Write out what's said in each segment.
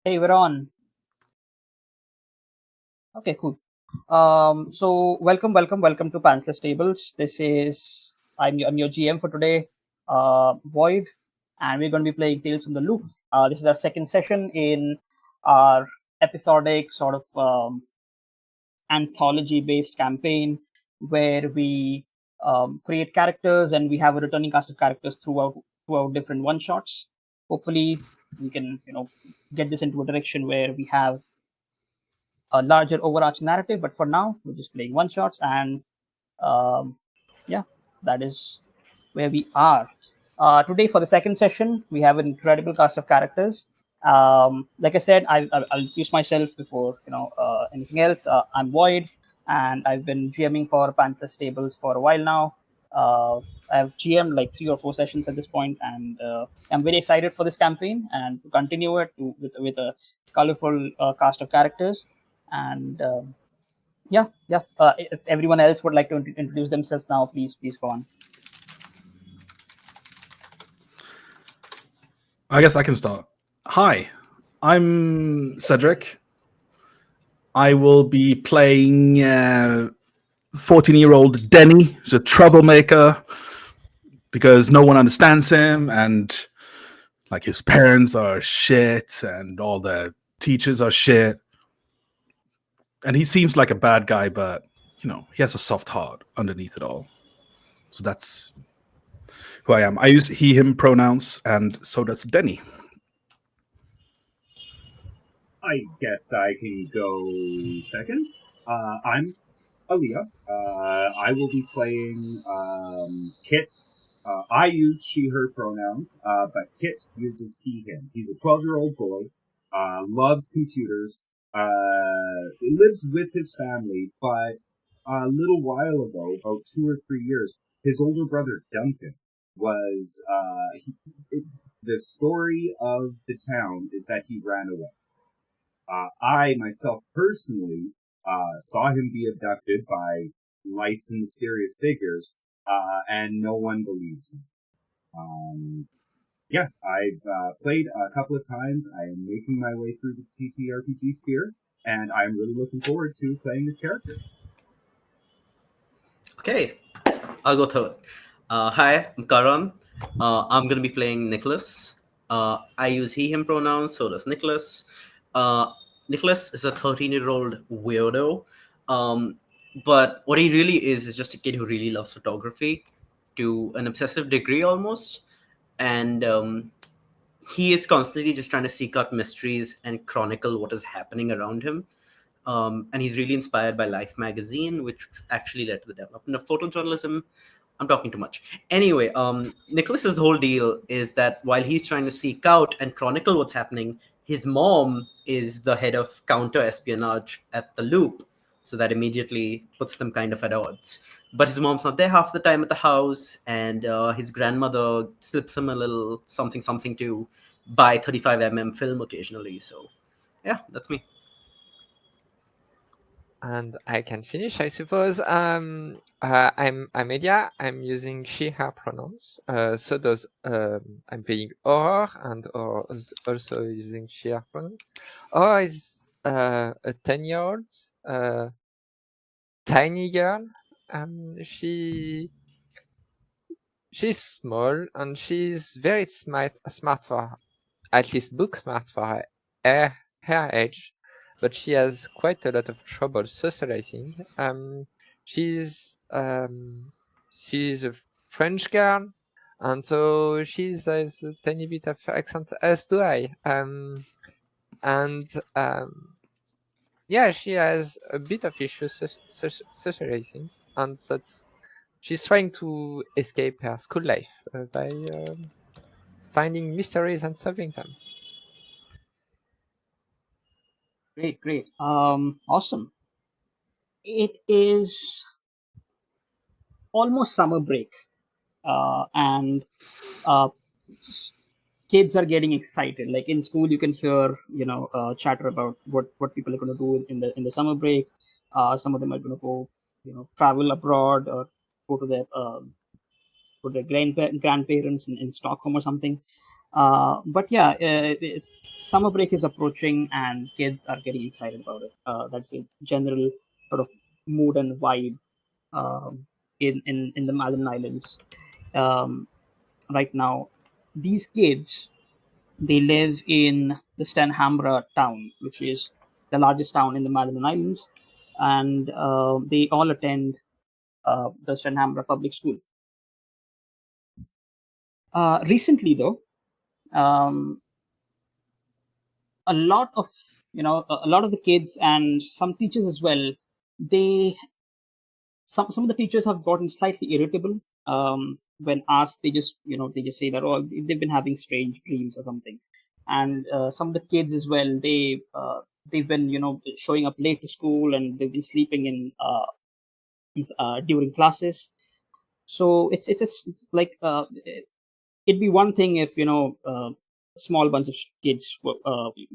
Hey, we're on. Okay, cool. So welcome to Pantsless Tables. This is I'm your GM for today, Void, and we're going to be playing Tales from the Loop. This is our second session in our episodic sort of anthology-based campaign where we create characters and we have a returning cast of characters throughout different one shots. Hopefully, we can get this into a direction where we have a larger overarching narrative. But for now, we're just playing one shots, and um, yeah, that is where we are. Today, for the second session, we have an incredible cast of characters. Like I said, I'll use myself before anything else. I'm Void, and I've been GMing for Pantsless Tables for a while now. I've GM'd like 3 or 4 sessions at this point, and I'm very excited for this campaign and to continue it with a colorful cast of characters. And yeah. If everyone else would like to introduce themselves now, please go on. I guess I can start. Hi, I'm Cedric. I will be playing 14-year-old Denny, who's a troublemaker because no one understands him, and like his parents are shit, and all the teachers are shit. And he seems like a bad guy, but he has a soft heart underneath it all. So that's who I am. I use he/him pronouns, and so does Denny. I guess I can go second. I'm Aaliyah. I will be playing Kit. I use she/her pronouns, but Kit uses he/him. He's a 12-year-old boy, loves computers, lives with his family, but a little while ago, about 2 or 3 years, his older brother Duncan was. The story of the town is that he ran away. I myself personally saw him be abducted by lights and mysterious figures, and no one believes me. I've played a couple of times. I am making my way through the TTRPG sphere, and I'm really looking forward to playing this character. Okay, I'll go third. Hi, I'm Karan. I'm going to be playing Nicholas. I use he/him pronouns, so does Nicholas. Nicholas is a 13-year-old weirdo, but what he really is just a kid who really loves photography to an obsessive degree almost. And he is constantly just trying to seek out mysteries and chronicle what is happening around him. And he's really inspired by Life magazine, which actually led to the development of photojournalism. I'm talking too much. Anyway, Nicholas's whole deal is that while he's trying to seek out and chronicle what's happening, his mom is the head of counter-espionage at the Loop, so that immediately puts them kind of at odds. But his mom's not there half the time at the house, and his grandmother slips him a little something to buy 35mm film occasionally. So, yeah, that's me. And I can finish, I suppose. I'm Amelia. I'm using she/her pronouns. So does I'm playing Aurore, and Aurore is also using she/her pronouns. Aurore is a 10-year-old tiny girl. She's small and she's very smart for, at least book smart for her age. But she has quite a lot of trouble socializing. She's a French girl, and so she has a tiny bit of accent, as do I. Yeah, she has a bit of issues socializing, and that's she's trying to escape her school life by finding mysteries and solving them. Great. Awesome. It is almost summer break, and uh, kids are getting excited. Like in school, you can hear chatter about what people are going to do in the summer break. Some of them are going to go travel abroad or go to their grandparents in Stockholm or something. But yeah, summer break is approaching and kids are getting excited about it. That's the general sort of mood and vibe in the Madeline Islands um, right now. These kids, they live in the Stenhamra town, which is the largest town in the Madeline Islands, and they all attend the Stenhamra public school. Recently, though, um, a lot of a lot of the kids and some teachers as well, they some of the teachers have gotten slightly irritable when asked. They just say that, oh, they've been having strange dreams or something. And some of the kids as well, they've been showing up late to school, and they've been sleeping during classes. So it's like it'd be one thing if a small bunch of kids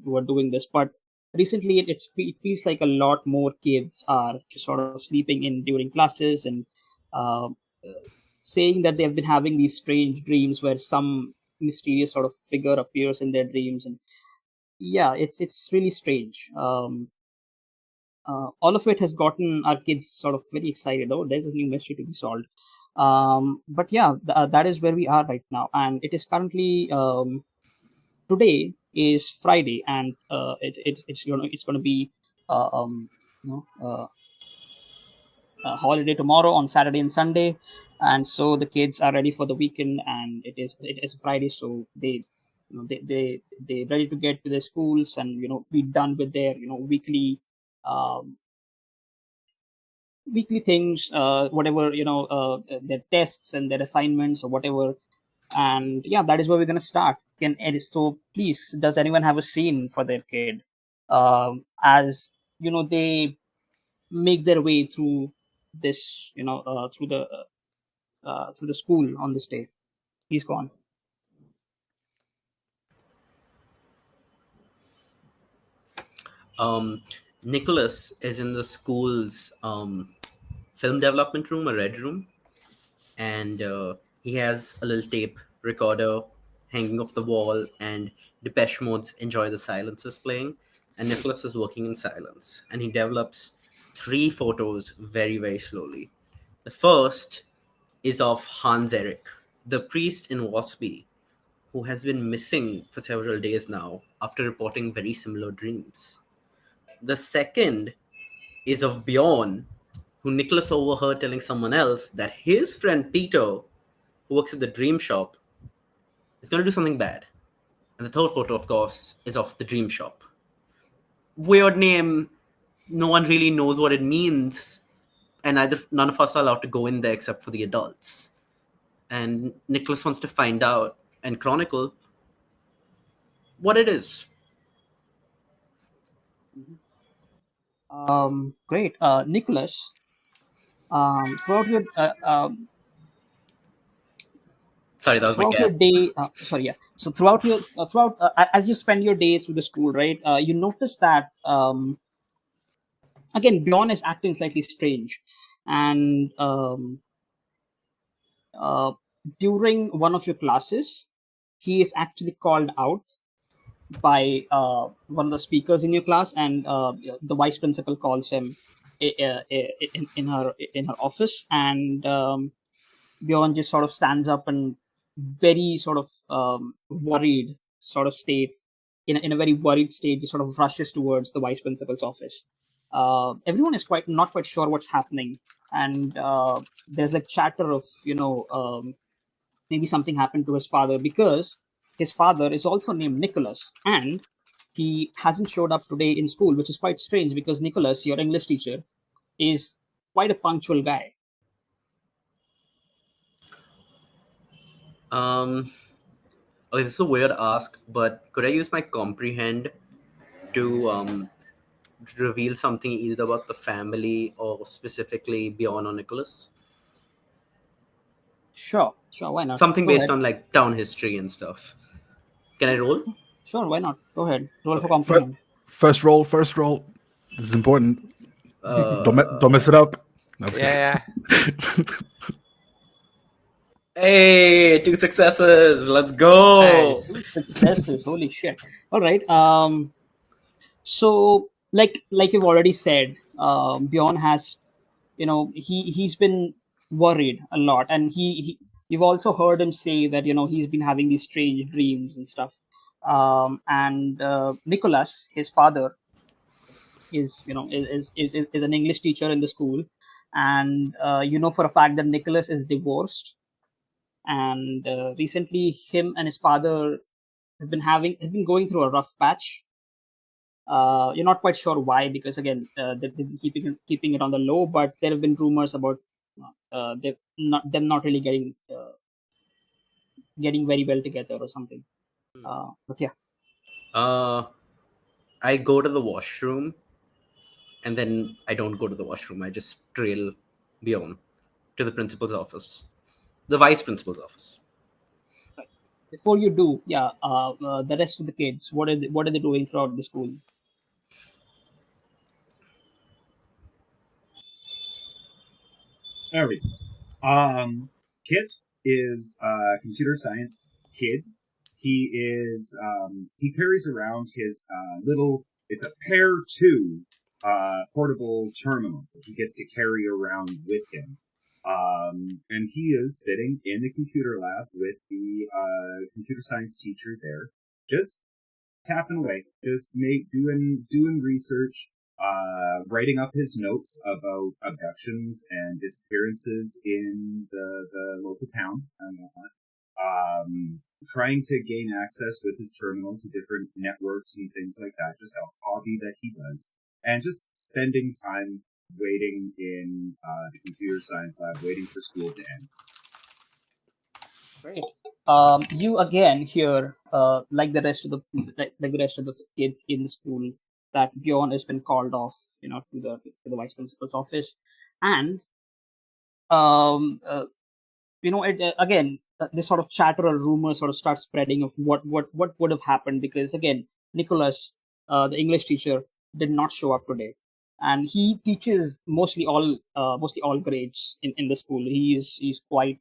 were doing this, but recently it feels like a lot more kids are just sort of sleeping in during classes, and uh, saying that they've been having these strange dreams where some mysterious sort of figure appears in their dreams. And yeah, it's really strange. All of it has gotten our kids sort of very excited. Oh, there's a new mystery to be solved. But yeah, that is where we are right now, and it is currently today is Friday, and it's gonna be uh, um, you know a holiday tomorrow on Saturday and Sunday, and so the kids are ready for the weekend, and it is Friday, so they ready to get to their schools and be done with their um, weekly things, whatever their tests and their assignments or whatever. And yeah, that is where we're going to start. So please, does anyone have a scene for their kid as they make their way through this through the school on this day? Please go on. Nicholas is in the school's film development room, a red room, and he has a little tape recorder hanging off the wall, and Depeche Mode's Enjoy the Silence is playing, and Nicholas is working in silence, and he develops 3 photos very, very slowly. The first is of Hans Erik, the priest in Wasby, who has been missing for several days now after reporting very similar dreams. The second is of Bjorn, who Nicholas overheard telling someone else that his friend Peter, who works at the dream shop, is going to do something bad. And the third photo, of course, is of the dream shop. Weird name. No one really knows what it means, and none of us are allowed to go in there except for the adults. And Nicholas wants to find out and chronicle what it is. Great, Nicholas. Throughout your Sorry, that was my throughout your cat. day, sorry, yeah. So throughout as you spend your day through the school, right? You notice that again, Bjorn is acting slightly strange, and uh, during one of your classes, he is actually called out by one of the speakers in your class, and the vice principal calls him in her office, and Bjorn just sort of stands up and very sort of worried sort of state, in a very worried state, he sort of rushes towards the vice principal's office. Everyone is quite not quite sure what's happening, and there's like chatter of maybe something happened to his father, because his father is also named Nicholas, and he hasn't showed up today in school, which is quite strange because Nicholas, your English teacher, is quite a punctual guy. Um, okay, this is a weird ask, but could I use my comprehend to reveal something either about the family or specifically Bjorn or Nicholas? Sure, why not? Something Go based ahead. on like town history and stuff. Can I roll? Sure, why not? Go ahead. Roll for Okay. comprehend. First roll, first roll. This is important. Don't Uh, mess it up. No, I'm just Yeah, kidding. Hey, 2 successes. Let's go. Nice. Successes. Holy shit. All right. So like you've already said, Bjorn has, he's been worried a lot, and you've also heard him say that he's been having these strange dreams and stuff. And Nicholas, his father, is is an English teacher in the school, and for a fact that Nicholas is divorced, and recently him and his father have been going through a rough patch. You're not quite sure why, because again, they've been keeping it on the low, but there have been rumors about them not really getting very well together or something. But yeah, I go to the washroom, and then I don't go to the washroom. I just trail Bjorn to the principal's office, the vice principal's office. before you do, yeah, the rest of the kids, what are they doing throughout the school? There we go. Kit is a computer science kid. He carries around his it's a Pair 2 portable terminal that he gets to carry around with him. And he is sitting in the computer lab with the computer science teacher there, just tapping away, just doing research, writing up his notes about abductions and disappearances in the local town and whatnot. Trying to gain access with his terminal to different networks and things like that, just a hobby that he does, and just spending time waiting in the computer science lab, waiting for school to end. Great. You again hear, like the rest of the kids in the school, that Bjorn has been called off, to the vice principal's office, and um, uh, again, this sort of chatter or rumor sort of starts spreading of what would have happened, because again, Nicholas, the English teacher, did not show up today, and he teaches mostly all grades in the school. He's quite,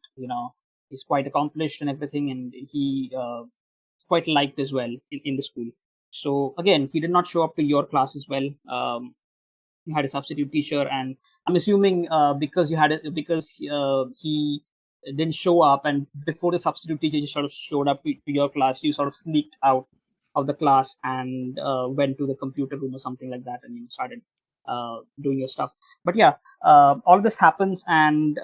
he's quite accomplished and everything, and he is quite liked as well in the school. So again, he did not show up to your class as well. You had a substitute teacher, and I'm assuming, because he didn't show up, and before the substitute teacher just sort of showed up to your class, you sort of sneaked out of the class and went to the computer room or something like that, and you started doing your stuff. But yeah, all this happens, and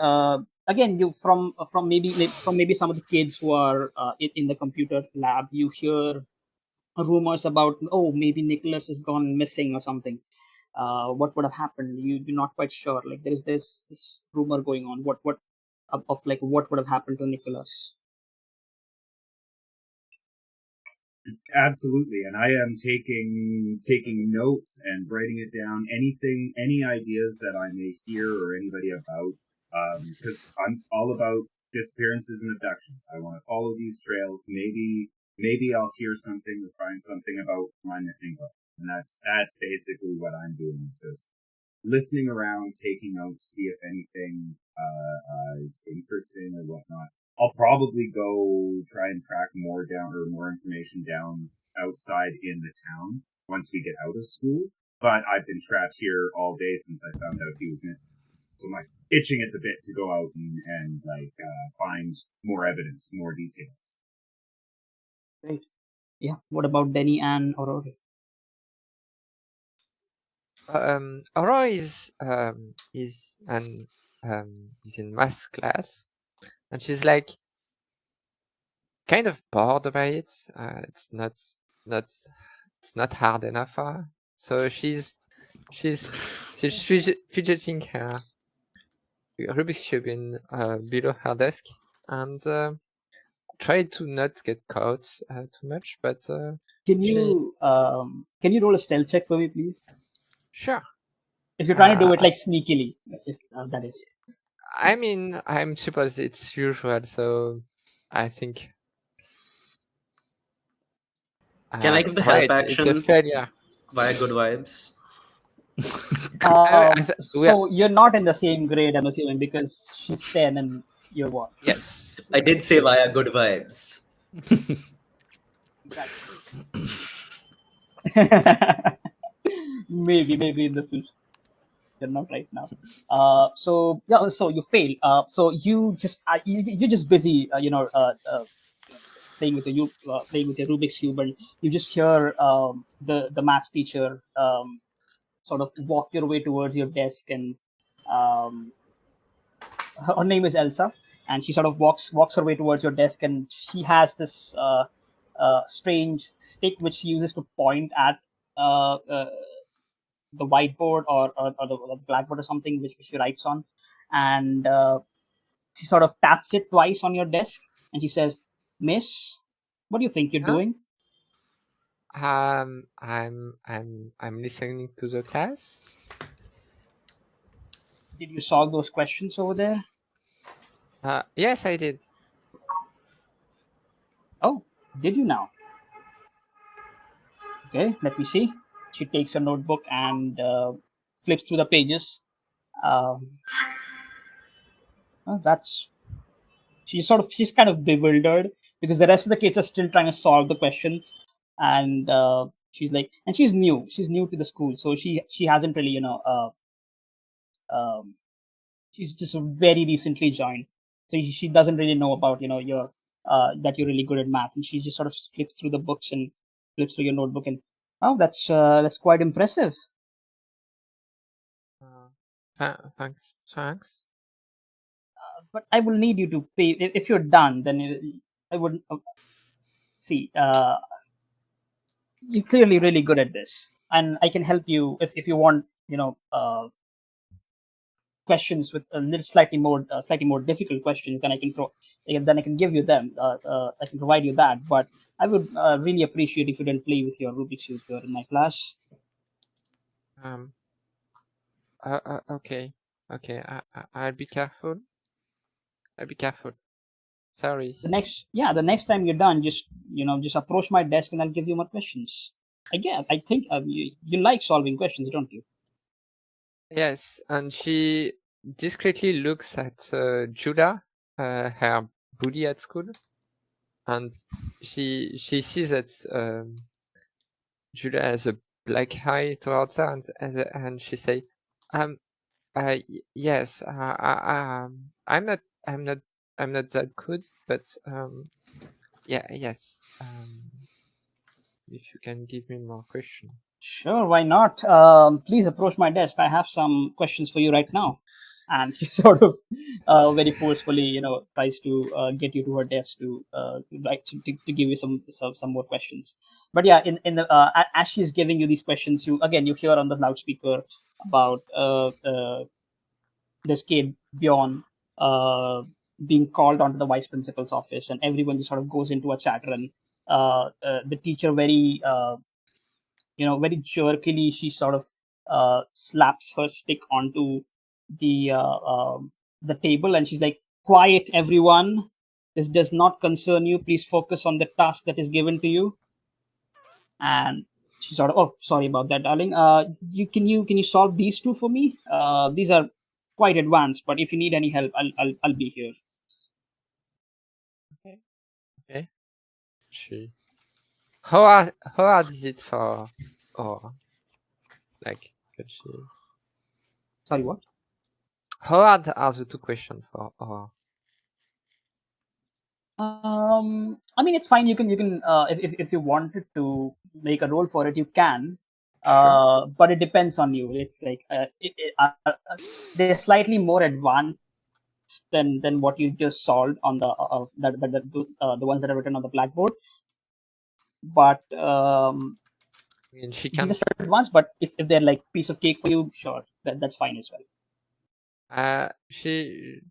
again, you from maybe some of the kids who are in the computer lab, you hear rumors about, oh, maybe Nicholas has gone missing or something. What would have happened? You're not quite sure. Like, there is this rumor going on. What of like what would have happened to Nicholas? Absolutely, and I am taking notes and writing it down. Any ideas that I may hear or anybody about, because I'm all about disappearances and abductions. I want to follow these trails. Maybe I'll hear something or find something about my missing book, and that's basically what I'm doing. Is just listening around, taking notes, see if anything is interesting or whatnot. I'll probably go try and track more information down outside in the town once we get out of school. But I've been trapped here all day since I found out he was missing. So I'm like itching at the bit to go out and find more evidence, more details. Right. Yeah. What about Denny and Aurora? Aurora is in math class, and she's like kind of bored by it. It's not hard enough for her, so she's fidgeting her Rubik's cube in below her desk, and try to not get caught too much. But Can you roll a stealth check for me, please? Sure. If you're trying to do it like sneakily, that is. I mean, I'm supposed it's usual, so I think. Can I give the help action? It's a failure. Via good vibes. So you're not in the same grade, I'm assuming, because she's 10 and You're what? Yes. I did say Yes. via good vibes. Exactly. Maybe in the future, not right now. So yeah, so you fail. So you're just busy, playing with playing with your Rubik's cube, and you just hear the maths teacher sort of walk your way towards your desk, and um, her name is Elsa, and she sort of walks her way towards your desk, and she has this strange stick which she uses to point at uh, uh, the whiteboard or the blackboard or something which she writes on, and she sort of taps it twice on your desk, and she says, "Miss, what do you think you're Huh? doing?" I'm listening to the class. Did you solve those questions over there? Yes, I did. Oh, did you now? Okay, let me see. She takes her notebook and flips through the pages. Um, that's she's kind of bewildered because the rest of the kids are still trying to solve the questions, and she's like, and she's new to the school, so she hasn't really um, she's just very recently joined, so she doesn't really know about your that you're really good at math, and she just sort of flips through the books and flips through your notebook, and oh, that's quite impressive. Thanks. But I will need you to pay if you're done. Then I would see. You're clearly really good at this, and I can help you if you want. Questions with a little slightly more difficult questions. Then I can give you them. I can provide you that. But I would really appreciate if you didn't play with your Rubik's cube here in my class. Um. Okay. Okay. I'll be careful. I'll be careful. Sorry. The next time you're done, just approach my desk and I'll give you more questions. I think you like solving questions, don't you? Yes, and she discreetly looks at Judah, her bully at school, and she sees that Judah has a black eye towards her, and she say, um, yes, I'm not, I'm not that good, but yeah, yes, if you can give me more question. Sure, why not? Please approach my desk. I have some questions for you right now. And she sort of very forcefully, tries to get you to her desk to give you some more questions. But yeah, as she's giving you these questions, you hear on the loudspeaker about this kid Bjorn uh, being called onto the vice principal's office, and everyone just sort of goes into a chatter, and the teacher very jerkily, she sort of slaps her stick onto the uh, um, the table, and she's like, "Quiet, everyone! This does not concern you. Please focus on the task that is given to you." And she sort of, "Oh, sorry about that, darling. You solve these two for me? These are quite advanced, but if you need any help, I'll be here." Okay. She. How hard is it for, or like, can she? Sorry, what? How hard are the two questions for, or? I mean, it's fine. You can if you wanted to make a roll for it, you can. Sure. But it depends on you. It's like they're slightly more advanced than what you just solved on the ones that are written on the blackboard. But I mean, she these can. are slightly advanced. But if they're like piece of cake for you, sure, that's fine as well. She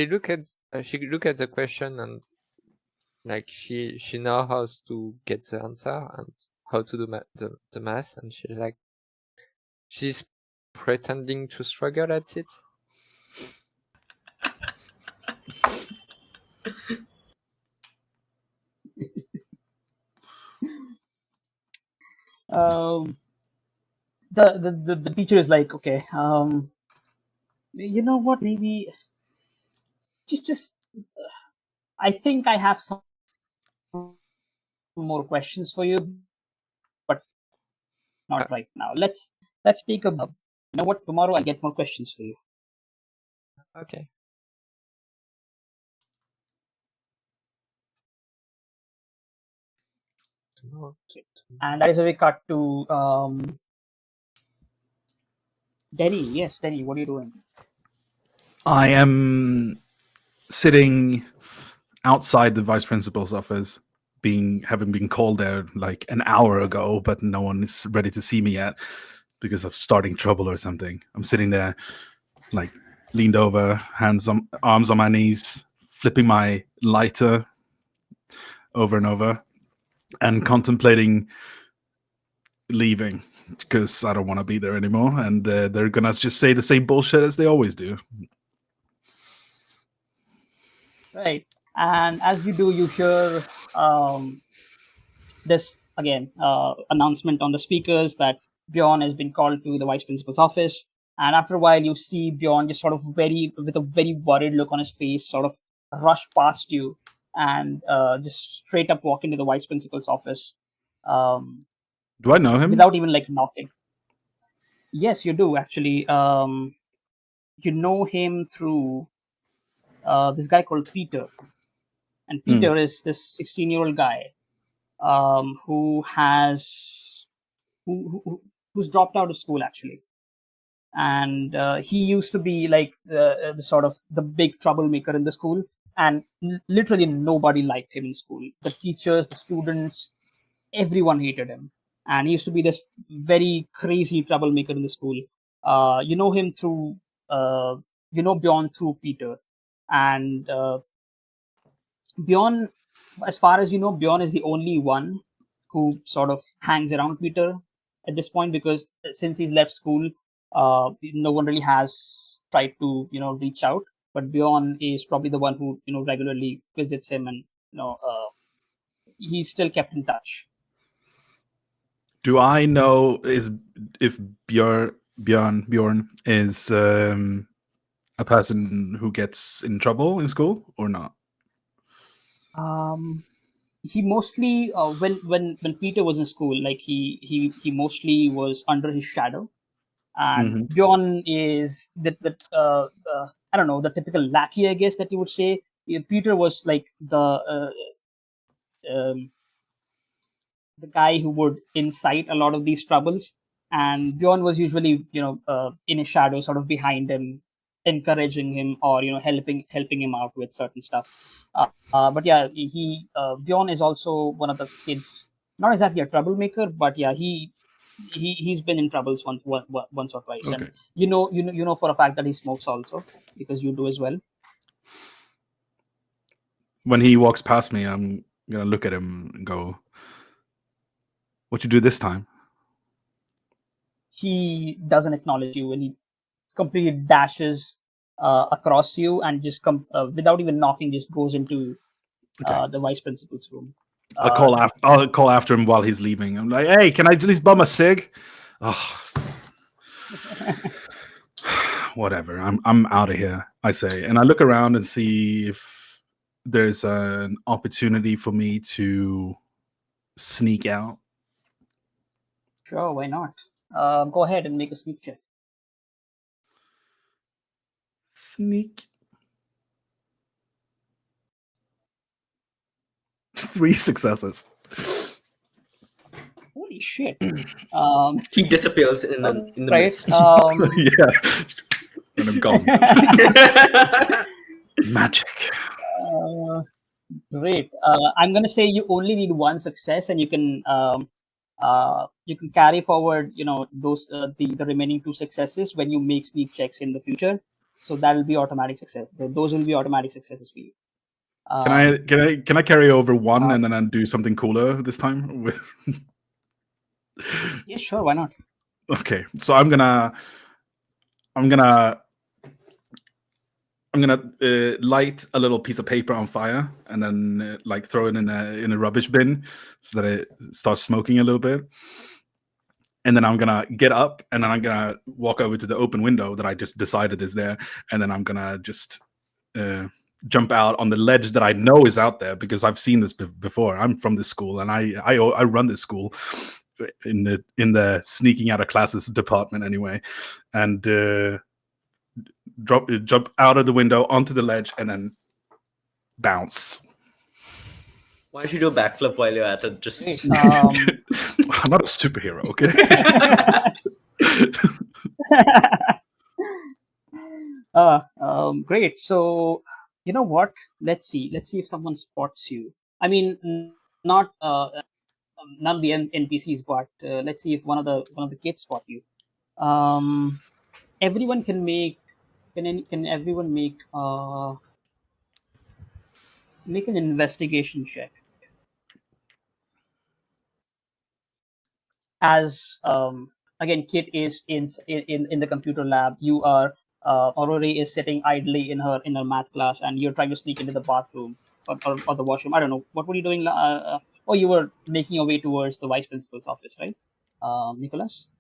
look at the question, and like she knows how to get the answer and how to do the math, and she's pretending to struggle at it. Um, the teacher is like, okay, you know what? Maybe just I think I have some more questions for you, but not right now. Let's take a you know what, tomorrow I'll get more questions for you. Okay. And that is where we cut to Denny. Yes, Denny, what are you doing? I am sitting outside the vice principal's office, having been called there like an hour ago, but no one is ready to see me yet because of starting trouble or something. I'm sitting there, like leaned over, arms on my knees, flipping my lighter over and over, and contemplating leaving because I don't want to be there anymore. And they're gonna just say the same bullshit as they always do. Right. And as you do, you hear this again announcement on the speakers that Bjorn has been called to the vice principal's office. And after a while, you see Bjorn just sort of with a very worried look on his face, sort of rush past you and just straight up walk into the vice principal's office Do I know him? without even like knocking. Yes, you do actually. You know him through this guy called Peter, and Peter is this 16-year-old guy who has who's dropped out of school actually, and he used to be like the sort of the big troublemaker in the school, and literally nobody liked him in school. The teachers, the students, everyone hated him, and he used to be this very crazy troublemaker in the school. You know him through you know Bjorn through Peter, and Bjorn, as far as you know, Bjorn is the only one who sort of hangs around Peter at this point, because since he's left school, no one really has tried to reach out. But Bjorn is probably the one who regularly visits him, and he's still kept in touch. Do I know if Bjorn is a person who gets in trouble in school or not? He mostly when Peter was in school, like he mostly was under his shadow, and Bjorn is I don't know, the typical lackey, I guess, that you would say. Peter was like um, the guy who would incite a lot of these troubles, and Bjorn was usually in his shadow, sort of behind him, encouraging him, or helping him out with certain stuff. But yeah, Bjorn is also one of the kids, not exactly a troublemaker, but yeah, he's been in troubles once or twice. Okay. And you know for a fact that he smokes also, because you do as well. When he walks past me, I'm gonna look at him and go, "What you do this time?" He doesn't acknowledge you, and he completely dashes across you, and just without even knocking, just goes into the vice principal's room. I'll call after him while he's leaving. I'm like, "Hey, can I at least bum a cig?" Oh. Whatever. I'm out of here, I say, and I look around and see if there's an opportunity for me to sneak out. Sure, why not? Go ahead and make a sneak check. Sneak. 3 successes. Holy shit! He disappears in the right. mist. Yeah, and I'm gone. Magic. Great. I'm gonna say you only need one success, and you can carry forward, those the remaining 2 successes when you make sneak checks in the future. So that will be automatic success. Those will be automatic successes for you. Can I carry over one and then I'll do something cooler this time with? Yeah, sure. Why not? Okay, so I'm gonna light a little piece of paper on fire and then like throw it in a rubbish bin so that it starts smoking a little bit. And then I'm gonna get up and then I'm gonna walk over to the open window that I just decided is there, and then I'm gonna just jump out on the ledge that I know is out there because I've seen this before. I'm from this school, and I run this school in the sneaking out of classes department anyway, and jump out of the window onto the ledge and then bounce. Why don't you do a backflip while you're at it? Just Great. I'm not a superhero, okay? Great. So, you know what? Let's see. Let's see if someone spots you. I mean, not none of the NPCs, but let's see if one of the kids spot you. Everyone can make. Can everyone make an investigation check? As again, Kit is in the computer lab. You are Aurora is sitting idly in her math class, and you're trying to sneak into the bathroom or the washroom. I don't know what were you doing. Oh, you were making your way towards the vice principal's office, right, Nicholas?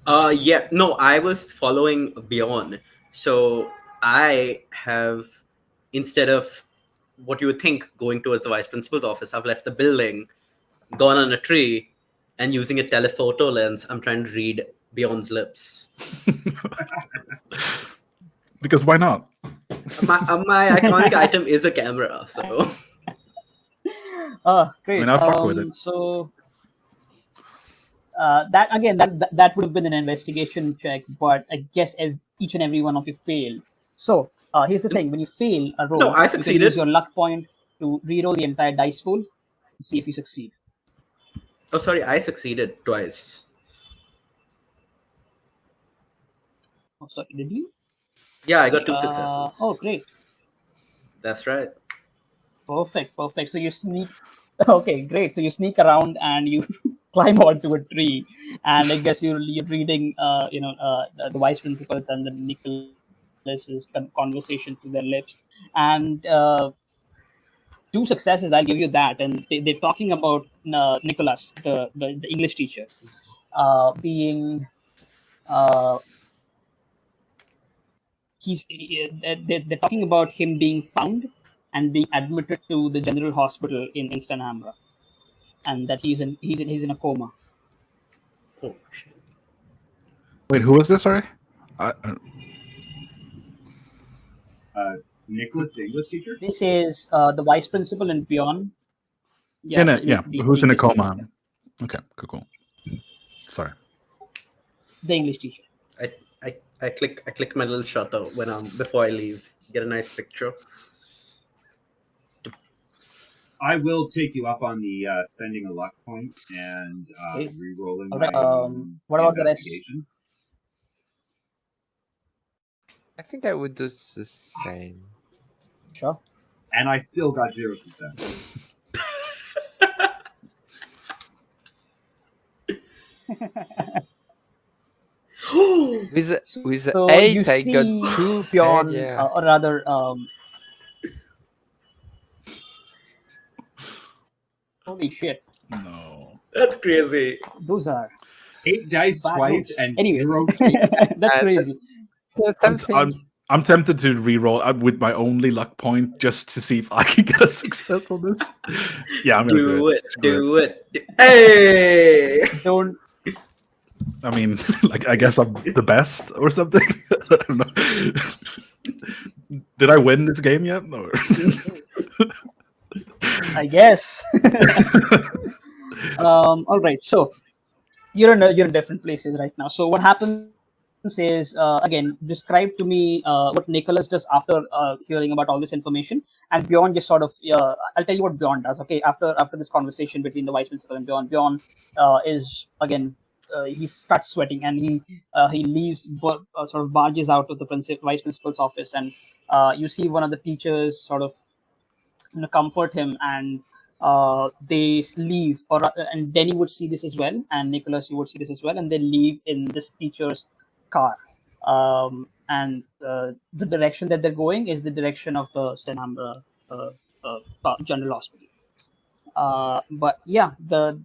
yeah, no, I was following Beyond. So I have, instead of what you would think going towards the vice principal's office, I've left the building, gone on a tree, and using a telephoto lens, I'm trying to read Beyond's lips. Because why not? My iconic item is a camera, so. Great. I mean, I'll fuck with it. So that again, that would have been an investigation check, but I guess each and every one of you failed. So here's the thing: when you fail a roll, No, I you can succeeded. use your luck point to reroll the entire dice pool to see if you succeed. Oh, sorry, I succeeded twice. Oh, sorry, did you? Yeah, I got 2 successes. Oh, great. That's right. Perfect. So you sneak. Okay, great. So you sneak around and you climb onto a tree, and I guess you're reading, the vice principals and the Nicholas's conversation through their lips, and 2 successes. I'll give you that. And they're talking about Nicholas, the English teacher, being. They're talking about him being found and being admitted to the general hospital in Stanhamra, and that he's in a coma. Oh, shit. Wait, who was this? Sorry. Nicholas, the English teacher. This is the vice principal and beyond. Who's in a coma? Teacher. Okay, cool. Sorry. The English teacher. I click my little shutter before I leave. Get a nice picture. I will take you up on the spending a luck point and Okay. re-rolling All right, my what about the rest? investigation. I think I would do the same. Sure. And I still got 0 successes. With So 8, you I see got 2 beyond, failure. or rather, holy shit, No. That's crazy. those are 8 dice bad twice rolls. and Anyway. 0. That's crazy. So something. I'm tempted to re-roll with my only luck point just to see if I can get a success on this. Yeah, I'm gonna Do it. Screw Do it. Hey! Don't. I mean, like, I guess I'm the best or something. I don't know. Did I win this game yet? No. I guess. All right. So you're in different places right now. So what happens is, again, describe to me what Nicholas does after hearing about all this information, and Bjorn just sort of. I'll tell you what Bjorn does. Okay, after this conversation between the vice principal and Bjorn is again. He starts sweating and he leaves, sort of barges out of the vice principal's office, and you see one of the teachers sort of comfort him, and they leave, and Denny would see this as well, and Nicholas, you would see this as well, and they leave in this teacher's car, and the direction that they're going is the direction of the Stenham General Hospital. But yeah, the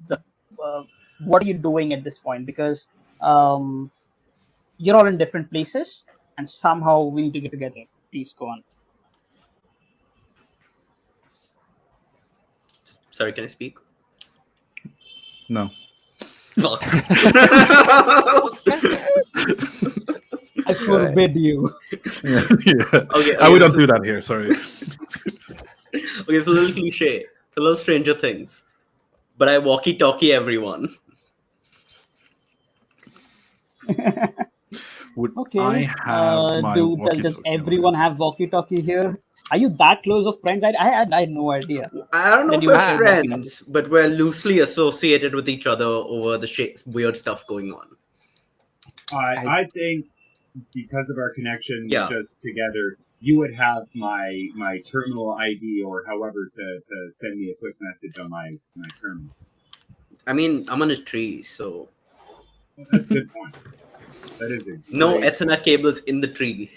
what are you doing at this point? Because you're all in different places, and somehow we need to get together. Please go on. Sorry, can I speak? No. Fuck. I forbid you. Yeah. Okay, We this don't do is- that here. Sorry. Okay, it's a little cliche. It's a little Stranger Things. But I walkie-talkie everyone. Would Okay. I have my does walkie-talkie? everyone have walkie-talkie here? Are you that close of friends? I had no idea. I don't know Then if you we're would share walkie-talkies. friends, but we're loosely associated with each other over the weird stuff going on. I think because of our connection, Yeah. just together, you would have my terminal ID or however to send me a quick message on my terminal. I mean, I'm on a tree, so Well, that's a good point. That is a no great Ethernet cables in the tree.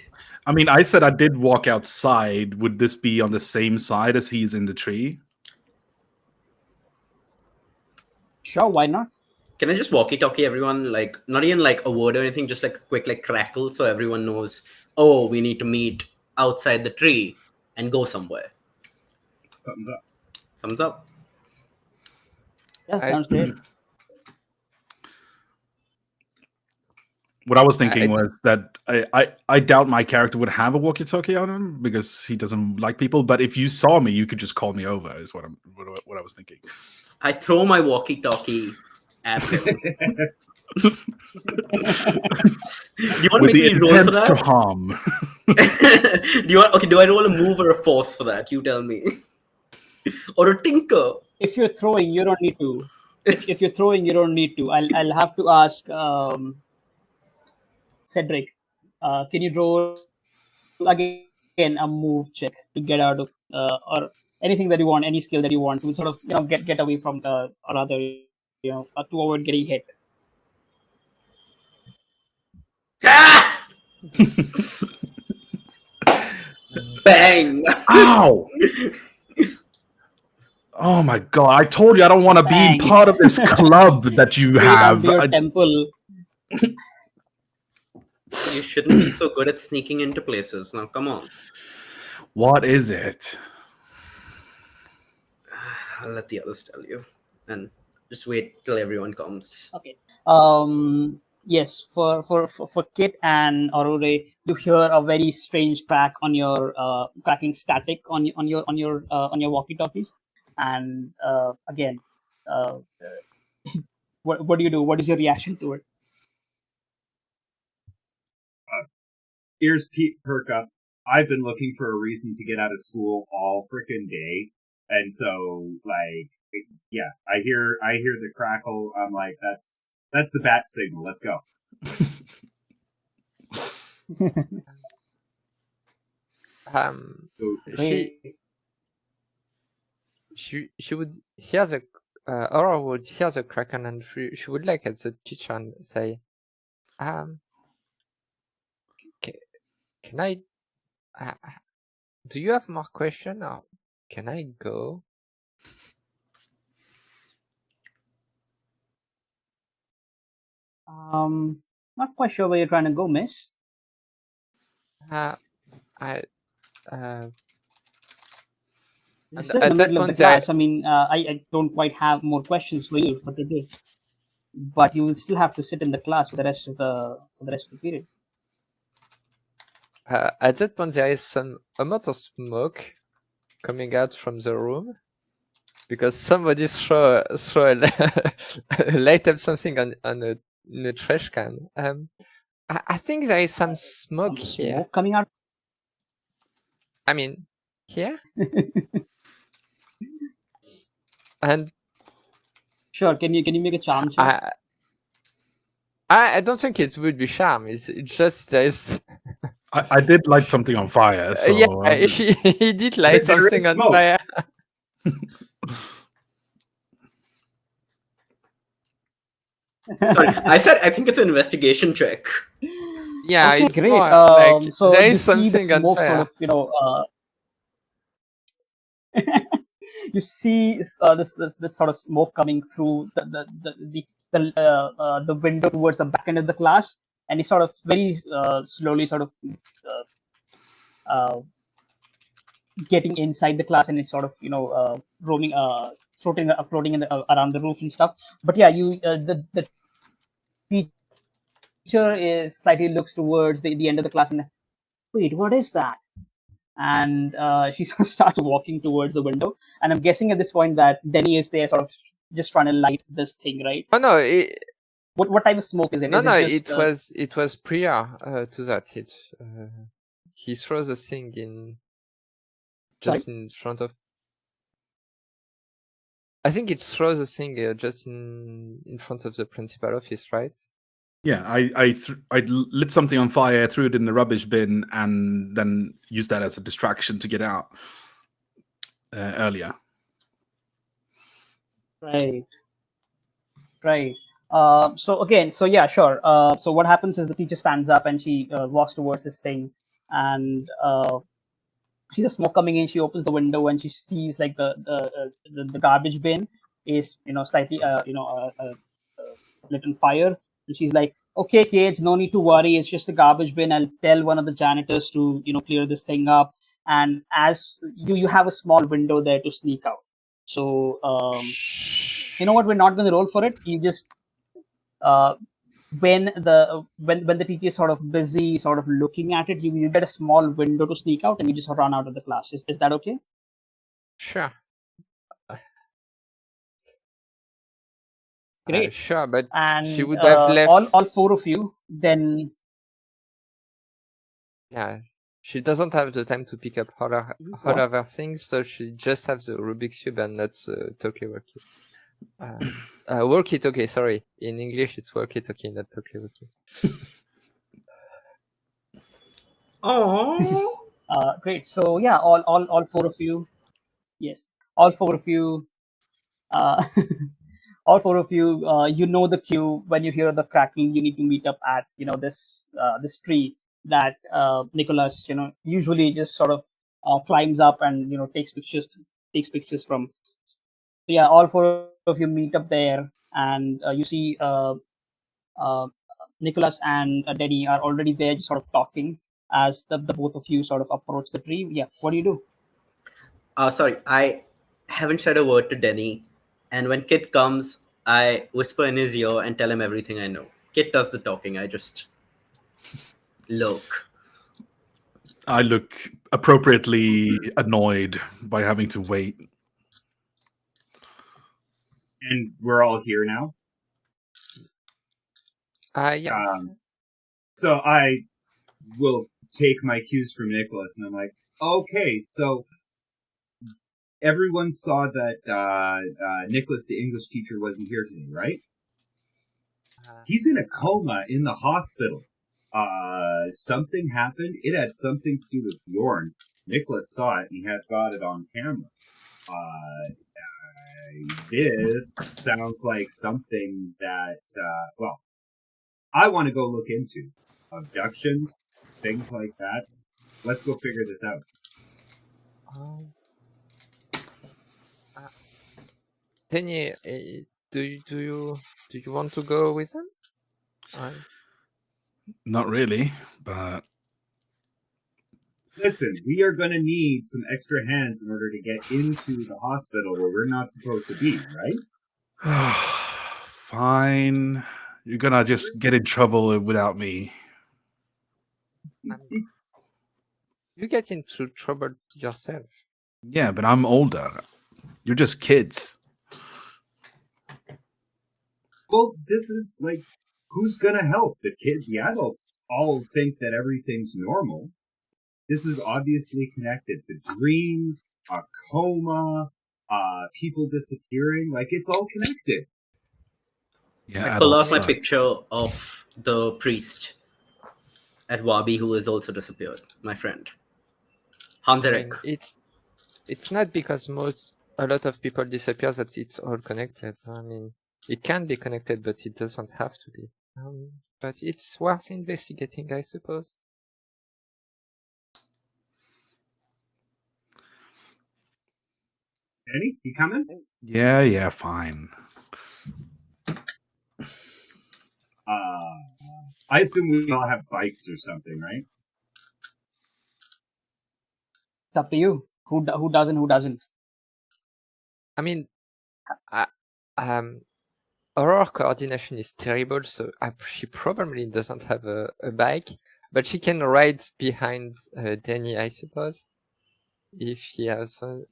I mean, I said I did walk outside. Would this be on the same side as he's in the tree? Sure, why not? Can I just walkie-talkie everyone? Like, not even like a word or anything, just like a quick like crackle, so everyone knows. Oh, we need to meet outside the tree and go somewhere. Something's up. Thumbs up. Yeah, sounds great. What I was thinking was that I doubt my character would have a walkie-talkie on him because he doesn't like people. But if you saw me, you could just call me over. Is what I was thinking. I throw my walkie-talkie at him. Do you want to With make the me roll for intent to that? harm. Do I roll a move or a force for that? You tell me. Or a tinker. If you're throwing, you don't need to. If you're throwing, you don't need to. I'll have to ask Cedric. Can you roll again a move check to get out of or anything that you want, any skill that you want to sort of get away from the or other to avoid getting hit. Ah! Bang! Ow! Oh my god! I told you I don't want to be Bang. part of this club that you Straight have. under your temple. You shouldn't be so good at sneaking into places. Now, come on. What is it? I'll let the others tell you. And just wait till everyone comes. Okay. Yes, for Kit and Aurora, you hear a very strange crack on your cracking static on your walkie-talkies, and again, what do you do? What is your reaction to it? Ears perk up. I've been looking for a reason to get out of school all freaking day, and so like, yeah, I hear the crackle. I'm like, that's the bat signal. Let's go. She would hear the Aurora would hear the kraken and she would look at the teacher and say, can I do you have more question or can I go? Not quite sure where you're trying to go, miss. It's still in the middle of the class. I mean, I don't quite have more questions for you for today, but you will still have to sit in the class for the rest of the period. At that point, there is some amount of smoke coming out from the room because somebody throw light up something on a trash can. I think there is some smoke here. Smoke coming out. I mean, here. And sure, can you make a charm check? I don't think it would be charm. It's just there's. I did light something on fire. So, yeah, he did light something on fire. Sorry, I think it's an investigation check. Yeah, okay, it's great. more like so there you is see something the smoke on fire. sort of, you see this sort of smoke coming through the window towards the back end of the class, and it's sort of very slowly sort of getting inside the class, and it's sort of roaming floating around the roof and stuff. But yeah, the teacher is slightly looks towards the end of the class and wait, what is that? And she sort of starts walking towards the window. And I'm guessing at this point that Denny is there, sort of just trying to light this thing, right? Oh no, What type of smoke is it? no, Is no, it just, it was prior to that. He throws a thing in just in front of. I think it throws a thing just in front of the principal office, right? Yeah, I lit something on fire, threw it in the rubbish bin, and then used that as a distraction to get out earlier. Right. So yeah, sure. So what happens is the teacher stands up and she walks towards this thing, and she sees the smoke coming in. She opens the window and she sees like the garbage bin is slightly lit on fire, and she's like, "Okay, kids, no need to worry. It's just a garbage bin. I'll tell one of the janitors to clear this thing up." And as you have a small window there to sneak out. So you know what? We're not going to roll for it. You just when the teacher is sort of busy sort of looking at it, you get a small window to sneak out and you just run out of the class. Is that okay? Sure. Great. Sure, but And she would have left all four of you then. Yeah, she doesn't have the time to pick up all other things, so she just has the Rubik's Cube and not talkie-walkie. Walkie-talkie, sorry. In English, it's walkie-talkie, not talkie-walkie. Oh. Great. So yeah, all four of you. Yes, all four of you. All four of you, you know the cue. When you hear the crackling, you need to meet up at this tree that Nicholas usually just sort of climbs up and takes pictures from. So yeah, all four of you meet up there, and you see Nicholas and Denny are already there, just sort of talking as the both of you sort of approach the tree. Yeah, what do you do? Sorry, I haven't said a word to Denny, and when Kit comes, I whisper in his ear and tell him everything I know. Kit does the talking. I just look. I look appropriately annoyed by having to wait. And we're all here now. Yes. So I will take my cues from Nicholas, and I'm like, okay, so everyone saw that Nicholas, the English teacher, wasn't here today, right? He's in a coma in the hospital. Something happened. It had something to do with Bjorn. Nicholas saw it, and he has got it on camera. This sounds like something that, well, I want to go look into. Abductions, things like that. Let's go figure this out. Denny, do you want to go with them? Not really, but listen, we are going to need some extra hands in order to get into the hospital where we're not supposed to be, right? Fine. You're gonna just get in trouble without me. You get into trouble yourself. Yeah, but I'm older. You're just kids. Well, this is like, who's gonna help? The adults all think that everything's normal. This is obviously connected. The dreams, a coma, people disappearing, like it's all connected. Yeah, I pull out my picture of the priest at Wabi who has also disappeared, my friend. Hans-Erik. It's not because a lot of people disappear that it's all connected. I mean, it can be connected, but it doesn't have to be. But it's worth investigating, I suppose. Eddie, you coming? Yeah, fine. I assume we all have bikes or something, right? It's up to you. Who doesn't? Who doesn't? I mean, Aurora coordination is terrible, so she probably doesn't have a bike, but she can ride behind Danny, I suppose, if she has one.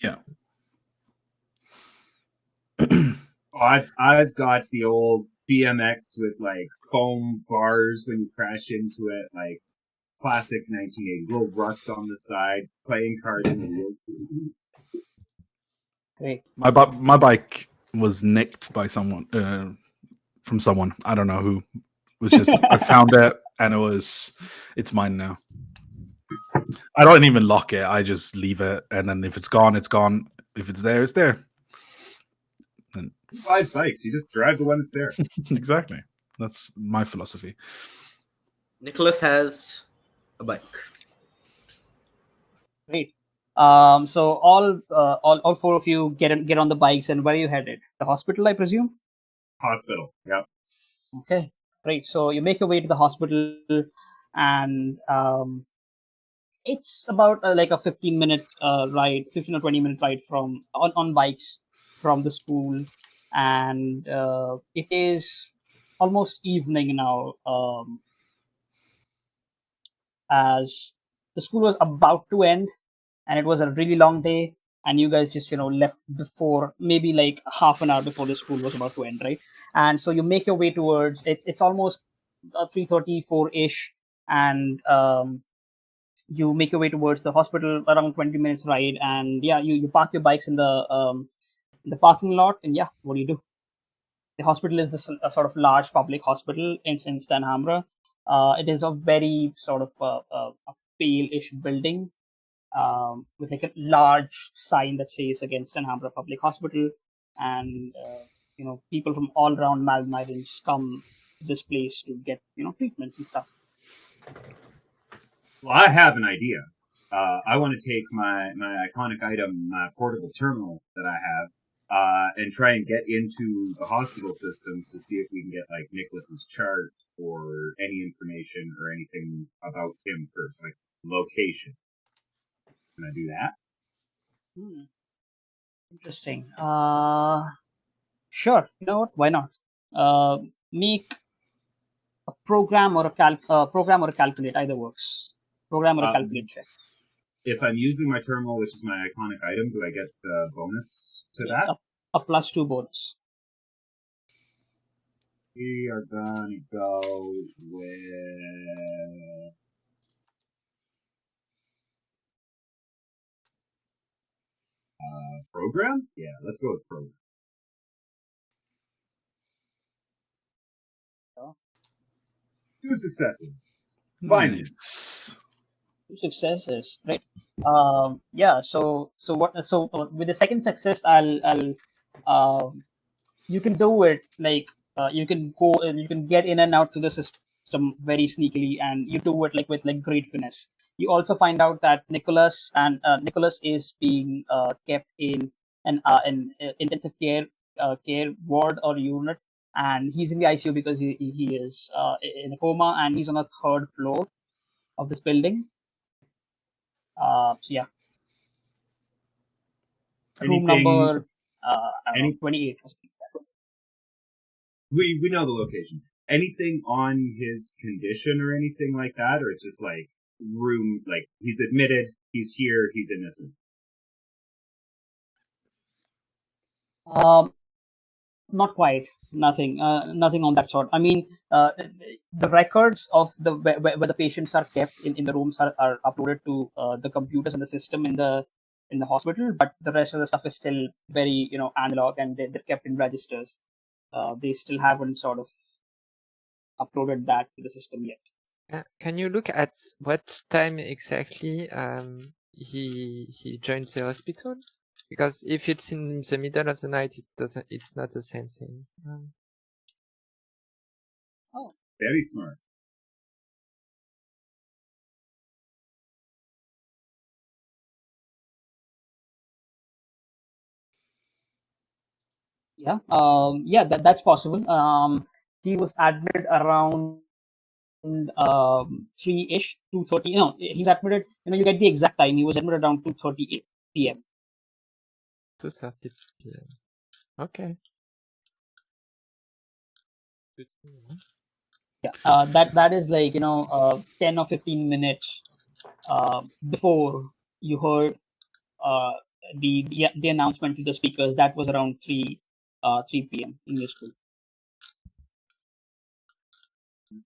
Yeah. I've got the old BMX with like foam bars when you crash into it, like classic 1980s. Little rust on the side, playing card in the wheel. Great. My bike was nicked by someone from someone. I don't know who. It was just I found it and it's mine now. I don't even lock it. I just leave it, and then if it's gone, it's gone. If it's there, it's there. Who buys bikes? You just drive the one that's there. Exactly. That's my philosophy. Nicholas has a bike. Great. So all four of you get on the bikes, and where are you headed? The hospital, I presume. Hospital. Yep. Okay, great. So you make your way to the hospital, and it's about like a 15-minute ride, 15 or 20-minute ride from on bikes from the school, and it is almost evening now. As the school was about to end, and it was a really long day, and you guys just left before, maybe like half an hour before the school was about to end, right? And so you make your way towards it's almost 3:34 ish, and you make your way towards the hospital, around 20 minutes ride, and yeah, you park your bikes in the parking lot, and yeah, what do you do? The hospital is this a sort of large public hospital in Stanhamra. It is a very sort of a pale-ish building, with like a large sign that says against Stanhamra Public Hospital, and people from all around Malmidans come to this place to get treatments and stuff. Well, I have an idea. I want to take my iconic item, my portable terminal that I have, and try and get into the hospital systems to see if we can get like Nicholas's chart or any information or anything about him first, like location. Can I do that? Interesting. Sure. You know what? Why not? Make a program or a calculate, either works. Program or a calculate check. If I'm using my terminal, which is my iconic item, do I get the bonus to Yes, that? a +2 bonus. We are gonna go with program. Yeah, let's go with program. Two successes. Finally. Nice. 2 successes, right? Yeah. So what? So with the second success, I'll you can do it like you can go and you can get in and out to the system very sneakily, and you do it like with like great finesse. You also find out that Nicholas is being kept in an intensive care ward or unit, and he's in the ICU because he is in a coma, and he's on the third floor of this building. So yeah, room Anything? number I don't know, 28 or something. We know the location. Anything on his condition or anything like that, or it's just like room, like he's admitted, he's here, he's in this room. Not quite. Nothing. Nothing on that sort. I mean, the records of the where the patients are kept in the rooms are uploaded to the computers and the system in the hospital, but the rest of the stuff is still very analog, and they're kept in registers. They still haven't sort of uploaded that to the system yet. Can you look at what time exactly he joined the hospital? Because if it's in the middle of the night, it's not the same thing. Very smart. Yeah. Yeah. That's possible. He was admitted around 3-ish, 2:30. No, he's admitted. You get the exact time. He was admitted around 2:30 p.m. 2:30 p.m. Okay. Yeah, that is like 10 or 15 minutes before you heard uh, the announcement to the speakers. That was around 3 p.m. in your school.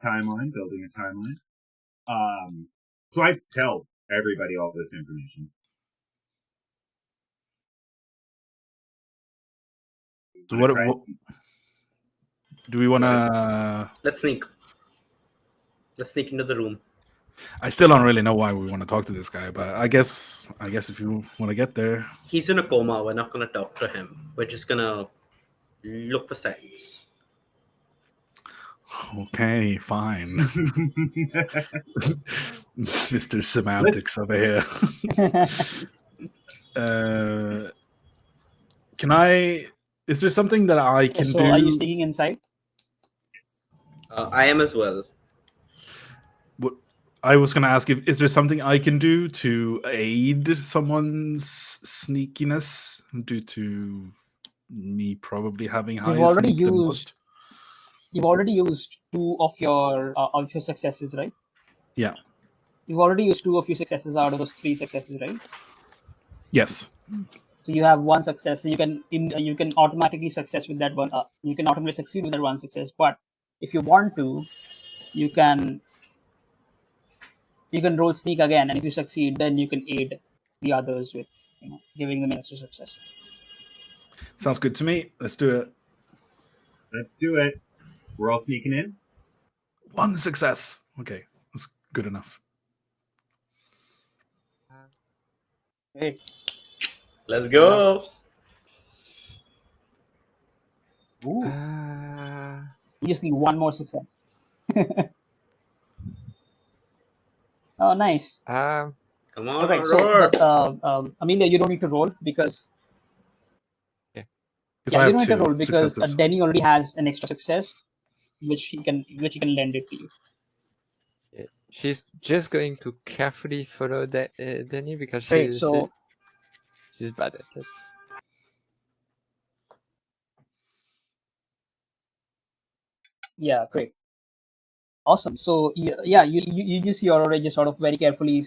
Timeline, building a timeline. So I tell everybody all this information. So I try what do we want to? Let's sneak. Let's sneak into the room. I still don't really know why we want to talk to this guy, but I guess if you want to get there, He's in a coma. We're not gonna talk to him. We're just gonna look for signs. okay, fine. Mr. Semantics over here. Can I? Is there something that I can So do? are you sneaking inside? I am as well. What I was going to ask, if is there something I can do to aid someone's sneakiness due to me probably having You've higher already sneak than used most? you've already used two of your successes, right? Yeah. You've already used two of your successes out of those three successes, right? Yes. So you have one success. So you can automatically success with that one. You can automatically succeed with that one success. But if you want to, you can roll sneak again, and if you succeed, then you can aid the others with giving them an extra success. Sounds good to me. Let's do it. Let's do it. We're all sneaking in. One success. Okay, that's good enough. Great. Let's go. Ooh. You just need one more success. Oh, nice. Come on, All right. Aurora. So, Amelia, you don't need to roll because Because I you have don't need to two roll because successes. Denny already has an extra success, which he can lend it to you. She's just going to carefully follow Danny because Great. So she's bad at it. yeah, great. Awesome. So yeah, you just see Aurora just sort of very carefully,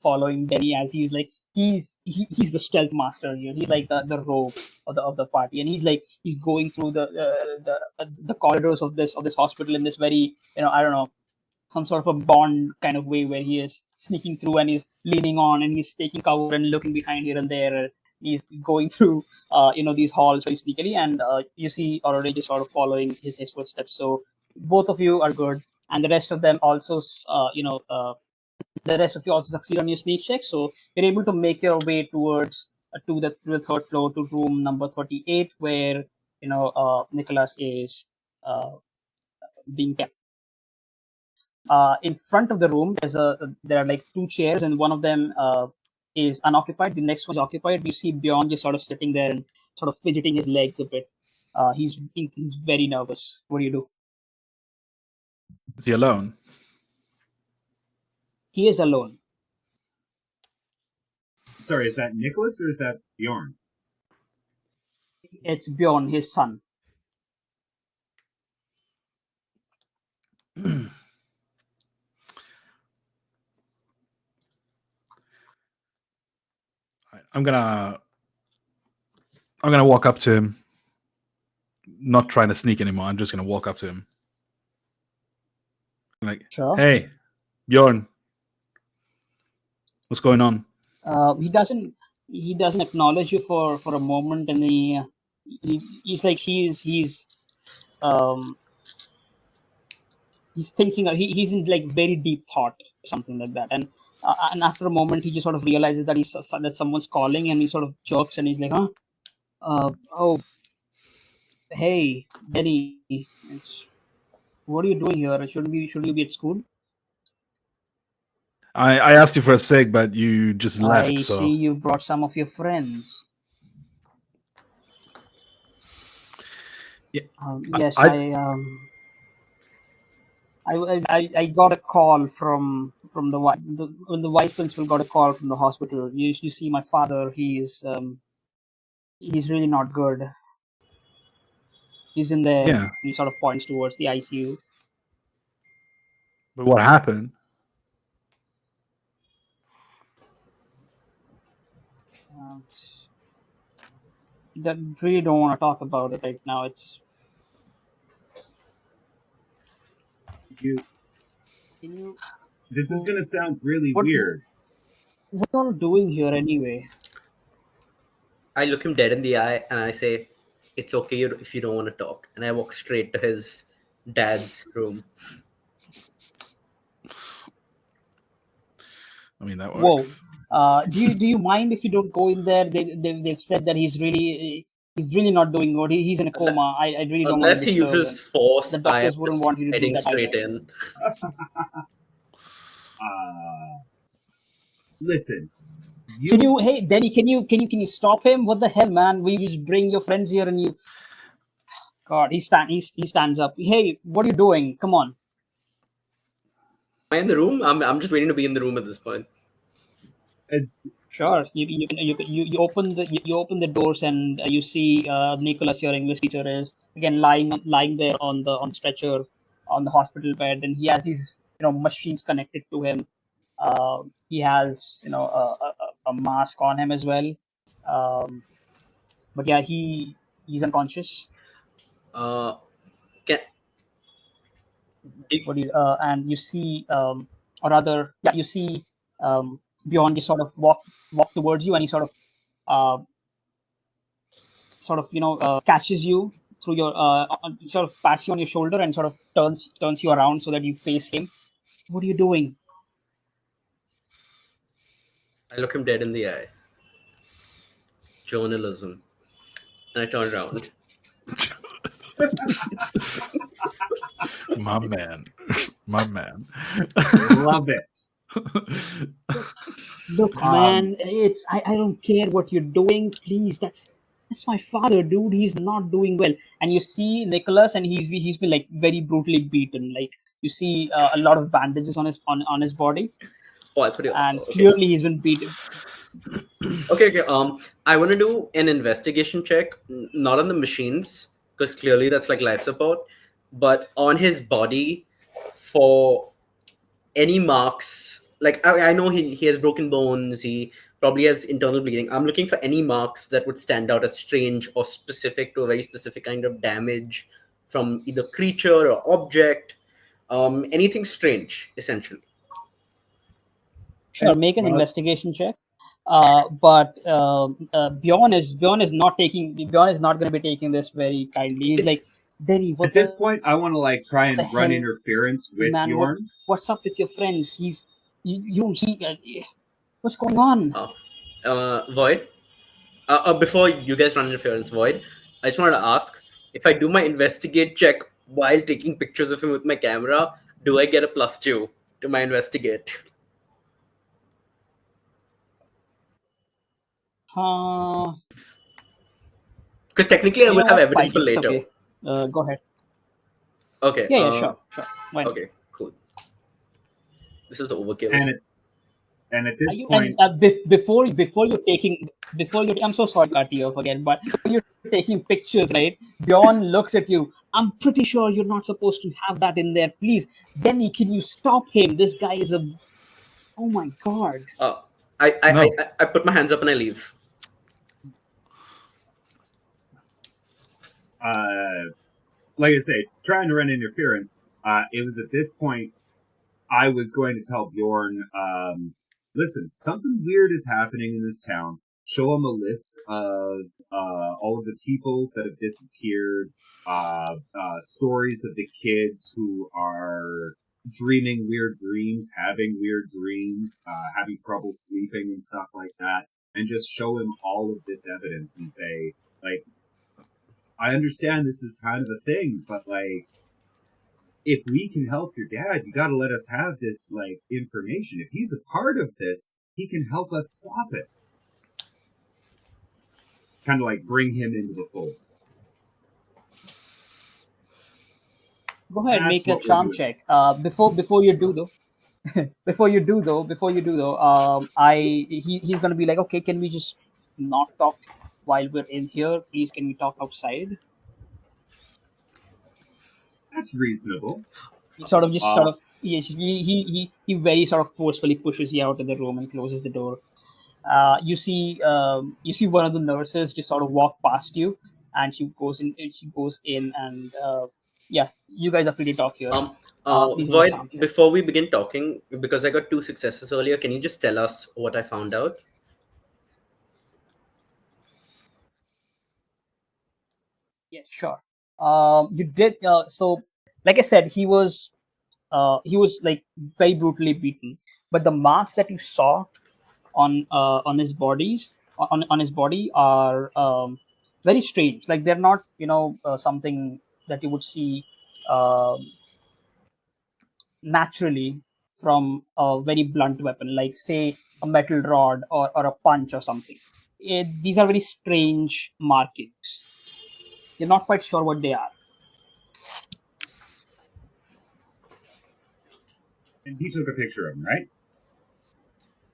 following Denny as he's like he's the stealth master here. He's like the rogue of the party, and he's going through the corridors of this hospital in this very I don't know, some sort of a Bond kind of way where he is sneaking through and he's leaning on and he's taking cover and looking behind here and there. He's going through these halls very sneakily, and you see already just sort of following his footsteps. So both of you are good, and the rest of them also the rest of you also succeed on your sneak check. So you're able to make your way towards to the third floor, to room number 38, where Nicholas is being kept. In front of the room, there are like two chairs, and one of them is unoccupied. The next one is occupied. You see Bjorn just sort of sitting there and sort of fidgeting his legs a bit. He's very nervous. What do you do? Is he alone? He is alone. Sorry, is that Nicholas or is that Bjorn? It's Bjorn, his son. I'm gonna walk up to him. Not trying to sneak anymore. I'm just gonna walk up to him. Like, Sure. hey, Bjorn, what's going on? He doesn't acknowledge you for a moment, and he's like he's thinking, he's in like very deep thought, something like that, and after a moment he just sort of realizes that that someone's calling, and he sort of jerks and he's like, huh, oh, hey Denny, what are you doing here? Shouldn't you be at school? I asked you for a cig, but you just left. I So see you brought some of your friends. yeah, yes, I got a call from the vice principal got a call from the hospital. You see my father, he's really not good. He's in there. Yeah. He sort of points towards the ICU. But what happened? That really don't want to talk about it right now. It's You. can you This is gonna sound really what weird. what are you doing here anyway? I look him dead in the eye and I say, "It's okay if you don't want to talk." And I walk straight to his dad's room. I mean, that Whoa. works. Do you mind if you don't go in there? They've said that he's really not doing good. He's in a coma. I really don't want to Unless he disturb uses him. force, The I am doctors wouldn't just want you to do heading that straight either. in. Listen. Can you, hey Denny, can you stop him? What the hell, man? We just bring your friends here and you. God, he stands up. Hey, what are you doing? Come on. Am I in the room? I'm just waiting to be in the room at this point. Sure. You open the doors and you see Nicholas, your English teacher, is again lying there on the stretcher on the hospital bed, and he has these machines connected to him. He has a mask on him as well. But yeah, he's unconscious. Can What do you, and you see, or rather, yeah, you see Beyond. He sort of walk towards you, and he uh, catches you through your sort of pats you on your shoulder and sort of turns you around so that you face him. What are you doing? I look him dead in the eye? Journalism. And I turn around. My man. My man. Love it. Look, man, I don't care what you're doing. Please, that's my father, dude. He's not doing well. And you see Nicholas, and he's been like very brutally beaten. Like you see a lot of bandages on his body, Oh, I thought you. and Okay. clearly he's been beaten. Okay. I want to do an investigation check, not on the machines, because clearly that's like life support, but on his body for any marks. Like I know he has broken bones. He probably has internal bleeding. I'm looking for any marks that would stand out as strange or specific to a very specific kind of damage from either creature or object. Anything strange, essentially. Sure, make an Well, investigation check. But Bjorn is not going to be taking this very kindly. He's like, Denny, what at this the point, I want to like try and run hell, interference with man? Bjorn. What's up with your friends? You don't see what's going on? Void. Before you guys run interference, Void, I just wanted to ask if I do my investigate check while taking pictures of him with my camera, do I get a +2 to my investigate? Uh, Because technically, I you will know have what? evidence Fight for it. It's later. okay. Go ahead. Okay. Yeah, sure. Why not? Okay. Cool. This is overkill. And at this And point, before you're taking I'm so sorry to cut you off again, but when you're taking pictures, right? Bjorn looks at you. I'm pretty sure you're not supposed to have that in there. Please, Denny, can you stop him? This guy is oh my god. I put my hands up and I leave. like I say, trying to run interference. It was at this point I was going to tell Bjorn, listen, something weird is happening in this town. Show him a list of all of the people that have disappeared, stories of the kids who are dreaming weird dreams, having weird dreams, having trouble sleeping and stuff like that, and just show him all of this evidence and say, like, I understand this is kind of a thing, but like, if we can help your dad, you gotta let us have this, like, information. If he's a part of this, he can help us stop it. Kind of like bring him into the fold. Go ahead, That's make a what we're charm doing. check. Before you do though, he's gonna be like, okay, can we just not talk while we're in here? Please, can we talk outside? That's reasonable. He he very sort of forcefully pushes you out of the room and closes the door. You see one of the nurses just sort of walk past you, and she goes in. She goes in, and yeah, you guys are free to talk here. Please make a Void, sound check. before we begin talking, because I got 2 successes earlier, can you just tell us what I found out? Yes, sure. You did. So, like I said, he was like very brutally beaten, but the marks that you saw on his on his body are very strange. Like they're not, something that you would see um, naturally from a very blunt weapon, like say a metal rod or a punch or something. These are very strange markings. You're not quite sure what they are. And he took a picture of him, right?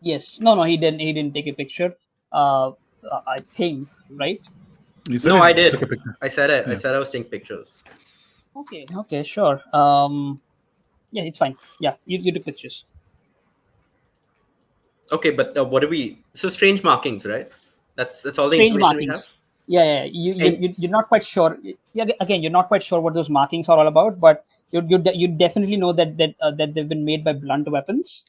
Yes, no, he didn't. He didn't take a picture. Uh, I think, right? You said No, he I took a did. picture. I said it. I Yeah. said I was taking pictures. Okay, sure. Yeah, it's fine. Yeah, you took pictures. Okay, but what do we? So strange markings, right? That's all the Strange information we have. markings. Yeah. And You're not quite sure. Yeah, again, you're not quite sure what those markings are all about, but you definitely know that they've been made by blunt weapons,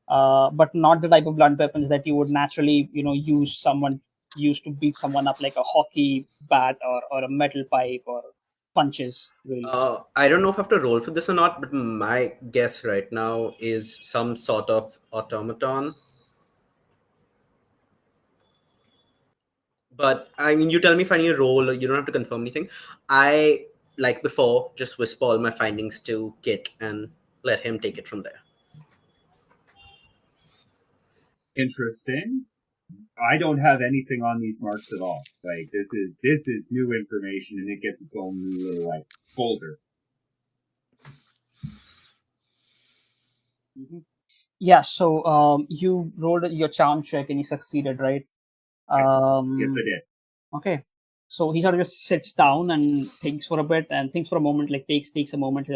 but not the type of blunt weapons that you would naturally, use to beat someone up, like a hockey bat or a metal pipe or punches. Really. I don't know if I have to roll for this or not, but my guess right now is some sort of automaton. But I mean, you tell me if I need to roll, or you don't have to confirm anything. I, like before, just whisper all my findings to Kit and let him take it from there. Interesting. I don't have anything on these marks at all. Like this is new information, and it gets its own new little like folder. Mm-hmm. Yeah. So you rolled your charm check and you succeeded, right? Yes, I did. Okay. So he sort of just sits down and thinks for a bit and thinks for a moment, like takes a moment.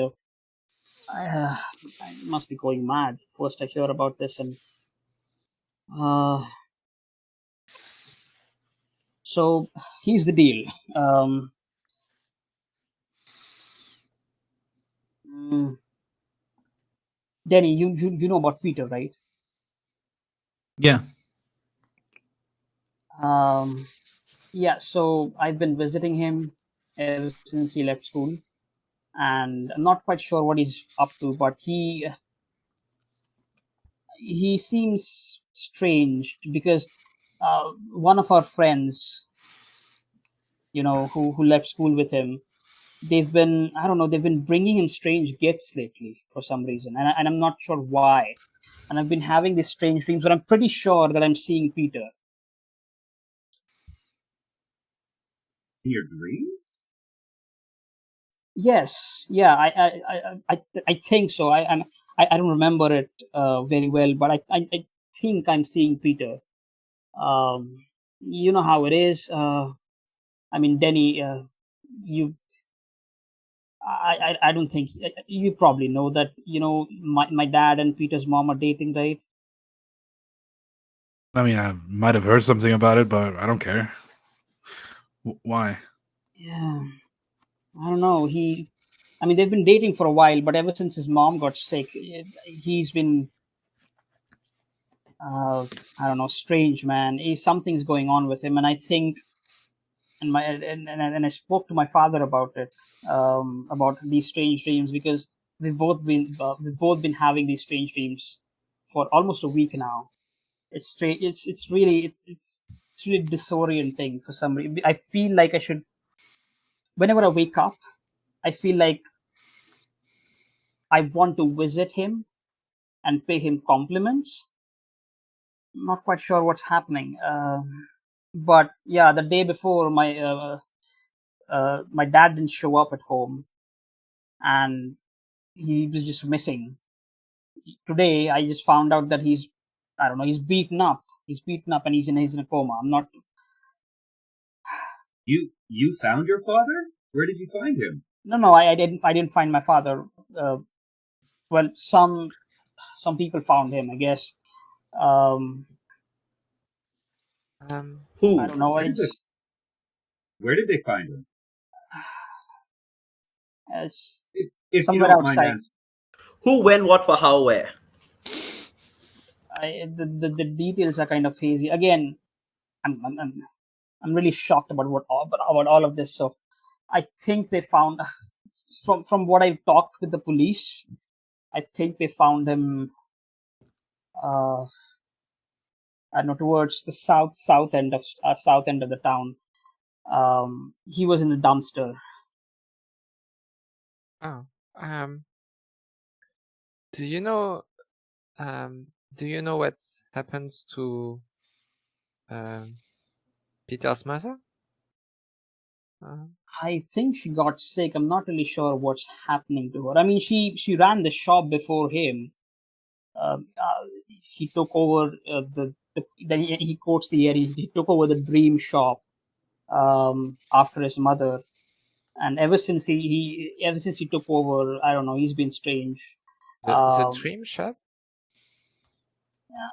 I must be going mad. First, I hear about this, and uh, so here's the deal. Mm, Danny, you know about Peter, right? Yeah. Yeah. So I've been visiting him ever since he left school, and I'm not quite sure what he's up to, but he seems strange because one of our friends, who left school with him, they've been, I don't know, they've been bringing him strange gifts lately for some reason, and I'm not sure why. And I've been having these strange dreams, but I'm pretty sure that I'm seeing Peter. In your dreams? Yes, yeah, I think so. I don't remember it very well, but I think I'm seeing Peter. You know how it is. I mean, Denny, you I don't think you probably know that, my dad and Peter's mom are dating, right? I mean, I might have heard something about it, but I don't care. Why? Yeah, I don't know. I mean, they've been dating for a while, but ever since his mom got sick, he's been, I don't know, strange, man. Something's going on with him, and I think, and I spoke to my father about it, about these strange dreams, because we've both been having these strange dreams for almost a week now. It's straight. It's really disorienting for some reason. I feel like I should, whenever I wake up, I feel like I want to visit him and pay him compliments. I'm not quite sure what's happening. But yeah, the day before, my dad didn't show up at home, and he was just missing. Today, I just found out that I don't know, he's beaten up. He's beaten up, and he's in a coma. I'm not. You found your father? Where did you find him? No, I didn't find my father. Well, some people found him, I guess. Um, I Who? don't know. Where did they find him? It's If you somewhere don't mind outside. answering. Who, when, what, for, how, where? The details are kind of hazy. Again, I'm really shocked about about all of this. So I think they found from what I've talked with the police. I think they found him. I don't know, towards the south end of the town. He was in the dumpster. Oh, um, do you know what happens to Peter's mother? I think she got sick. I'm not really sure what's happening to her. I mean, she ran the shop before him. He took over then he quotes the year he took over the dream shop after his mother, and ever since he took over, I don't know, he's been strange. The Um, dream shop?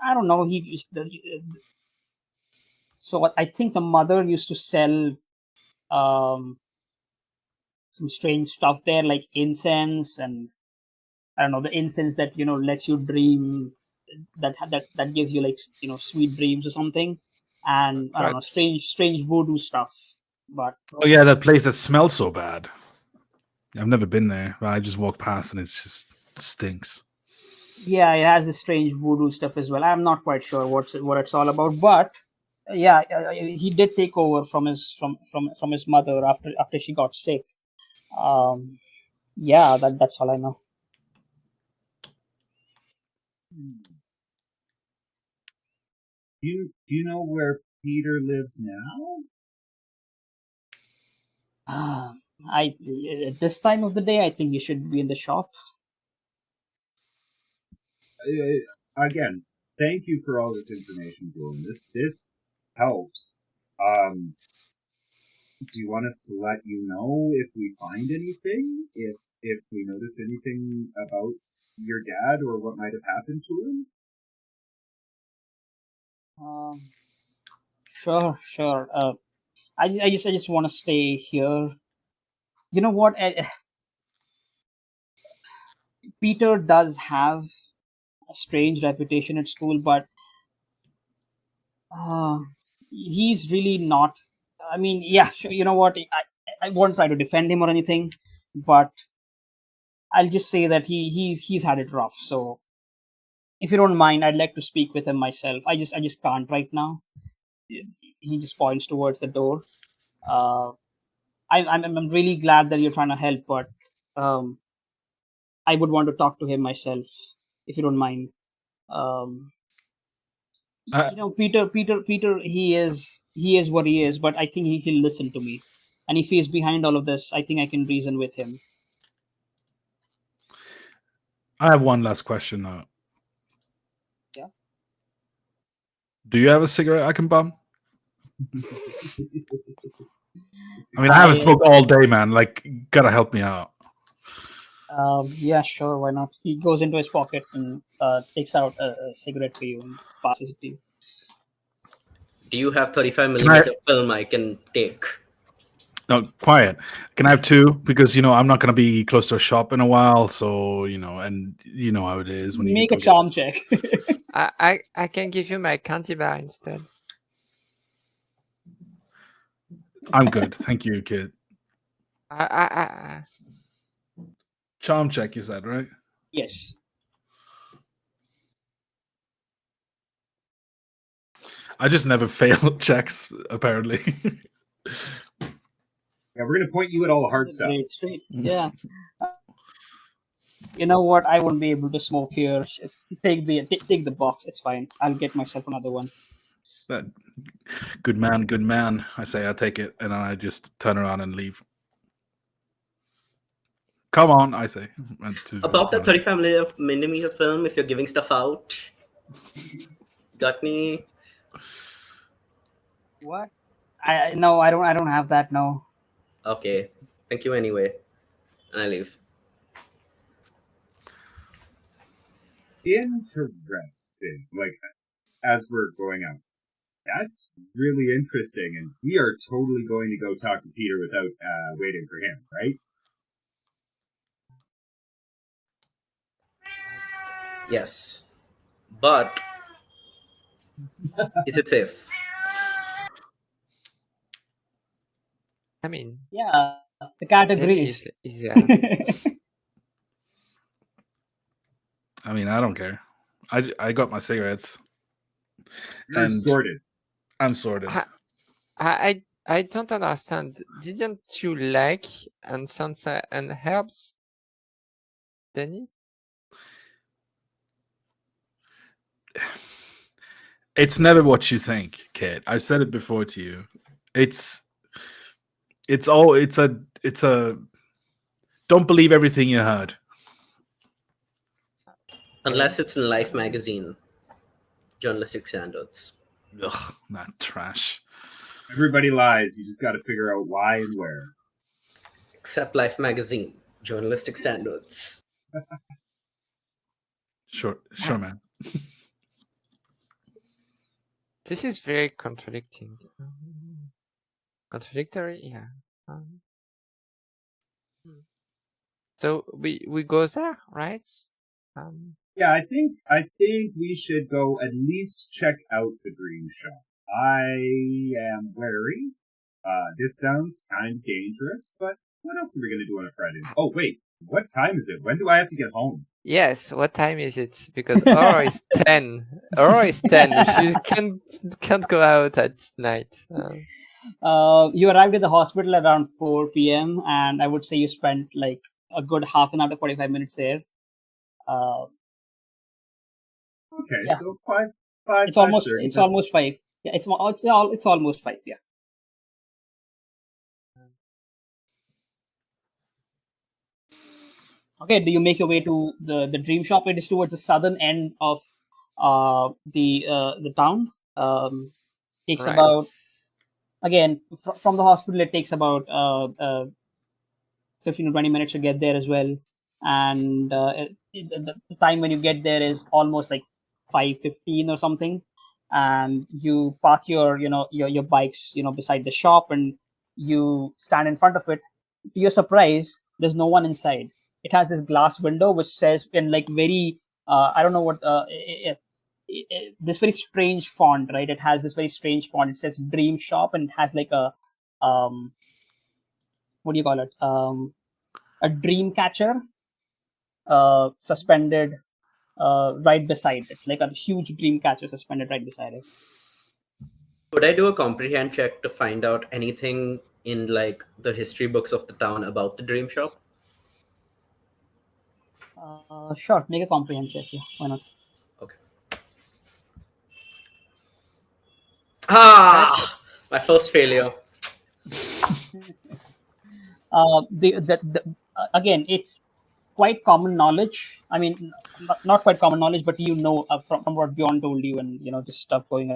I don't know. So I think the mother used to sell um, some strange stuff there, like incense, and I don't know, the incense that lets you dream, that gives you, like, sweet dreams or something, and I don't know, But strange voodoo stuff. But Oh yeah, that place that smells so bad. I've never been there, but I just walk past and it stinks. yeah, it has this strange voodoo stuff as well. I'm not quite sure what it's all about, but yeah, he did take over from his mother after she got sick. Um, yeah, that's all I know. Do you know where Peter lives now? I At this time of the day, I think you should be in the shop. Again, thank you for all this information, Dylan. This helps. Do you want us to let you know if we find anything? If we notice anything about your dad or what might have happened to him? Sure. I just want to stay here. You know what? Peter does have a strange reputation at school, but uh, he's really not. I mean, yeah, sure, you know what? I won't try to defend him or anything, but I'll just say that he's had it rough. So if you don't mind, I'd like to speak with him myself. I just can't right now. He just points towards the door. Uh, I'm really glad that you're trying to help, but um, I would want to talk to him myself, if you don't mind. Um, I, Peter, he is what he is, but I think he'll listen to me. And if he's behind all of this, I think I can reason with him. I have one last question now. Yeah. Do you have a cigarette I can bum? I mean, I haven't I smoked all day, man. Like, gotta help me out. Yeah, sure, why not? He goes into his pocket and takes out a cigarette for you and passes it to you. Do you have 35 Can I? millimeter film I can take? No, quiet. Can I have two? Because I'm not gonna be close to a shop in a while, so and you know how it is when you Make a go get charm this. check. I can give you my candy bar instead. I'm good, thank you, kid. I Charm check, you said, right? Yes. I just never fail checks, apparently. Yeah, we're gonna point you at all the hard That's a stuff. great street. Yeah. You know what? I won't be able to smoke here. Take the box. It's fine. I'll get myself another one. That good man. I say I take it, and I just turn around and leave. Come on, I say. About the 35 millimeter film, if you're giving stuff out, got any? What? No, I don't have that. No. Okay, thank you anyway. and I leave. Interesting. Like, as we're going out, that's really interesting, and we are totally going to go talk to Peter without waiting for him, right? Yes, but is it safe? I mean, Yeah, the cat Danny agrees. is I mean, I don't care. I got my cigarettes. You're And sorted. I'm sorted. I don't understand. Didn't you like incense and herbs, Danny? It's never what you think, kid. I said it before to you. It's a don't believe everything you heard. Unless it's in Life magazine, journalistic standards. Ugh, that trash. Everybody lies. You just got to figure out why and where. Except Life magazine, journalistic standards. Sure, man. This is very contradicting. Contradictory, yeah. So we go there, right? Yeah, I think we should go at least check out the dream shop. I am wary. This sounds kind of dangerous, but what else are we gonna do on a Friday? Oh wait, what time is it? When do I have to get home? Yes, what time is it? Because Aurora is 10. Aurora is 10. She can't go out at night. You arrived at the hospital around 4 p.m. and I would say you spent like a good half an hour to 45 minutes there. Okay, Yeah. so five. It's almost 5. Yeah, it's almost 5. Yeah. Okay. Do you make your way to the dream shop? It is towards the southern end of the town. Takes Right. about, again, from the hospital it takes about 15 to 20 minutes to get there as well, and the time when you get there is almost like 5:15 or something, and you park your bikes beside the shop, and you stand in front of it. To your surprise, there's no one inside. It has this glass window which says in like very I don't know what this very strange font, right? It has this very strange font. It says dream shop, and it has like a what do you call it, a dream catcher suspended right beside it, like a huge dream catcher suspended right beside it. Could I do a comprehend check to find out anything in like the history books of the town about the dream shop? Sure, make a comprehend check. Yeah, why not? Okay. My first failure. Again, it's quite common knowledge. I mean, not quite common knowledge, but from what Bjorn told you, and just stuff going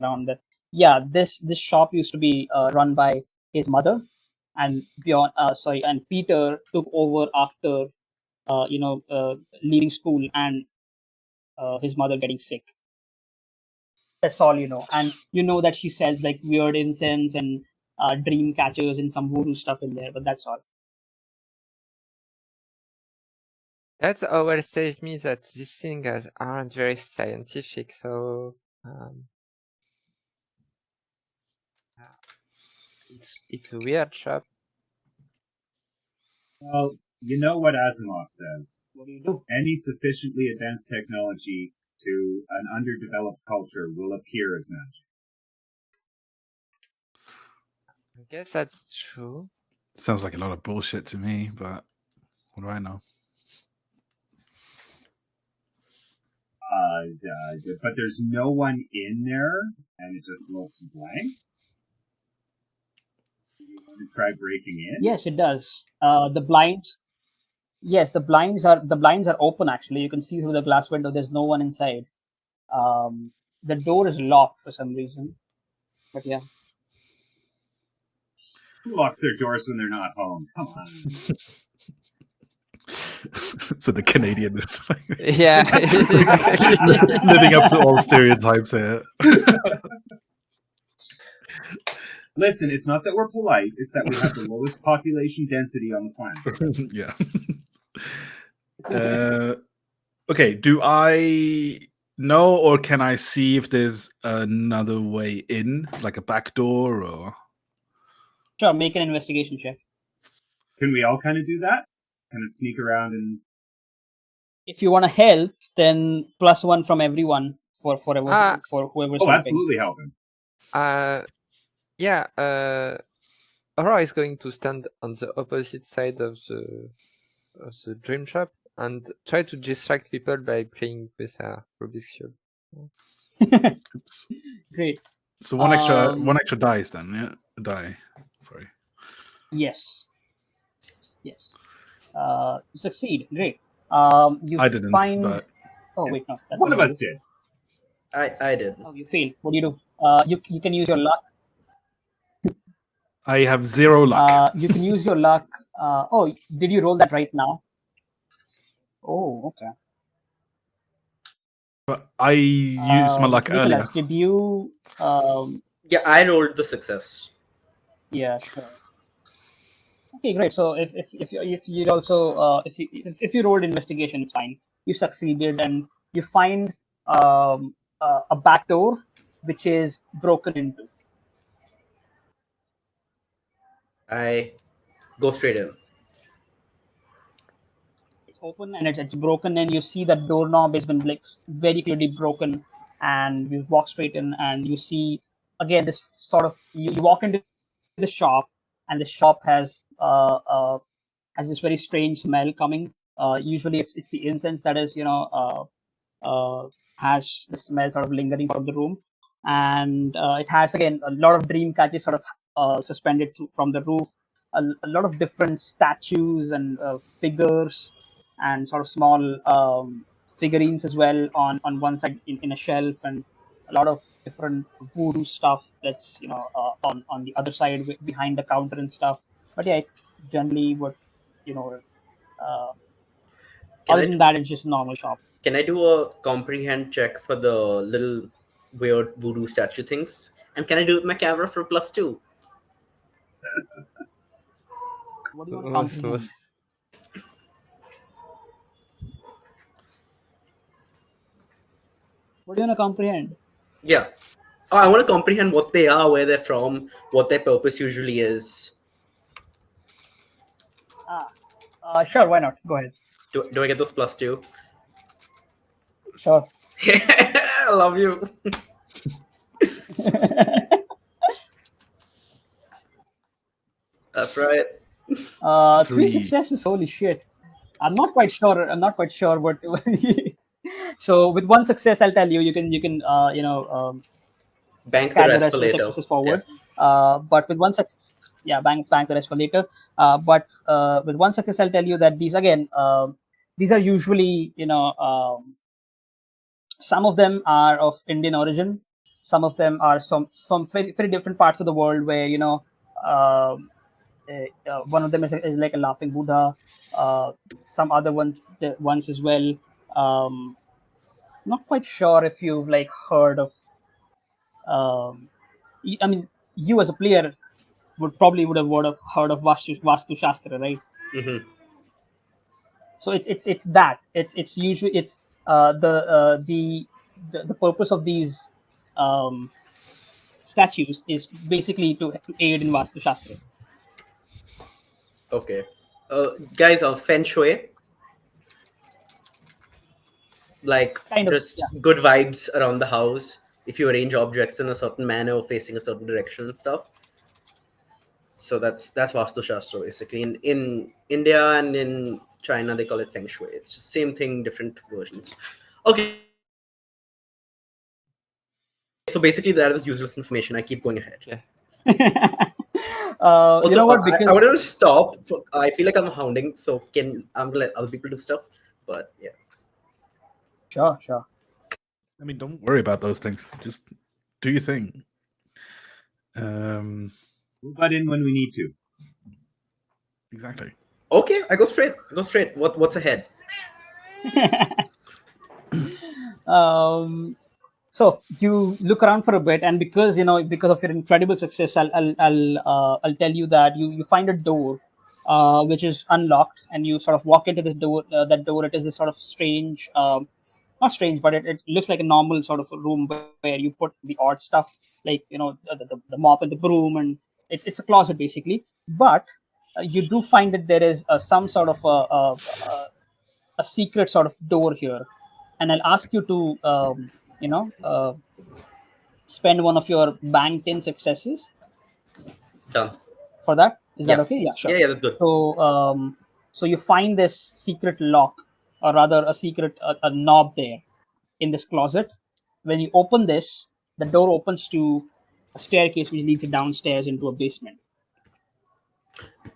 around that. Yeah, this shop used to be run by his mother, and and Peter took over after leaving school and his mother getting sick. That's all you know, and you know that she sells like weird incense and dream catchers and some voodoo stuff in there, but that's all. That always says me that these things aren't very scientific, so it's a weird shop. Well, you know what Asimov says. What do you do? Any sufficiently advanced technology to an underdeveloped culture will appear as magic. I guess that's true. Sounds like a lot of bullshit to me, but what do I know? But there's no one in there, and it just looks blank. You want to try breaking in? Yes, it does. The blinds. Yes, the blinds are open. Actually, you can see through the glass window. There's no one inside. The door is locked for some reason. But yeah, Who locks their doors when they're not home? Come on. So the Canadian Yeah, exactly. living up to all stereotypes here. Listen, it's not that we're polite; it's that we have the lowest population density on the planet. Yeah. Okay. Do I know, or can I see if there's another way in, like a back door, or? Sure, make an investigation check. Can we all kind of do that? Kind of sneak around and. If you want to help, then +1 from everyone for whoever's Oh, helping. absolutely helping. Yeah. Aurora is going to stand on the opposite side of the dream shop and try to distract people by playing with her Rubik's Cube. Oops. Great. So one extra dice then, yeah, die. Sorry. Yes. You succeed. Great. You I didn't, find. but Oh wait, no. That's One of not us you. did. I did. Oh, you failed. What do you do? You can use your luck. I have 0 luck. You can use your luck. Oh, did you roll that right now? Oh, okay. But I used my luck earlier. Nicholas, did you? Yeah, I rolled the success. Yeah, sure. Okay, great. So if you also if you rolled investigation, it's fine. You succeeded, and you find a back door which is broken into. I go straight in. It's open and it's broken, and you see that doorknob has been like very clearly broken, and you walk straight in, and you see again this sort of you walk into the shop, and the shop has this very strange smell coming. Usually it's the incense that is has the smell sort of lingering out of the room, and it has again a lot of dream catches sort of suspended from the roof, a lot of different statues and figures and sort of small figurines as well on one side in a shelf, and a lot of different voodoo stuff that's on the other side behind the counter and stuff. But yeah, it's generally what you know uh, Can other I than that, it's just a normal shop. can I do a comprehend check for the little weird voodoo statue things? And can I do it with my camera for +2? What do you want to Most- comprehend? What do you want to comprehend? Yeah. Oh, I want to comprehend what they are, where they're from, what their purpose usually is. Sure, why not? Go ahead. Do I get those +2? Sure. I love you. That's right. 3 3. successes. Holy shit! I'm not quite sure. What. So with 1 success, I'll tell you. You can Bank the carry the rest rest for of the later. successes forward. But with 1 success, yeah, bank the rest for later. But with 1 success, I'll tell you that these again, these are usually some of them are of Indian origin. Some of them are from very, very different parts of the world where one of them is like a laughing Buddha. Some other ones as well. Not quite sure if you've like heard of. I mean, you as a player would have heard of Vastu Shastra, right? Mm-hmm. So it's that it's usually it's the purpose of these statues is basically to aid in Vastu Shastra. Okay. Guys, Feng Shui. Like Kind of, just yeah. good vibes around the house. If you arrange objects in a certain manner or facing a certain direction and stuff. So that's Vastu Shastra basically. In India and in China they call it Feng Shui. It's the same thing, different versions. Okay. So basically that is useless information. I keep going ahead. Yeah. Also, You know what? Because I wanted to stop. I feel like I'm hounding, so I'm gonna let other people do stuff. But yeah. sure. I mean, don't worry about those things. Just do your thing. We'll butt in when we need to. Exactly. Okay, I go straight. What's ahead? So you look around for a bit, and because because of your incredible success, I'll tell you that you find a door, which is unlocked, and you sort of walk into this door. That door, it is this sort of strange, not strange, but it looks like a normal sort of a room where you put the odd stuff, like the mop and the broom, and it's a closet basically. But you do find that there is some sort of a secret sort of door here, and I'll ask you to you know uh, spend one of your bank 10 successes Done. for that. Is that Yeah. okay? Yeah, sure. Yeah, that's good. So you find this secret lock, or rather a secret a knob there in this closet. When you open this, the door opens to a staircase which leads downstairs into a basement.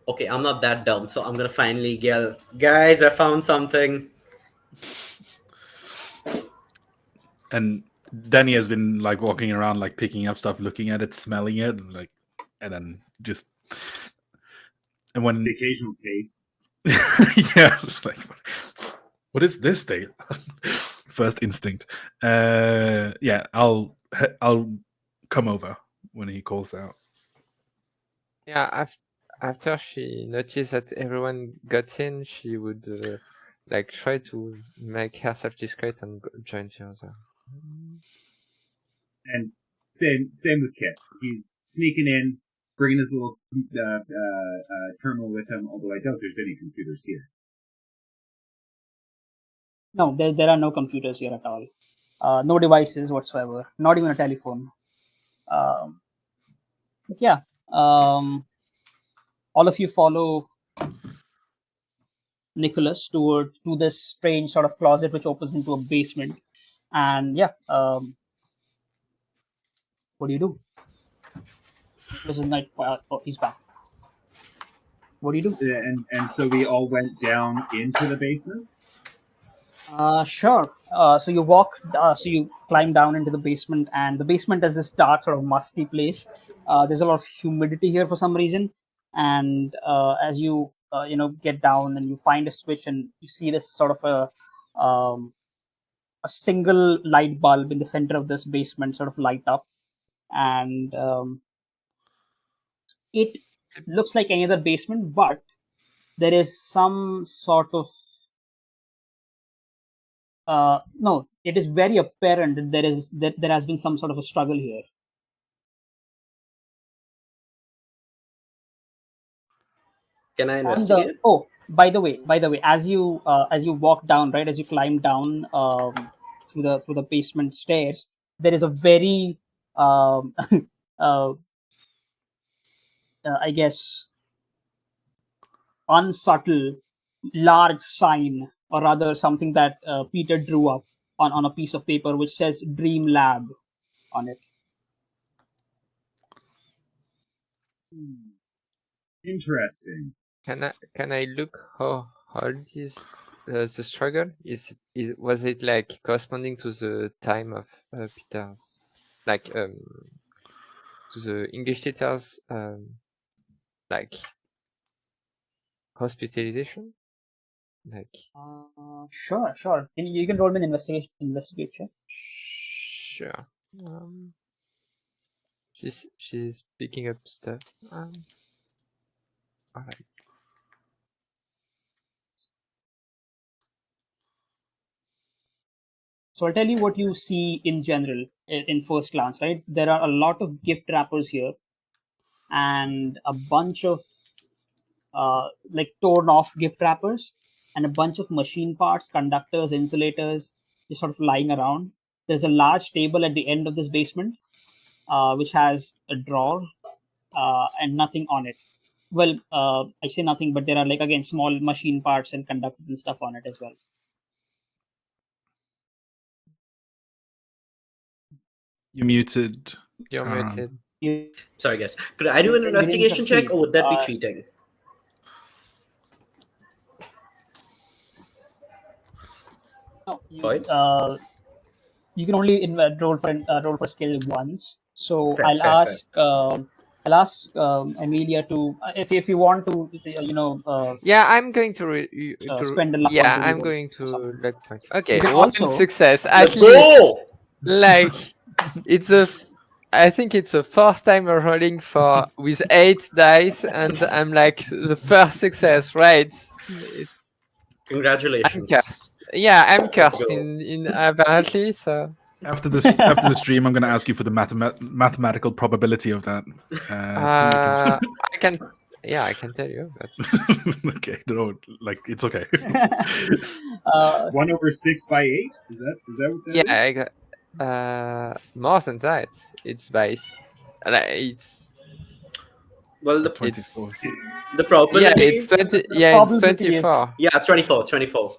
Okay, I'm not that dumb, so I'm gonna finally yell, guys, I found something. And Danny has been like walking around, like picking up stuff, looking at it, smelling it, and then just and when The occasional taste. yeah, it's like, what is this thing? First instinct. Yeah, I'll come over when he calls out. Yeah, after she noticed that everyone got in, she would like try to make herself discreet and join the other. And same with Kit. He's sneaking in, bringing his little terminal with him. Although I doubt there's any computers here. No, there are no computers here at all. No devices whatsoever. Not even a telephone. But yeah, all of you follow Nicholas to this strange sort of closet which opens into a basement. And yeah, what do you do? Nicholas is not. Oh, he's back. What do you do? And so we all went down into the basement. Sure. So you you climb down into the basement, and the basement is this dark, sort of musty place. There's a lot of humidity here for some reason, and as you get down and you find a switch, and you see this sort of a single light bulb in the center of this basement, sort of light up, and it looks like any other basement, but there is some sort of no, it is very apparent that there has been some sort of a struggle here. Can I On the investigate? oh, by the way, as you walk down, right, as you climb down through the basement stairs, there is a very uh, I guess unsubtle large sign, or rather something that Peter drew up on a piece of paper which says Dream Lab on it. Interesting. Can I look how hard is the struggle? Was it like corresponding to the time of Peter's, like to the English teacher's like hospitalization? Like Sure. You can roll me an investigate check. sure. She's picking up stuff. All right. So I'll tell you what you see in general in first glance, right? There are a lot of gift wrappers here, and a bunch of like torn off gift wrappers, and a bunch of machine parts, conductors, insulators, just sort of lying around. There's a large table at the end of this basement, which has a drawer and nothing on it. Well, I say nothing, but there are, like, again, small machine parts and conductors and stuff on it as well. You muted. You're muted. Sorry, guys. Could I do an You didn't investigation check, succeed. or would that be cheating? No, Fine. you can only roll for skill once. So Fair, I'll fair. ask I'll ask Amelia to, if you want to, Yeah, I'm going to spend a luck yeah, point to I'm reroll going or to something. luck point. Okay, can one also- success at Let's least. go! Like it's I think it's the first time I'm rolling with 8 dice, and I'm like the first success, right? It's I'm Congratulations. cursed. Yeah, I'm cursed go. in apparently. So After the stream, I'm going to ask you for the mathematical probability of that. So you can... I can. Yeah, I can tell you. But Okay, no, like it's okay. 1/6/8. Is that what that is? yeah, I got more than that. It's it's Well, the 24. it's the probability. yeah, it's 20. The Yeah, it's probability is- 24. Yeah, it's 24. 24.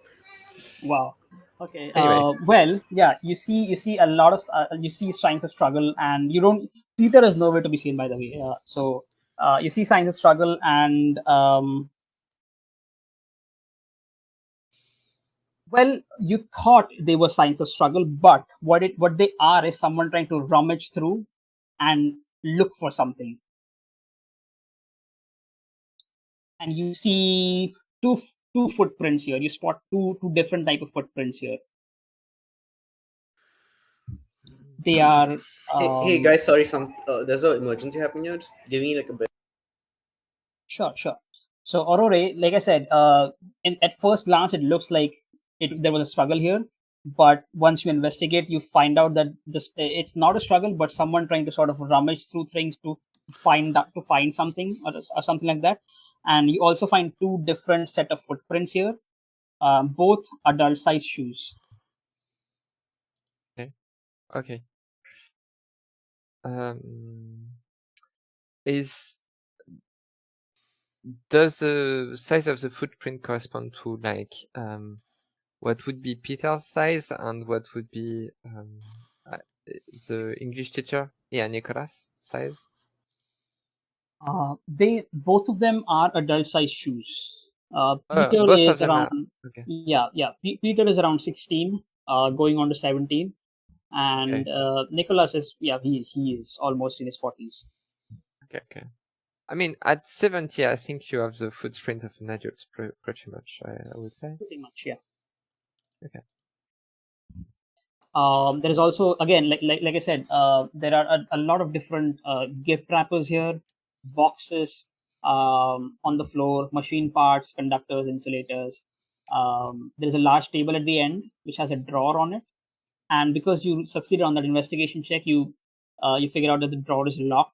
Wow. Okay. Anyway. Well, yeah. You see a lot of you see signs of struggle, and you don't. Peter is nowhere to be seen, by the way. So you see signs of struggle, and well, you thought they were signs of struggle, but what they are is someone trying to rummage through and look for something. And you see two footprints here. You spot two different type of footprints here. They are. Hey guys, sorry, there's an emergency happening here. Just give me like a bit. Sure. So Aurore, like I said, at first glance, it looks like there was a struggle here, but once you investigate, you find out that it's not a struggle, but someone trying to sort of rummage through things to find something or something like that. And you also find two different set of footprints here, both adult size shoes. Okay. Does the size of the footprint correspond to like what would be Peter's size and what would be the English teacher? Yeah, Nicholas' size. Both of them are adult size shoes. Peter both of is them around. are okay. Yeah. Peter is around 16, going on to 17, and Okay. Nicholas is he is almost in his 40s. Okay. I mean, at 70, I think you have the footprint of an adult, pretty much. I would say. Pretty much, yeah. Okay. There is also, again, like I said, there are a lot of different gift wrappers here, boxes on the floor, machine parts, conductors, insulators. There is a large table at the end which has a drawer on it, and because you succeeded on that investigation check, you figure out that the drawer is locked.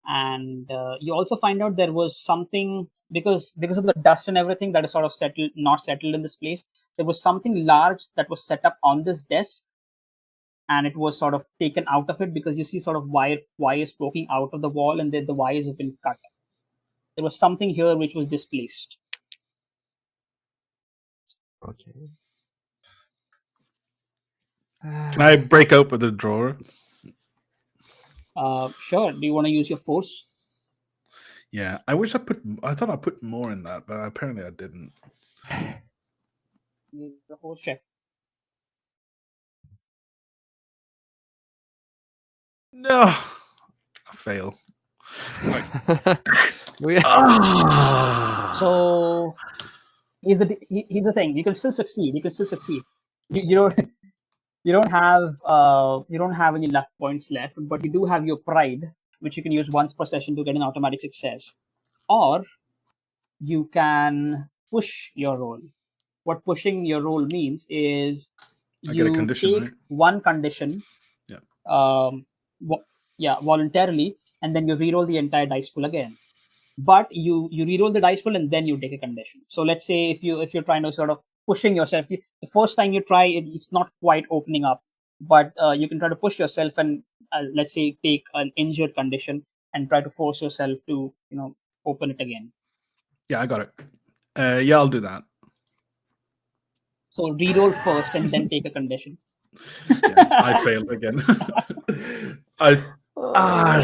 And you also find out there was something, because of the dust and everything that is sort of not settled in this place. There was something large that was set up on this desk, and it was sort of taken out of it, because you see sort of wires poking out of the wall, and the wires have been cut. There was something here which was displaced. Okay. Can I break open the drawer? Sure. Do you want to use your force? Yeah, I thought I put more in that, but apparently I didn't. Use the force check. No, I fail. So here's the thing. You can still succeed. You don't have any luck points left, but you do have your pride, which you can use once per session to get an automatic success. Or you can push your roll. What pushing your roll means is I get a you condition, take right? one condition, voluntarily, and then you reroll the entire dice pool again. But you reroll the dice pool and then you take a condition. So let's say if you're trying to sort of pushing yourself, the first time you try it's not quite opening up, but you can try to push yourself and let's say take an injured condition and try to force yourself to open it again. Yeah, I got it. Yeah, I'll do that. So reroll first and then take a condition. Yeah, I failed again. I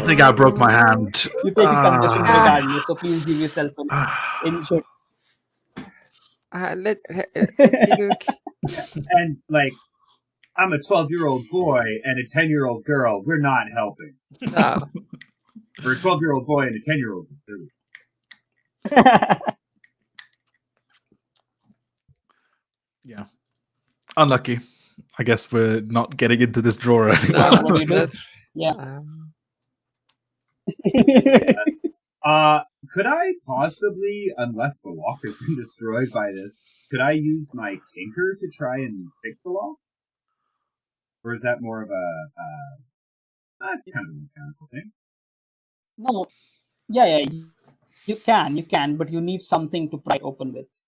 think I broke my hand. You take a condition regardless, so please give yourself an injured. Let me look. And like, I'm a 12-year-old boy and a 10-year-old girl. We're not helping. No. Or a 12-year-old boy and a 10-year-old. Yeah. Unlucky. I guess we're not getting into this drawer anymore. No, What do you do? not. Yeah. Could I possibly, unless the lock has been destroyed by this, could I use my tinker to try and fix the lock? Or is that more of that's kind of a mechanical thing. No. Yeah. You can, but you need something to pry it open with,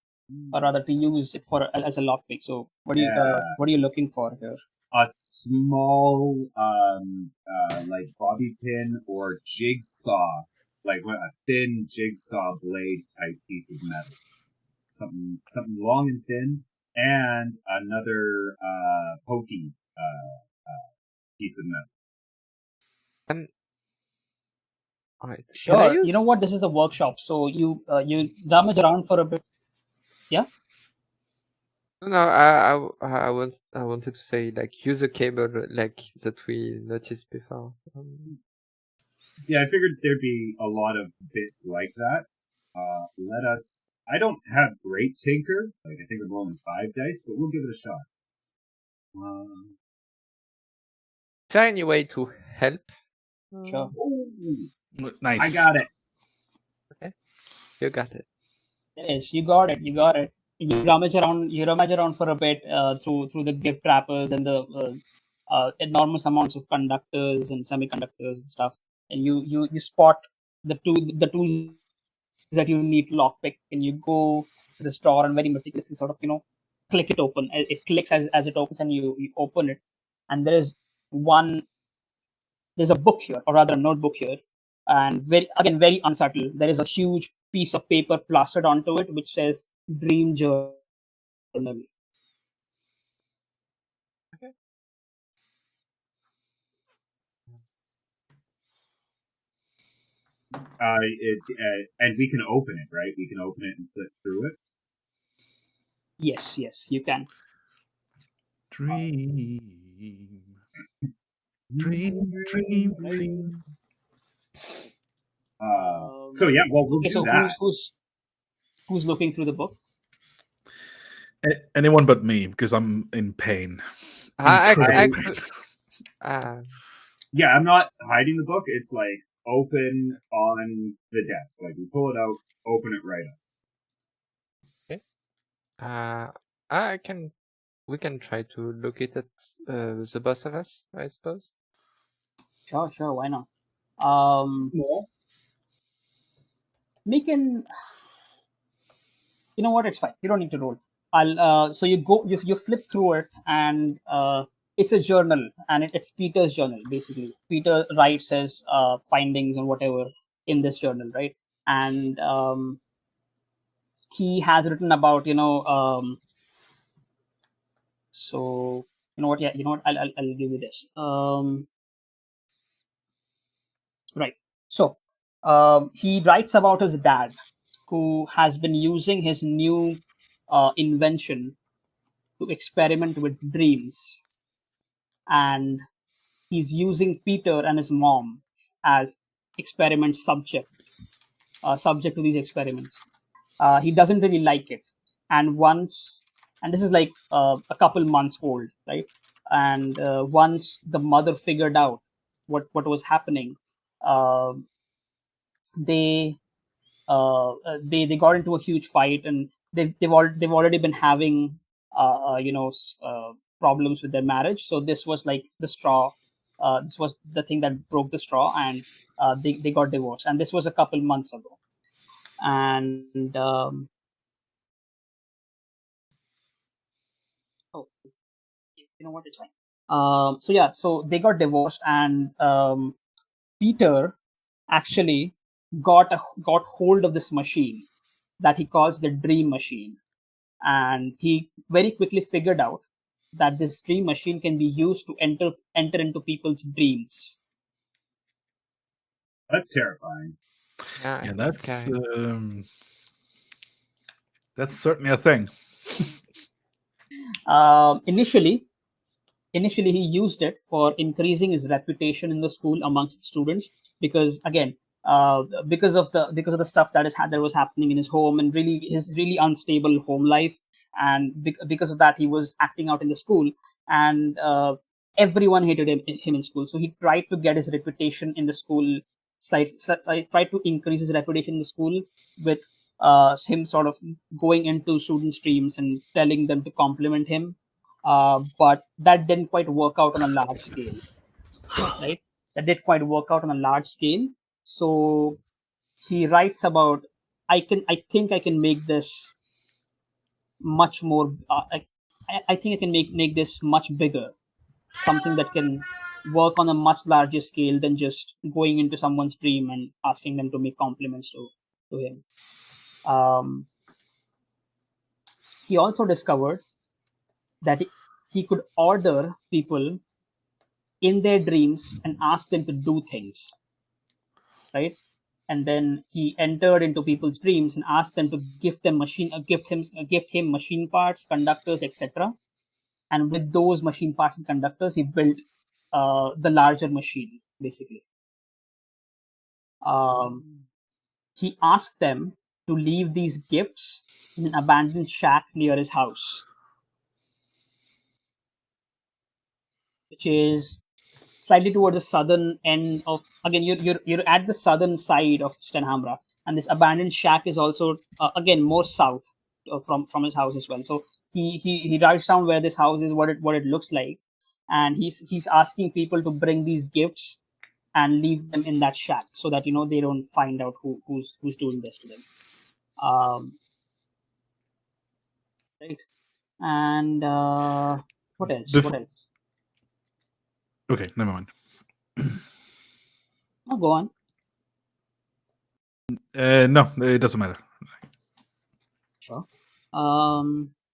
or rather to use it for as a lockpick. So what are you looking for here? A small, like bobby pin or jigsaw, like a thin jigsaw blade type piece of metal. Something long and thin, and another pokey piece of metal. And all right. Sure. Can I use? You know what? This is the workshop, so you rummage around for a bit. Yeah. No, I wanted to say like use a cable like that we noticed before. Yeah, I figured there'd be a lot of bits like that. I don't have great tinker. Like I think I'm rolling 5 dice, but we'll give it a shot. Is there any way to help? Sure. Ooh, Nice. I got it. Okay, you got it. Yes, you got it. You rummage around for a bit through the gift wrappers and the enormous amounts of conductors and semiconductors and stuff, and you spot the tools that you need to lockpick, and you go to the store and very meticulously sort of click it open. It clicks as it opens, and you open it, and there's a book here, or rather a notebook here, and very unsubtle. There is a huge piece of paper plastered onto it which says Dream Journal. And we can open it, right? We can open it and flip through it. Yes, you can. Dream. So yeah, well, we'll do that. Who's looking through the book? Anyone but me, because I'm in pain. I Incredible could. Yeah, I'm not hiding the book. It's like open on the desk. Like we pull it out, open it right up. Okay. We can try to locate it the both of us, I suppose. Sure, why not? Small. Make an. You know what? It's fine. You don't need to roll. I'll. So you flip through it, and it's a journal, and it's Peter's journal basically. Peter writes his findings and whatever in this journal, right? And he has written about so you know what? Yeah, you know what? I'll give you this. Right. So he writes about his dad, who has been using his new invention to experiment with dreams, and he's using Peter and his mom as experiment subject to these experiments. He doesn't really like it, and this is like a couple months old, right? And once the mother figured out what was happening, uh, they they got into a huge fight, and they've already been having problems with their marriage. So this was like the straw. This was the thing that broke the straw, and they got divorced. And this was a couple months ago. And oh, you know what? It's fine. So they got divorced, and Peter actually got hold of this machine that he calls the dream machine, and he very quickly figured out that this dream machine can be used to enter into people's dreams. That's terrifying. Yeah, that's certainly a thing. Initially he used it for increasing his reputation in the school amongst the students, because again, because of the stuff that was happening in his home, and really his really unstable home life, and because of that he was acting out in the school, and everyone hated him in school. So he tried to get his reputation in the school tried to increase his reputation in the school with him sort of going into student streams and telling them to compliment him, but that didn't quite work out on a large scale, right? That did quite work out on a large scale. So he writes about, I think I can make this much more. I think I can make this much bigger, something that can work on a much larger scale than just going into someone's dream and asking them to make compliments to him. He also discovered that he could order people in their dreams and ask them to do things, right? And then he entered into people's dreams and asked them to give him machine parts, conductors, etc. And with those machine parts and conductors, he built the larger machine, basically. He asked them to leave these gifts in an abandoned shack near his house, which is slightly towards the southern end of, again, you're at the southern side of Stenhamra, and this abandoned shack is also again more south from his house as well. So he writes down where this house is, what it looks like, and he's asking people to bring these gifts and leave them in that shack so that they don't find out who's doing this to them. Right. And what else? What else? Okay, never mind. Oh, go on. No, it doesn't matter. Sure.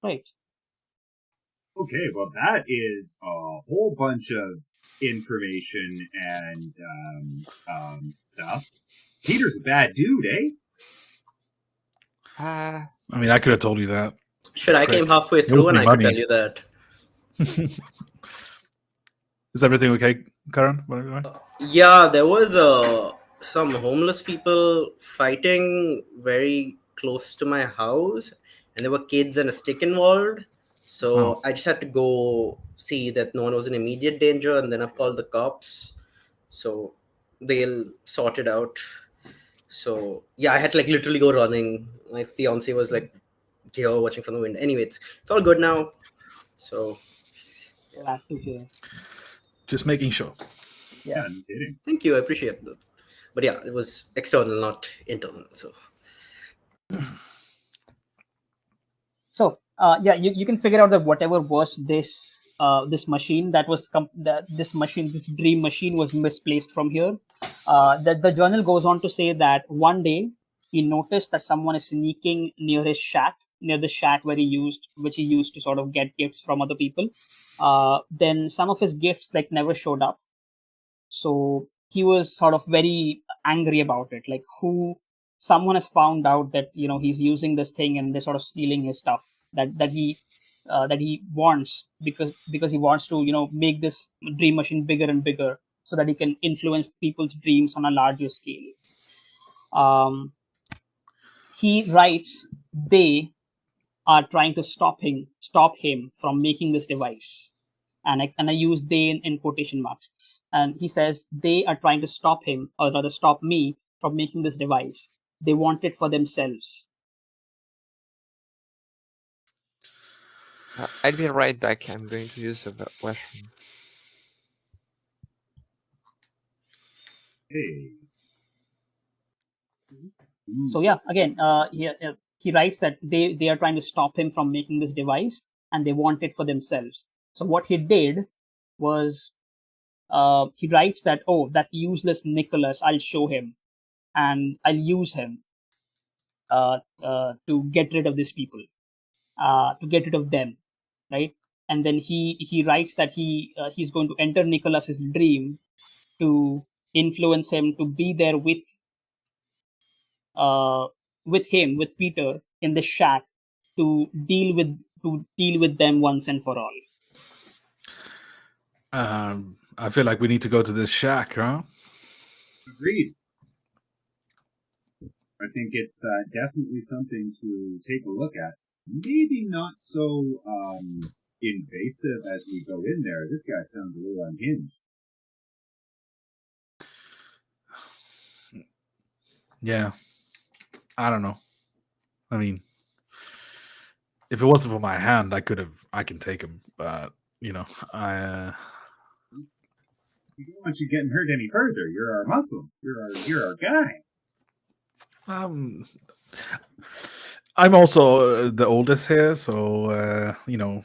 Right. Okay, well, that is a whole bunch of information and stuff. Peter's a bad dude, eh? I mean, I could have told you that. Shit, I came halfway Owes through and me I could money. tell you that. Is everything okay, Karan? Yeah, there was some homeless people fighting very close to my house, and there were kids and a stick involved. So I just had to go see that no one was in immediate danger, and then I've called the cops. So they'll sort it out. So yeah, I had to literally go running. My fiance was here watching from the window. Anyway, it's all good now. So Glad to hear. Just making sure. Yeah, no kidding. Thank you, I appreciate that. But yeah, it was external, not internal. So yeah, you can figure out that whatever was this machine that was this dream machine was misplaced from here. That the journal goes on to say that one day he noticed that someone is sneaking near his shack, near the shack which he used to sort of get gifts from other people. Then some of his gifts never showed up, so he was sort of very angry about it. Someone has found out that he's using this thing and they're sort of stealing his stuff that he wants, because he wants to make this dream machine bigger and bigger so that he can influence people's dreams on a larger scale. He writes they are trying to stop him from making this device, and I use they in quotation marks. And he says they are trying to stop him, or rather stop me, from making this device. They want it for themselves. I'll be right back. I'm going to use the washroom. Hey. So yeah, again, he writes that they are trying to stop him from making this device, and they want it for themselves. So what he did was, he writes that, that useless Nicholas, I'll show him, and I'll use him to get rid of these people, to get rid of them, right? And then he writes that he's going to enter Nicholas's dream to influence him to be there with with Peter in the shack to deal with them once and for all. I feel like we need to go to this shack, huh? Agreed. I think it's definitely something to take a look at. Maybe not so invasive as we go in there. This guy sounds a little unhinged. Yeah. I don't know. I mean, if it wasn't for my hand, I can take him, but you know, We don't want you getting hurt any further. You're our Muslim. You're our guy. um I'm also the oldest here, so you know,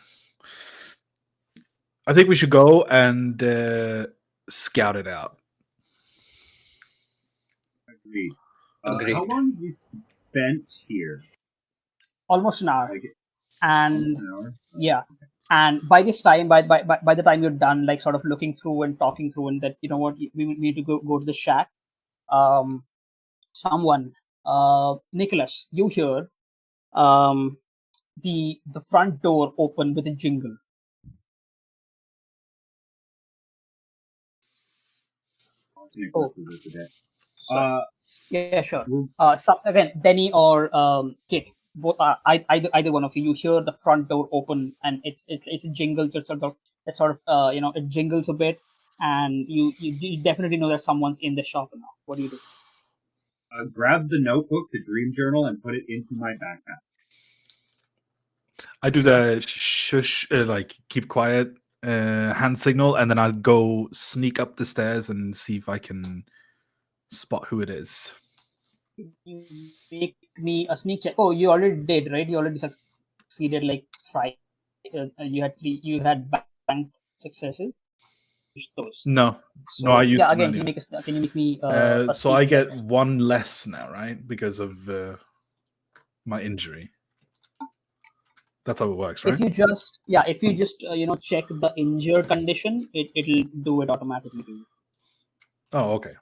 I think we should go and scout it out. Agreed. Agreed. How long have we spent here? Almost an hour. Like And almost an hour. So. yeah, and by this time, by the time you're done, like sort of looking through and talking through, and that, you know what, we need to go to the shack. Someone, Nicholas, you hear the front door open with a jingle. Nicholas for this a bit. So, yeah, sure. We'll- Again, Denny or Kit, both either one of you. You hear the front door open, and it's a jingle. It's sort of you know, it jingles a bit, and you definitely know that someone's in the shop now. What do you do? grab the notebook, the dream journal, and put it into my backpack. I do the shush, like keep quiet hand signal, and then I'll go sneak up the stairs and see if I can spot who it is. You make me a sneak check. Oh, you already did, right? You already succeeded like thrice. You had banked successes. Those. No, So, no, I used yeah, them again, earlier. can you make me a So I sneak check? get one less now, right? Because of my injury. That's how it works, right? If you just you know, check the injured condition, it'll do it automatically to you. Oh, okay.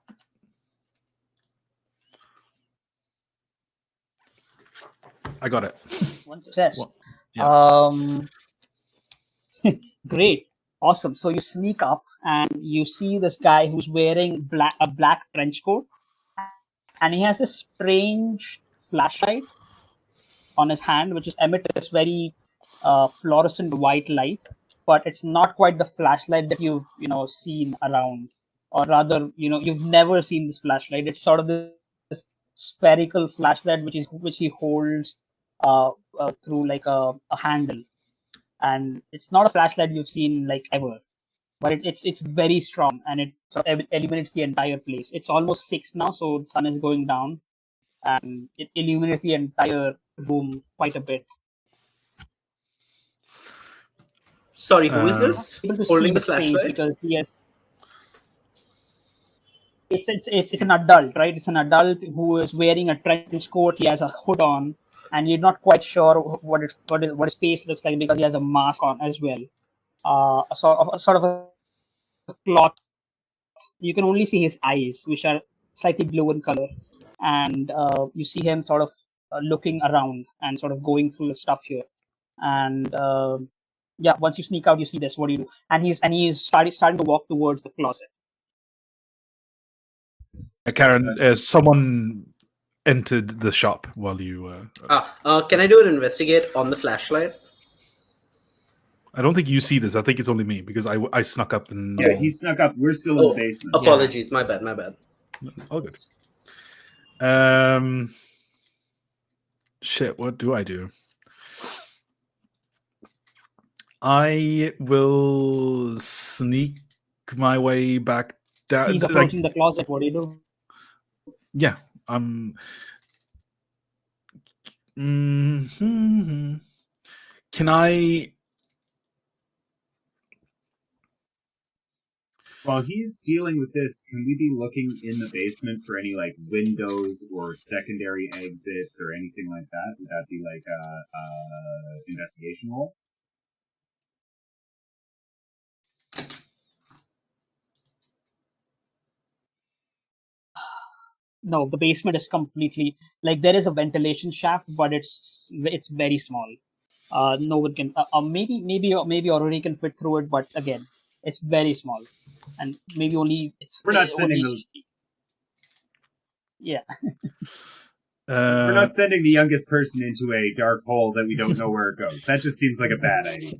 I got it. One success. Well, yes. Great, awesome. So you sneak up and you see this guy who's wearing a black trench coat, and he has this strange flashlight on his hand, which is emit this very fluorescent white light, but it's not quite the flashlight that you've, you know, seen around, or rather, you know, you've never seen this flashlight. It's sort of this spherical flashlight which he holds through like a handle, and it's not a flashlight you've seen like ever, but it's very strong, and it sort of illuminates the entire place. It's almost 6 now, so the sun is going down, and it illuminates the entire room quite a bit. Sorry, who is this? Able to Holding see the his face flashlight? because he has. It's an adult, right? It's an adult who is wearing a trench coat. He has a hood on, and you're not quite sure what his face looks like because he has a mask on as well. A sort of a cloth. You can only see his eyes, which are slightly blue in color, and you see him sort of looking around and sort of going through the stuff here. And yeah, once you sneak out, you see this. What do you do? And he's starting to walk towards the closet. Karen, someone entered the shop while you. Can I do an investigate on the flashlight? I don't think you see this. I think it's only me because I snuck up and. Yeah, he snuck up. We're still in Oh, the basement. apologies. My bad. All good. Shit. What do I do? I will sneak my way back down. He's approaching the closet. What do you do? Yeah. Can I? While he's dealing with this, can we be looking in the basement for any like windows or secondary exits or anything like that? Would that be like a investigation roll? No, the basement is completely like there is a ventilation shaft, but it's very small. No one can. Maybe already can fit through it, but again, it's very small, and maybe only it's. We're not sending those. Yeah. We're not sending the youngest person into a dark hole that we don't know where it goes. That just seems like a bad idea.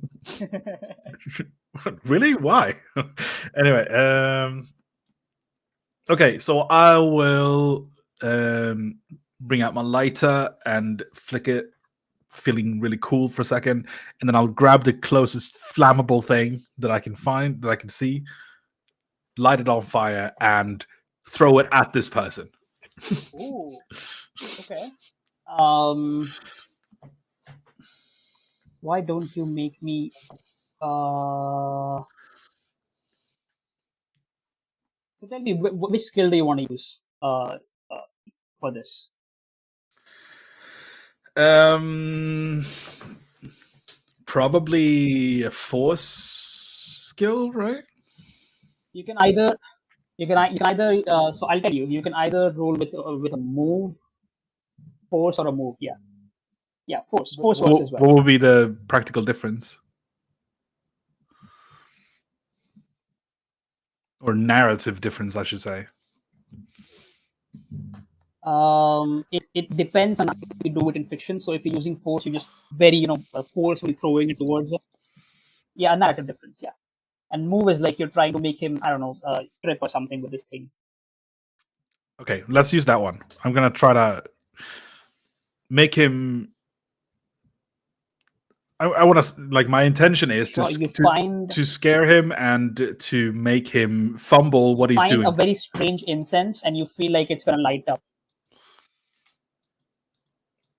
Really? Why? Anyway, okay, so I will bring out my lighter and flick it, feeling really cool for a second, and then I'll grab the closest flammable thing that I can find, that I can see, light it on fire, and throw it at this person. Ooh. Okay. Why don't you make me so tell me which skill do you want to use for this? Probably a force skill, right? You can either so I'll tell you, you can either roll with a move, force, or a move. Yeah, force works as well. What would be the practical difference? Or narrative difference, I should say. It depends on how you do it in fiction. So if you're using force, you're just very forcefully throwing it towards it. Yeah, narrative difference. Yeah, and move is like you're trying to make him, I don't know, trip or something with this thing. Okay, let's use that one. I'm gonna try to make him. I want to, like, my intention is Sure, to scare him and to make him fumble what he's doing. Find a very strange incense, and you feel like it's gonna light up.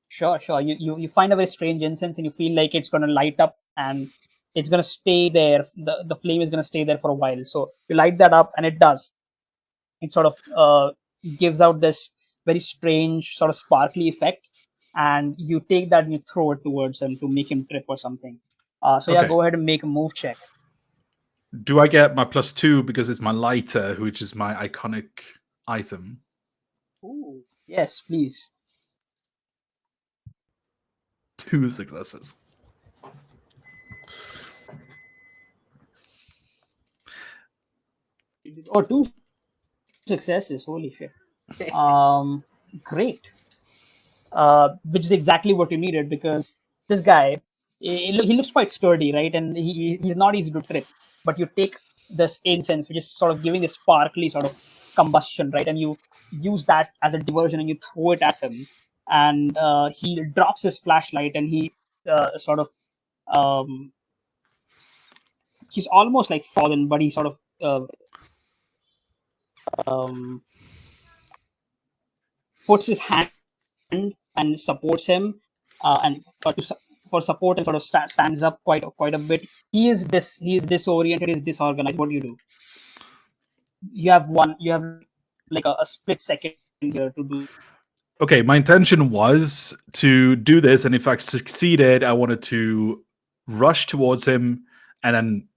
Sure. You find a very strange incense, and you feel like it's gonna light up, and it's gonna stay there. The flame is gonna stay there for a while. So you light that up, and it does. It sort of gives out this very strange sort of sparkly effect, and you take that and you throw it towards him to make him trip or something. So Okay. go ahead and make a move check. Do I get my +2 because it's my lighter, which is my iconic item? Ooh. Yes, please. 2 successes. Oh, 2 successes. Holy shit. Great. Which is exactly what you needed, because this guy, he looks quite sturdy, right? And he's not easy to trip. But you take this incense, which is sort of giving a sparkly sort of combustion, right? And you use that as a diversion, and you throw it at him, and he drops his flashlight, and he sort of he's almost like fallen, but he sort of puts his hand and supports him, and for support, and sort of stands up quite a bit. He is disoriented, he's disorganized. What do you do? You have like a split second here to do. Okay, my intention was to do this, and if I succeeded, I wanted to rush towards him and then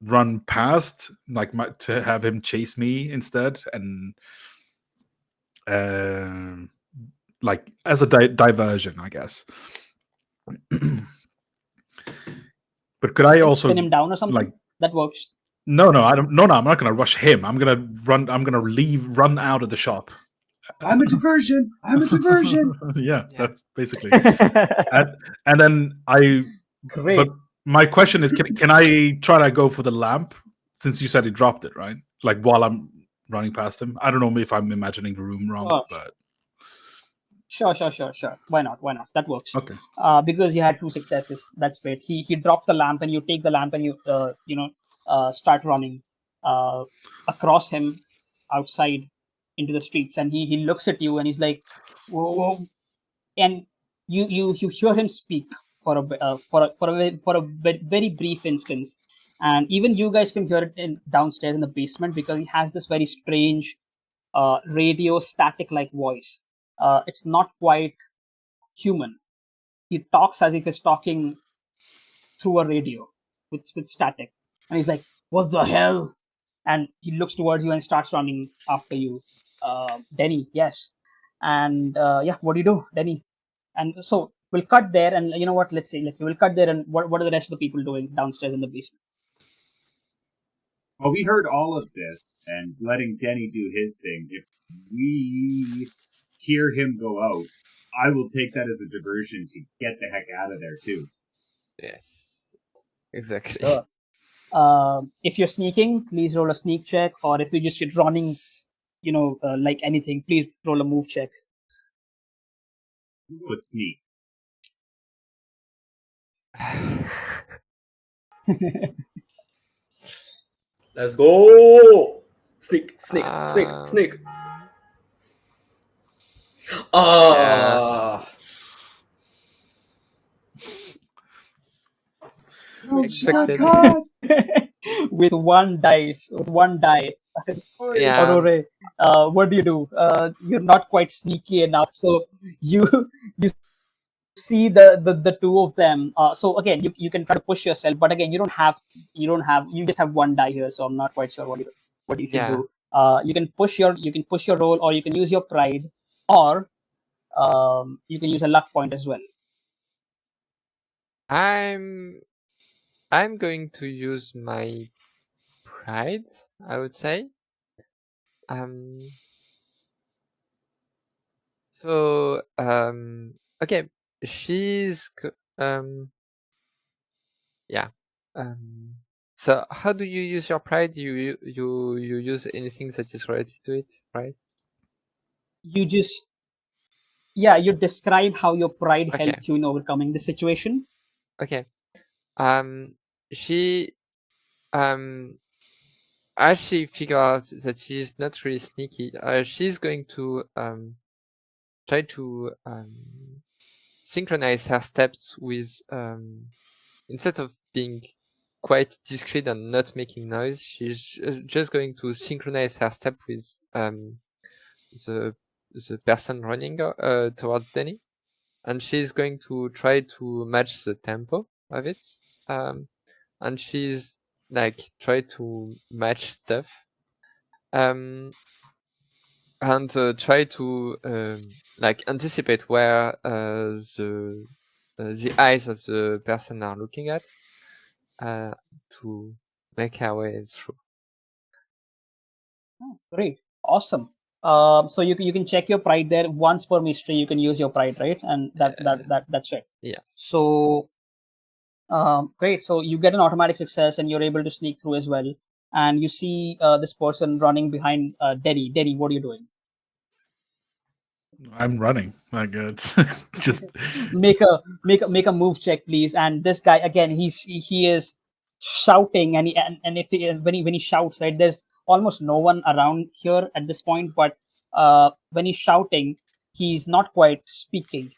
run past, like, to have him chase me instead, and like, as a diversion, I guess. But could I also pin him down or something? Like, that works. No, I don't. No, I'm not going to rush him. I'm going to run. I'm going to run out of the shop. I'm a diversion. Yeah, that's basically. and then Great. But my question is, can I try to go for the lamp, since you said he dropped it, right? Like, while I'm running past him. I don't know if I'm imagining the room wrong, but Sure. Why not? That works. okay. Because you had 2 successes. That's great. He dropped the lamp, and you take the lamp, and you start running across him outside into the streets, and he looks at you, and he's like, whoa. And you hear him speak for a very brief instance, and even you guys can hear it downstairs in the basement, because he has this very strange radio static like voice. It's not quite human. He talks as if he's talking through a radio with static, and he's like, "What the hell?" And he looks towards you and starts running after you, Denny. Yes, and what do you do, Denny? And so we'll cut there, and you know what? Let's see. We'll cut there, and what are the rest of the people doing downstairs in the basement? Well, we heard all of this, and letting Denny do his thing. If we hear him go out, I will take that as a diversion to get the heck out of there too. Yes, exactly. Sure. If you're sneaking, please roll a sneak check, or if you're just running, like anything, please roll a move check. It was sneak. Let's go. Sneak, sneak, sneak, sneak. Ah. Expected. With one die. Yeah. Aurore, what do? You're not quite sneaky enough, so you you see the two of them. So again, you can try to push yourself, but again, you just have one die here, so I'm not quite sure what you should Yeah. do. You can push your roll, or you can use your pride, or you can use a luck point as well. I'm going to use my pride, I would say. So okay, she's yeah. So how do you use your pride? You use anything that is related to it, right? You describe how your pride Okay. helps you in overcoming the situation. Okay. She as she figures that she's not really sneaky, she's going to try to synchronize her steps with instead of being quite discreet and not making noise, she's just going to synchronize her step with the person running towards Danny, and she's going to try to match the tempo of it. And she's like try to match stuff, and try to like anticipate where the eyes of the person are looking at, to make our way through. Oh, great, awesome. So you can check your pride there once per mystery. You can use your pride, right? And that's it. Yes. So great. So you get an automatic success, and you're able to sneak through as well. And you see this person running behind Derry. Derry, what are you doing? I'm running. Like it's just make a move check, please. And this guy again, he is shouting, and if when he shouts, right, there's almost no one around here at this point, but when he's shouting, he's not quite speaking.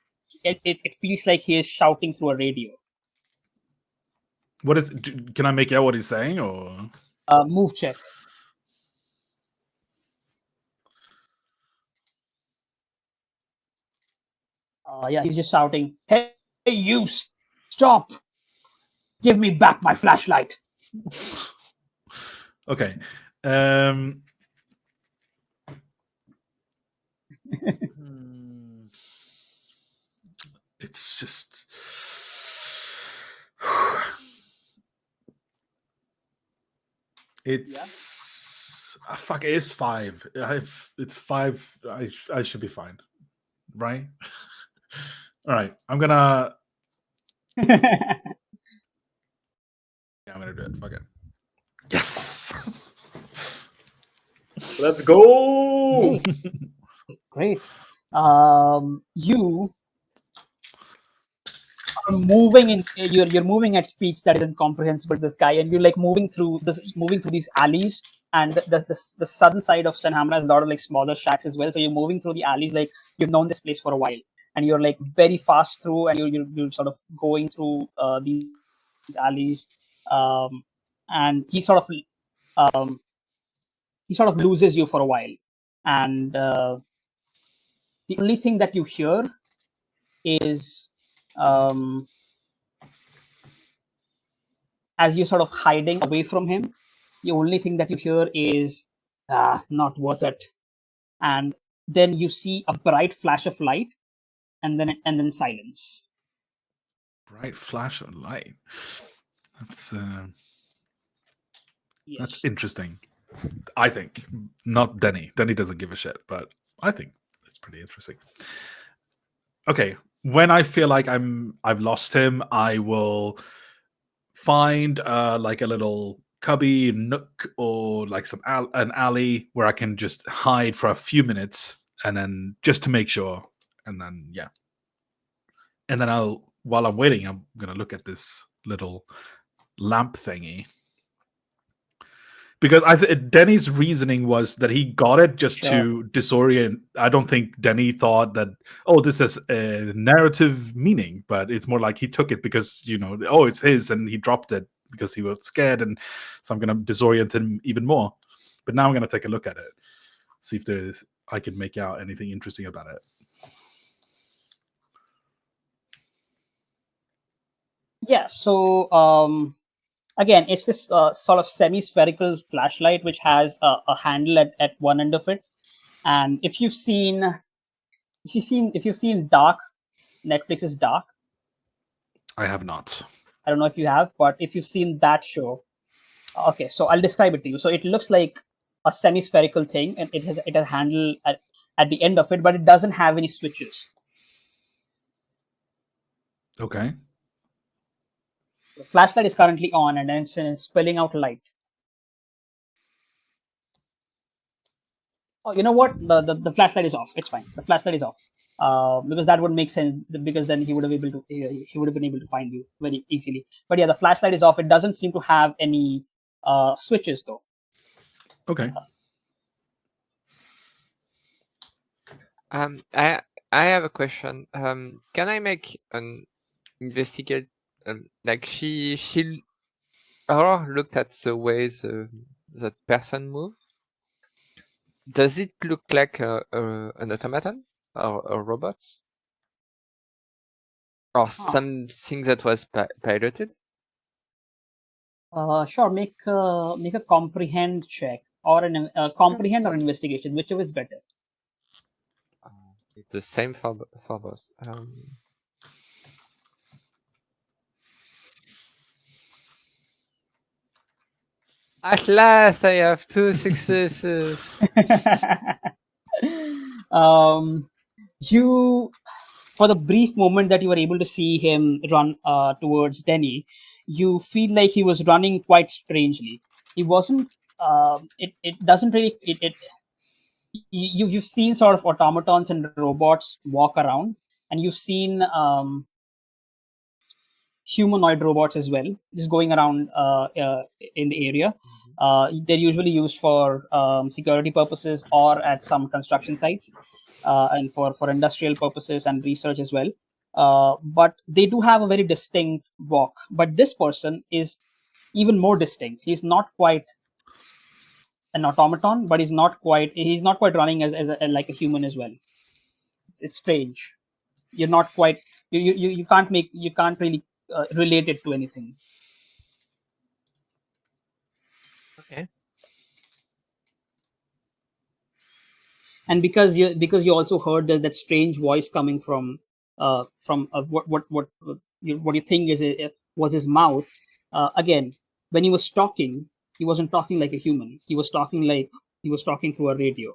It feels like he is shouting through a radio. what is? Can I make out what he's saying or? Move check. Yeah, he's just shouting, "Hey, you, stop! Give me back my flashlight." Okay. It's just. It's fuck. It is 5. It's 5. I should be fine, right? All right. I'm gonna do it. Fuck it. Yes. Let's go. Great. You are moving you're moving at speeds that is incomprehensible to this guy, and you're like moving through these alleys, and the southern side of Stenhamra has a lot of like smaller shacks as well. So you're moving through the alleys like you've known this place for a while, and you're like very fast through, and you're sort of going through these alleys, and he sort of loses you for a while, and the only thing that you hear is as you're sort of hiding away from him, the only thing that you hear is not worth it. And then you see a bright flash of light, and then silence. Bright flash of light. That's Yes. That's interesting. I think not Denny. Denny doesn't give a shit, but I think it's It's pretty interesting. Okay, when I feel like I've lost him, I will find like a little cubby nook or like an alley where I can just hide for a few minutes, and then just to make sure, and then yeah, and then while I'm waiting, I'm gonna look at this little lamp thingy. Because Denny's reasoning was that he got it just to disorient. I don't think Denny thought that, oh, this has a narrative meaning, but it's more like he took it because, oh, it's his, and he dropped it because he was scared, and so I'm going to disorient him even more. But now I'm going to take a look at it, see if I can make out anything interesting about it. Yeah, so again, it's this sort of semi-spherical flashlight which has a handle at one end of it. And if you've seen Dark, Netflix's Dark, I have not. I don't know if you have, but if you've seen that show, okay, so I'll describe it to you. So it looks like a semi-spherical thing, and it has a handle at the end of it, but it doesn't have any switches. Okay. The flashlight is currently on, and it's spilling out light. Oh, you know what? The flashlight is off. It's fine. The flashlight is off. Because that would make sense. Because then he would have been able to find you very easily. But yeah, the flashlight is off. It doesn't seem to have any switches though. Okay. I have a question. Can I make an investigate? Like she Aurore looked at the way that person move. Does it look like an automaton or a robot? Or something that was piloted? Sure. Make a comprehend check or an comprehend or investigation, whichever is better. It's the same for both. At last, I have 2 successes. You, for the brief moment that you were able to see him run towards Denny, you feel like he was running quite strangely. He wasn't. It doesn't really. You've seen sort of automatons and robots walk around, and you've seen humanoid robots as well, just going around in the area. They're usually used for security purposes or at some construction sites, and for industrial purposes and research as well. But they do have a very distinct walk. But this person is even more distinct. He's not quite an automaton, but he's not quite running as like a human as well. It's strange. You're not quite you can't really relate it to anything. Okay. And because you also heard that strange voice coming from what you think was his mouth. Again, when he was talking, he wasn't talking like a human. He was talking through a radio.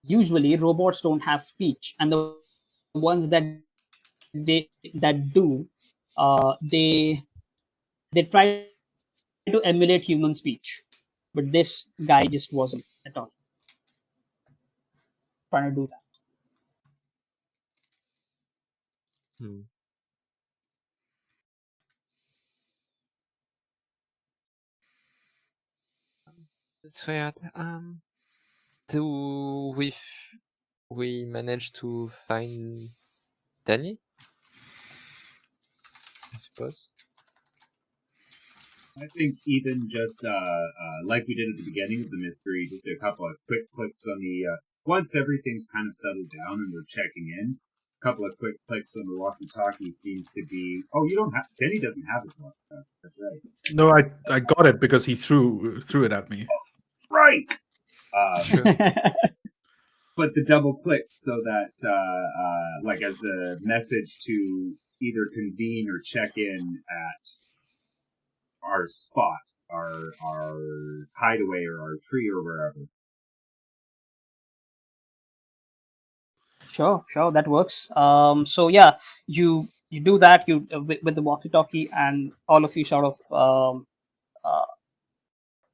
Usually robots don't have speech, and the ones that do, they try to emulate human speech, but this guy just wasn't at all trying to do that. That's weird. Do we manage to find Danny? I suppose. I think even just like we did at the beginning of the mystery, just a couple of quick clicks on the once everything's kind of settled down and we're checking in, a couple of quick clicks on the walkie-talkie seems to be. Oh, you don't have. Denny doesn't have his walkie-talkie. That's right. No, I got it because he threw it at me. Oh, right. Sure. But the double clicks so that like as the message to either convene or check in at spot, our hideaway or our tree or wherever. Sure, that works. So yeah, you do that. You with the walkie-talkie, and all of you sort of uh,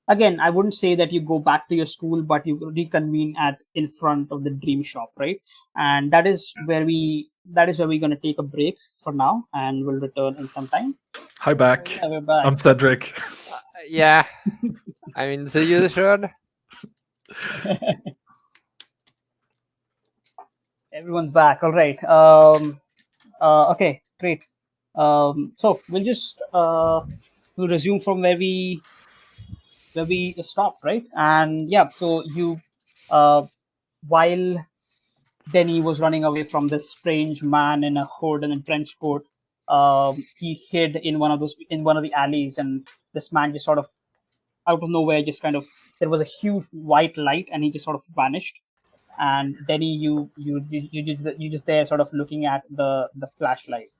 again. I wouldn't say that you go back to your school, but you reconvene at in front of the dream shop, right? And that is where we're going to take a break for now, and we'll return in some time. Hi So back. yeah, we're back. I'm Cedric. Yeah, I mean the usual. Everyone's back. All right. Okay, great. So we'll resume from where we stopped, right? And yeah, so uh, while Denny was running away from this strange man in a hood and a trench coat, he hid in one of the alleys, and this man just sort of out of nowhere, just kind of there was a huge white light, and he just sort of vanished. And Denny, you just there, sort of looking at the flashlight,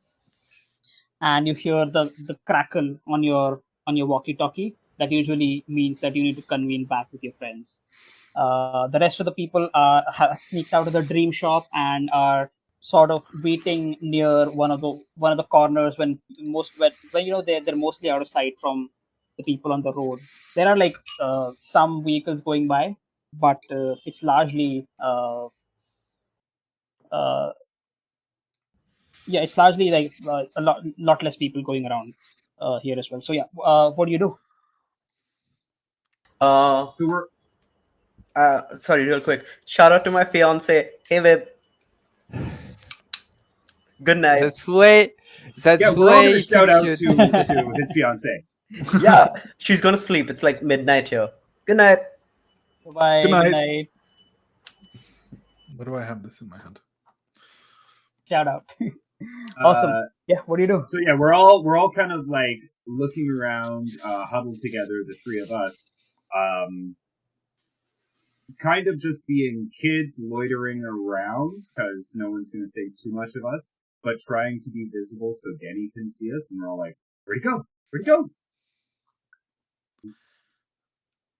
and you hear the crackle on your walkie-talkie. That usually means that you need to convene back with your friends. The rest of the people have sneaked out of the dream shop and are sort of waiting near one of the corners when they're mostly out of sight from the people on the road. There are like some vehicles going by, but it's largely uh, yeah, it's largely like a lot less people going around here as well. So yeah, what do you do? Uh, So we're Sorry, real quick. Shout out to my fiance. Hey, babe. Good night. That's way. yeah, That's we're all gonna way too shout out cute. to his fiance. Yeah, she's gonna sleep. It's like midnight here. Good night. Bye. Good Good night. night. Why do I have this in my hand? Shout out. Awesome. Yeah. What do you do? So yeah, we're all kind of like looking around, huddled together, the three of us, kind of just being kids loitering around because no one's going to think too much of us, but trying to be visible so Denny can see us. And we're all like, "Where'd he go? Where'd he go?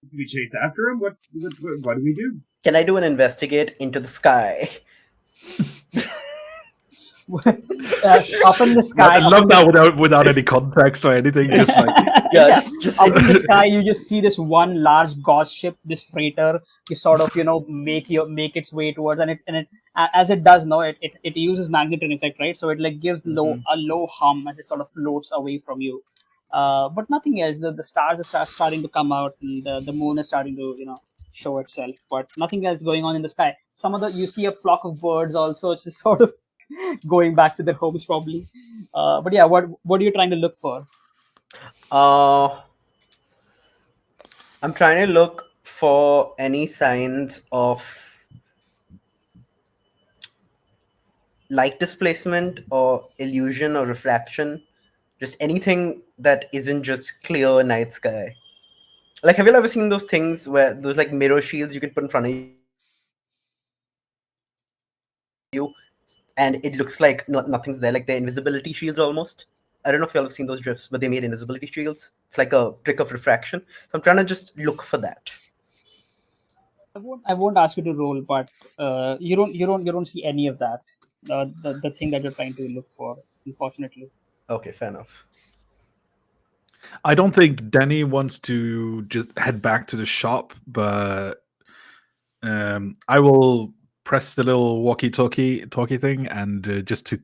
Do we chase after him? What do we do?" Can I do an investigate into the sky? Up in the sky. I love that without any context or anything. Just like Yeah, just up in the sky, you just see this one large gauze ship, this freighter, is sort of make its way towards, and as it does now, it uses magnitude effect, right? So it like gives a low hum as it sort of floats away from you. But nothing else. The stars are starting to come out, and the moon is starting to show itself, but nothing else going on in the sky. You see a flock of birds also. It's just sort of going back to their homes probably. But yeah, what are you trying to look for? I'm trying to look for any signs of light displacement or illusion or refraction. Just anything that isn't just clear night sky. Like, have you ever seen those things where those like mirror shields you can put in front of you, and it looks like nothing's there, like they're invisibility shields almost. I don't know if y'all have seen those drifts, but they made invisibility shields. It's like a trick of refraction. So I'm trying to just look for that. I won't ask you to roll, but you don't see any of that. The thing that you're trying to look for, unfortunately. Okay, fair enough. I don't think Danny wants to just head back to the shop, but I will press the little walkie-talkie thing and just to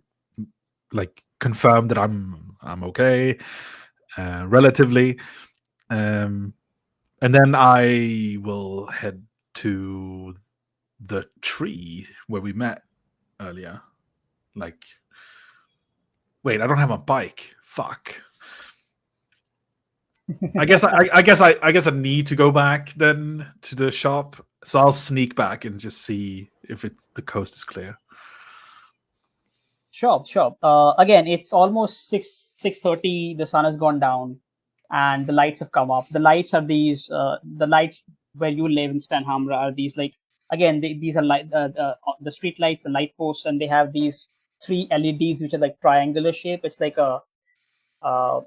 like confirm that I'm okay, relatively, and then I will head to the tree where we met earlier. Like, wait, I don't have a bike. Fuck. I guess I guess I need to go back then to the shop. So I'll sneak back and just see if the coast is clear. Sure, sure. Again, it's almost 6:30. The sun has gone down, and the lights have come up. The lights are the lights where you live in Stanhamra are these like again these are light the street lights, the light posts, and they have these three LEDs which are like triangular shape. It's like a uh,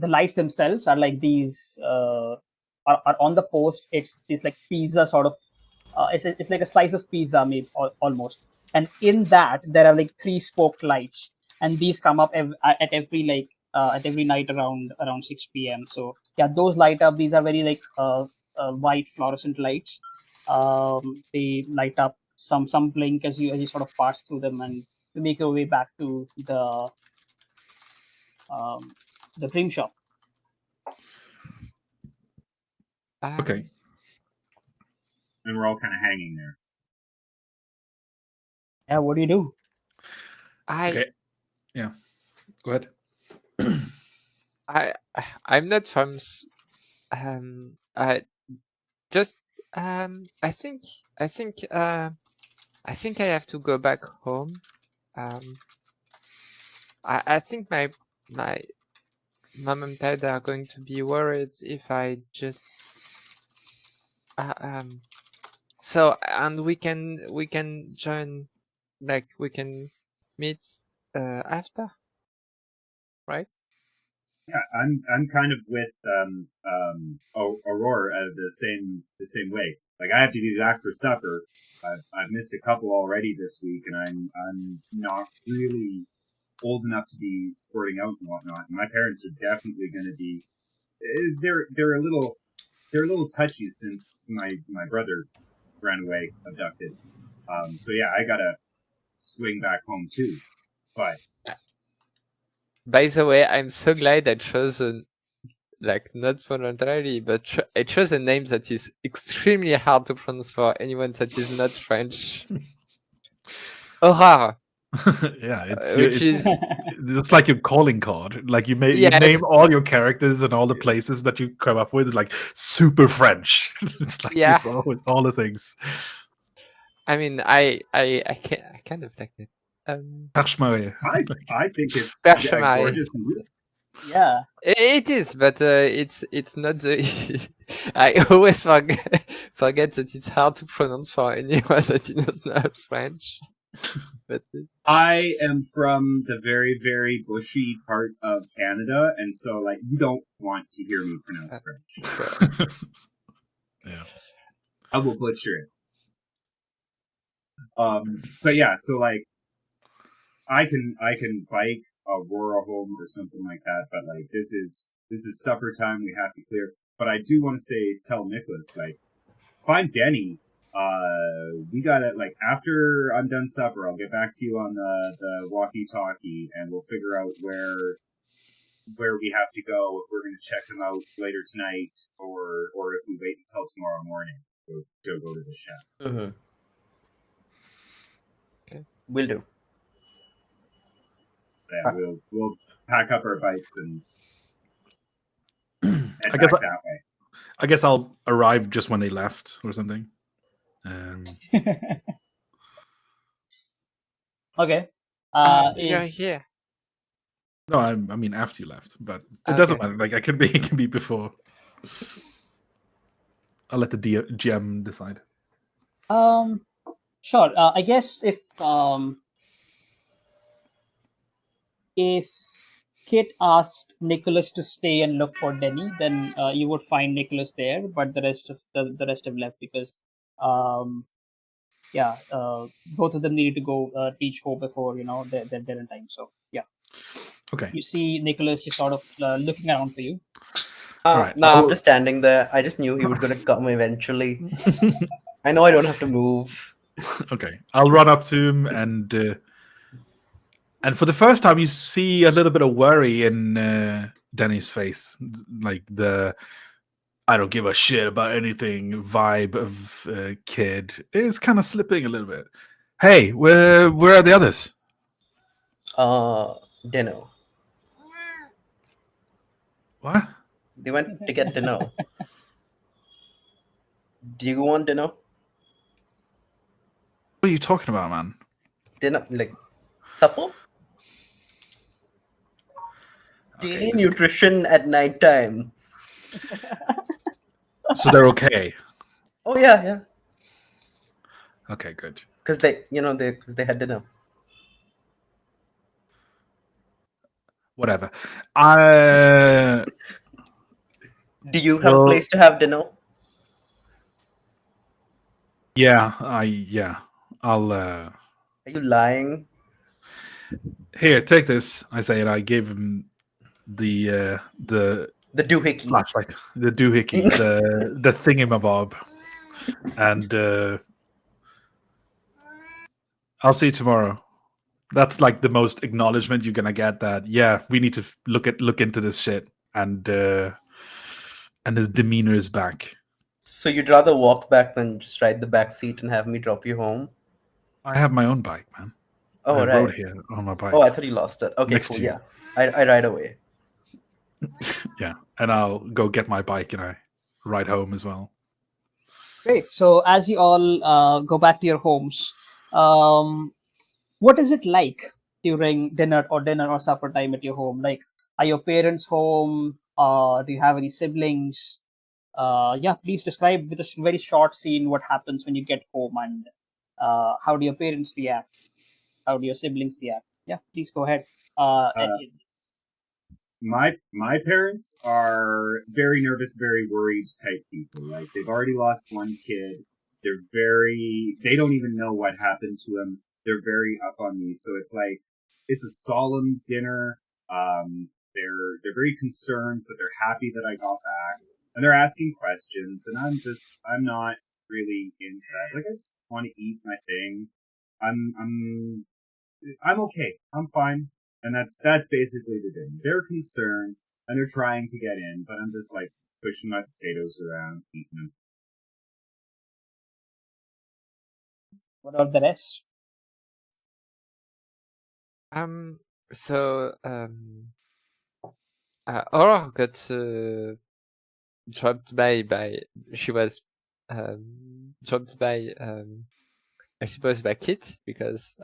the lights themselves are like these are on the post. It's this like pizza sort of. It's like a slice of pizza, maybe almost. And in that there are like three spoke lights, and these come up at every night around 6 p.m. So yeah, those light up. These are very like white fluorescent lights. They light up. Some blink as you sort of pass through them, and you make your way back to um, the dream shop. Okay. And we're all kind of hanging there. Yeah, what do you do? Okay. Yeah. Go ahead. I'm not from. I just. I think. I think. I think I have to go back home. I think my mom and dad are going to be worried if I just. So and we can join, like we can meet after, right? Yeah, I'm kind of with Aurora the same way. Like I have to be back for supper. I've missed a couple already this week, and I'm not really old enough to be sporting out and whatnot. And my parents are definitely going to be. They're a little touchy since my brother ran away, abducted. So yeah, I gotta swing back home too. But By the way, I'm so glad I chose like not voluntarily, but I chose a name that is extremely hard to pronounce for anyone that is not French. Aurore, Yeah, which is it's like your calling card. Like you yes, name all your characters and all the places that you come up with, like super French. It's like yeah. it's always all the things. I mean, I kind of like it. Perche-Marie. I think it's Perche-Marie. gorgeous and real. Yeah. It is, but it's not the. I always forget that it's hard to pronounce for anyone that does not French. But I am from the very, very bushy part of Canada, and so like you don't want to hear me pronounce French. Yeah. I will butcher it. But yeah, so like I can bike Aurora home or something like that, but like this is supper time. We have to clear. But I do want to tell Nicholas, like, find Denny. We gotta like after I'm done supper, I'll get back to you on the walkie-talkie, and we'll figure out where we have to go, if we're gonna check them out later tonight, or if we wait until tomorrow morning to go to the chef. Mm-hmm. Okay. Will do. Yeah, we'll pack up our bikes and head I guess back that way. I guess I'll arrive just when they left or something. Okay. you're Is here. No, I mean after you left, but it Okay. doesn't matter. Like it can be before. I'll let the GM decide. sure. I guess if Kit asked Nicholas to stay and look for Denny, then you would find Nicholas there, but the rest have left because yeah, both of them needed to go reach home before their dinner time. So yeah, Okay. you see Nicholas just sort of looking around for you. Alright, No, I I'm will- just standing there. I just knew he was gonna come eventually. I know I don't have to move. Okay, I'll run up to him and for the first time, you see a little bit of worry in Danny's face, like the "I don't give a shit about anything" vibe of kid is kind of slipping a little bit. Hey, where are the others? Dinner. What? They went to get dinner. Do you want dinner? What are you talking about, man? Dinner, like supper? Okay, Daily this- nutrition at night time. So they're okay. Oh yeah. Okay, good. Because they had dinner. whatever. I Do you have a well, place to have dinner? yeah. I'll Are you lying? here, take this. I say, and I gave him the The doohickey. flashlight, the doohickey, the thingamabob, and I'll see you tomorrow. That's like the most acknowledgement you're gonna get. That yeah, we need to look into this shit, and his demeanor is back. So you'd rather walk back than just ride the back seat and have me drop you home? I have my own bike, man. Oh, I right. rode here on my bike. Oh, I thought you lost it. Okay, Next cool. to you. Yeah, I ride away. Yeah, and I'll go get my bike and I ride home as well. Great. So as you all go back to your homes, what is it like during dinner or supper time at your home? Like, are your parents home? Do you have any siblings? Yeah, please describe with a very short scene what happens when you get home, and how do your parents react? How do your siblings react? Yeah, please go ahead. Uh, my parents are very nervous, very worried type people. Like, they've already lost one kid. They don't even know what happened to him. They're very up on me. So it's like, it's a solemn dinner. They're very concerned, but they're happy that I got back, and they're asking questions. And I'm not really into that. Like, I just want to eat my thing. I'm okay. I'm fine. And that's basically the thing. They're concerned and they're trying to get in, but I'm just like pushing my potatoes around, eating them. What about the rest? So Aurore got dropped by she was dropped by I suppose by Kit because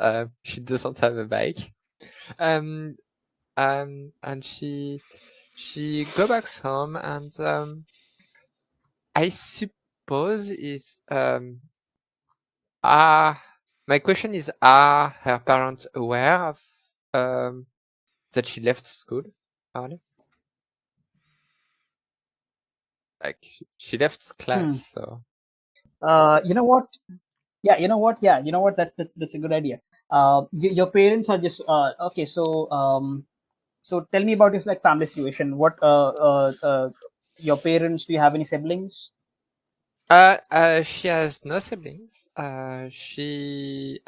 she doesn't have a bike. And she go back home and I suppose is my question is, are her parents aware of that she left school early? Like she left class, so You know what? Yeah, you know what? Yeah, you know what? That's a good idea. Your parents are just okay. So tell me about your like family situation. What your parents? Do you have any siblings? she has no siblings. She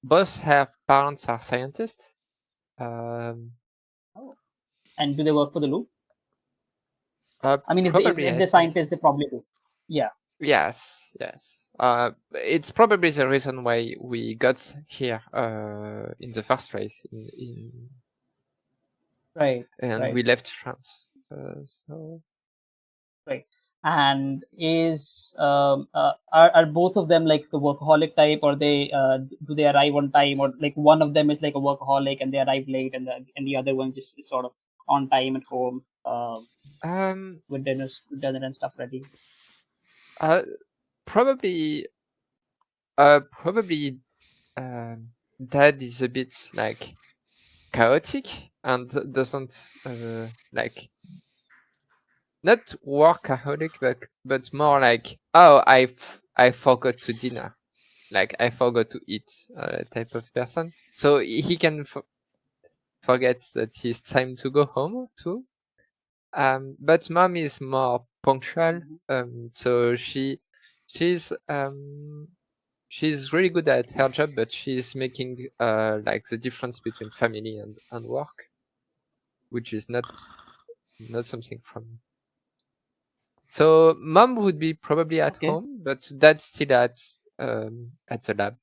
both her parents are scientists. Oh. And do they work for the Loop? I mean, Probably, if I they're think. scientists, they probably do. Yeah. Yes. It's probably the reason why we got here in the first race Right. and Right. we left France. So Right. And are both of them like the workaholic type, or they do they arrive on time, or like one of them is like a workaholic and they arrive late, and the other one just is sort of on time at home with dinner and stuff ready. probably dad is a bit like chaotic and doesn't like not workaholic but more like, oh, I forgot to dinner, like I forgot to eat type of person, so he can forget that it's time to go home too. But mom is more punctual, so she's really good at her job, but she's making like the difference between family and work, which is not something from. So mom would be probably at Okay. home, but dad's still at the lab.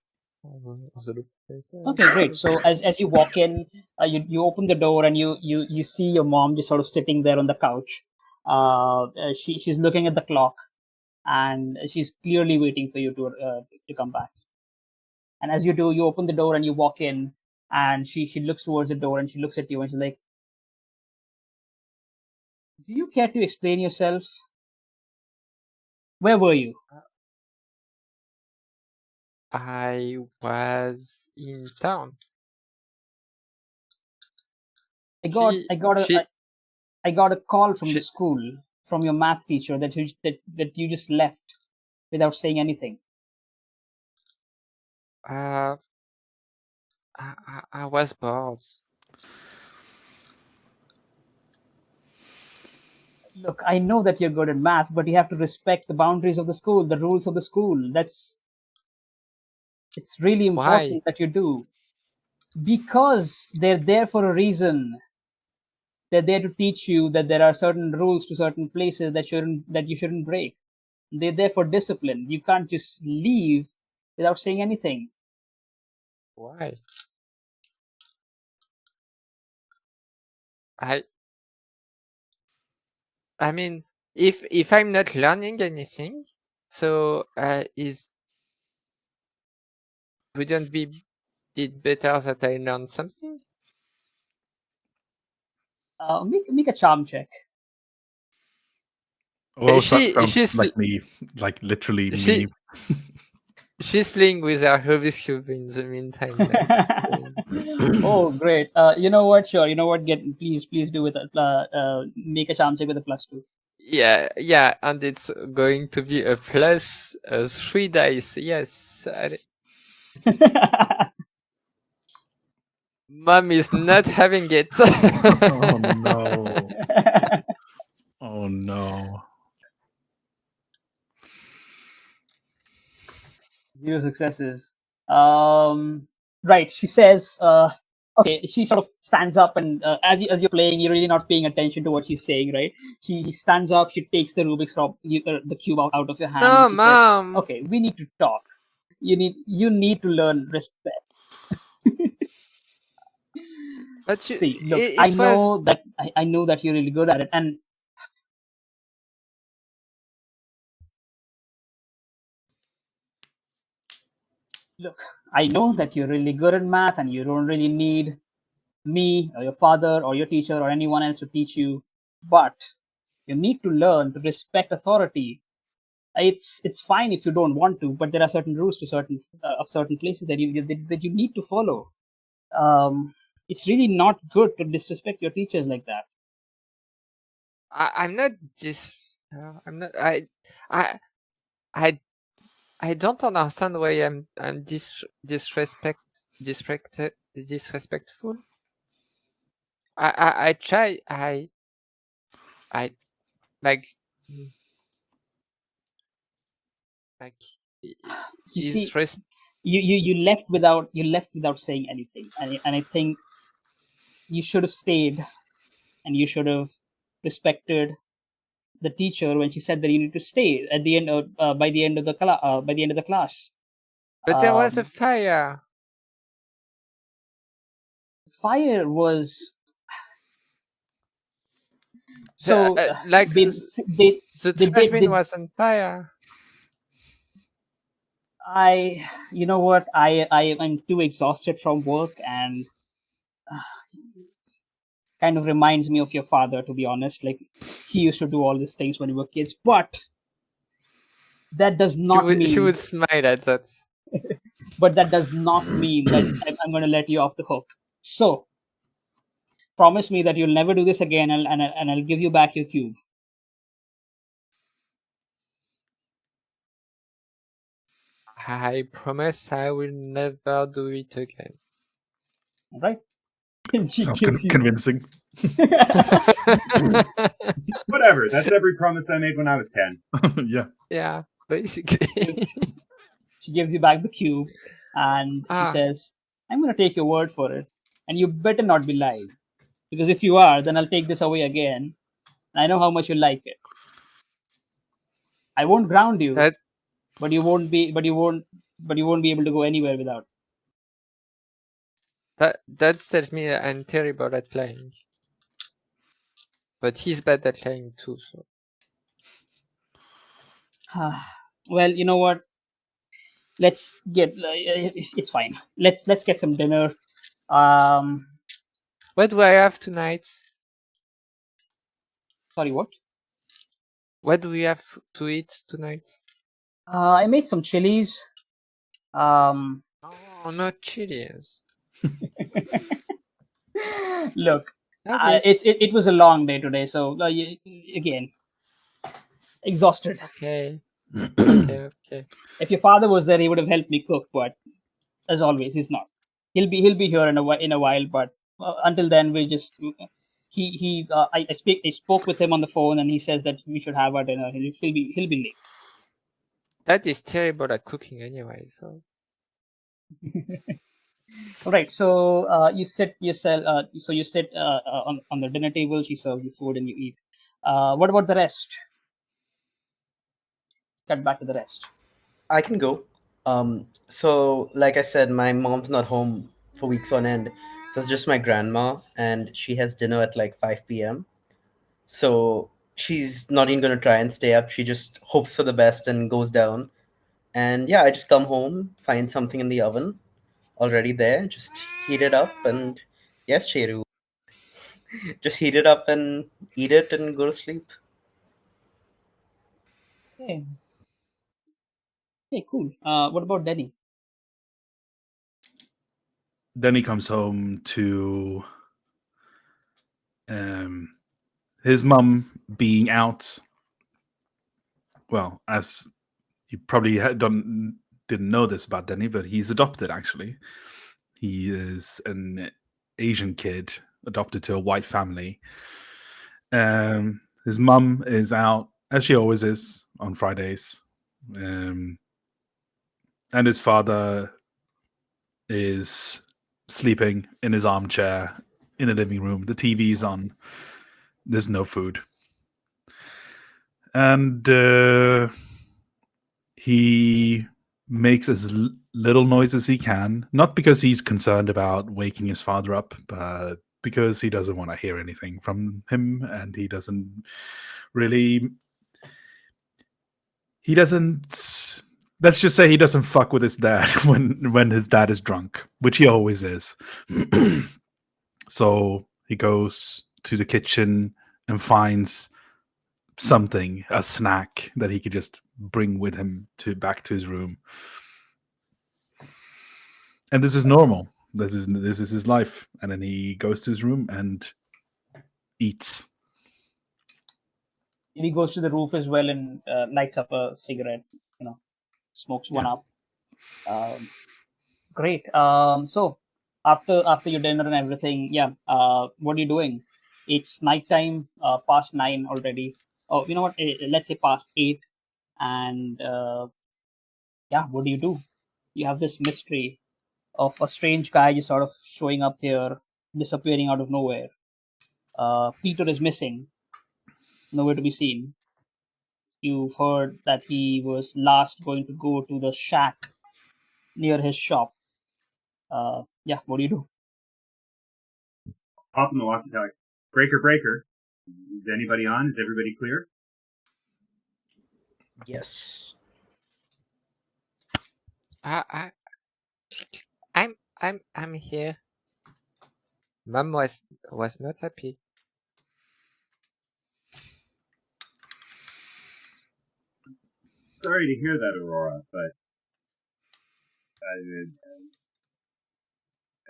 The loop place, Okay, great. So as you walk in, you open the door and you see your mom just sort of sitting there on the couch. She's looking at the clock and she's clearly waiting for you to come back. And as you do, you open the door and you walk in, and she looks towards the door and she looks at you and she's like, "Do you care to explain yourself? Where were you?" I was in town. I got She I got a she I, I got a call from the she school from your math teacher that you just left without saying anything. uh I was bored. Look, I know that you're good at math, but you have to respect the boundaries of the school, the rules of the school. It's really Why? important that you do, because they're there for a reason. They're there to teach you that there are certain rules to certain places that you shouldn't break. They're there for discipline. You can't just leave without saying anything. Why? I I mean, if I'm not learning anything, so wouldn't be it better that I learn something? Make a charm check. Oh, sounds She's like me, like literally me. she she's playing with her Rubik's Cube in the meantime. Like, Oh, great. You know what? Sure. You know what? Please do with make a charm check with a +2. yeah, and it's going to be a plus 3 dice. Yes, Mom is not having it. Oh no! Oh no! Zero successes. Right. She says, okay, she sort of stands up, and as you're playing, you're really not paying attention to what she's saying, right? She stands up, she takes the the cube out of your hand, No, and she says, Mom. okay, we need to talk. You need to learn respect. But See, look, I it was. know that I know that you're really good at it, and look, I know that you're really good at math, and you don't really need me or your father or your teacher or anyone else to teach you, but you need to learn to respect authority. It's fine if you don't want to, but there are certain rules to certain places that you need to follow. It's really not good to disrespect your teachers like that. I'm not this. I'm not. I I don't understand why I'm disrespectful. I try. I like mm, like You is see, you left without saying anything, and I think you should have stayed, and you should have respected the teacher when she said that you need to stay at the end of by the end of the class. But there was a Um, fire. Fire was The, so like they they the they trash did bin they, was on fire. I you know what I am too exhausted from work, and it's kind of reminds me of your father, to be honest. Like, he used to do all these things when we were kids, but that does not She mean would smile at that. that I'm going to let you off the hook. So promise me that you'll never do this again, and I'll give you back your cube. I promise I will never do it again. All right? And she Sounds gives you. convincing. Whatever. That's every promise I made when I was 10. Yeah. Yeah, basically. She gives you back the cube, and she says, I'm going to take your word for it, and you better not be lying, because if you are, then I'll take this away again. And I know how much you like it. I won't ground you, that but you won't be able to go anywhere without. that tells me that I'm terrible at lying. But he's bad at lying too, so Well, you know what? Let's get. It's fine. Let's get some dinner. Um, what do I have tonight? Sorry, what? What do we have to eat tonight? I made some chilies. Oh, not chilies. Look, Lovely. It was a long day today, so again, exhausted. Okay. Okay. If your father was there, he would have helped me cook, but as always, he's not. He'll be here in a while, but until then, we just he I spoke with him on the phone, and he says that we should have our dinner. He'll be late. That is terrible at cooking anyway. So All right, so you sit on the dinner table. She serves you food, and you eat. What about the rest? Cut back to the rest. I can go. So like I said, my mom's not home for weeks on end. So it's just my grandma, and she has dinner at like 5 p.m. So she's not even gonna try and stay up. She just hopes for the best and goes down. And yeah, I just come home, find something in the oven already there, just heat it up, and yes, Sheru, just heat it up and eat it and go to sleep. Hey, hey, cool. What about Denny? Then he comes home to his mum being out. Well, as you probably didn't know this about Denny, but he's adopted actually. He is an Asian kid adopted to a white family. His mum is out, as she always is, on Fridays. And his father is sleeping in his armchair in the living room. The TV's on. There's no food. And he makes as little noise as he can, not because he's concerned about waking his father up, but because he doesn't want to hear anything from him, and he doesn't. Let's just say he doesn't fuck with his dad when his dad is drunk, which he always is. So he goes to the kitchen and finds something, a snack that he could just bring with him back to his room. And this is normal. This is his life. And then he goes to his room and eats. He goes to the roof as well and lights up a cigarette. Smokes one up. Great. So after your dinner and everything, yeah. What are you doing? It's nighttime, past 9 already. Oh, you know what? Let's say past 8. And yeah, what do you do? You have this mystery of a strange guy just sort of showing up here, disappearing out of nowhere. Peter is missing, nowhere to be seen. You've heard that he was last going to go to the shack near his shop. Yeah, what do you do? Hop in the walkie-talkie. Breaker, breaker. Is anybody on? Is everybody clear? Yes. I'm here. Mom was not happy. Sorry to hear that, Aurora, but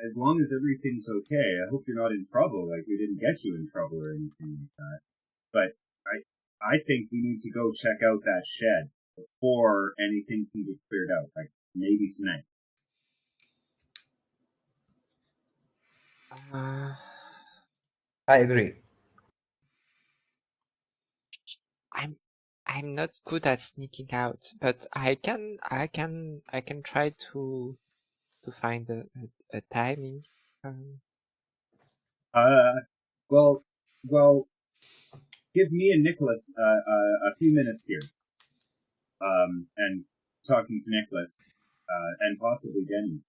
as long as everything's okay, I hope you're not in trouble. Like we didn't get you in trouble or anything like that. But I think we need to go check out that shed before anything can get cleared out. Like maybe tonight. I agree. I'm not good at sneaking out, but I can try to find a timing. Well, give me and Nicholas a few minutes here. And talking to Nicholas, and possibly Denny.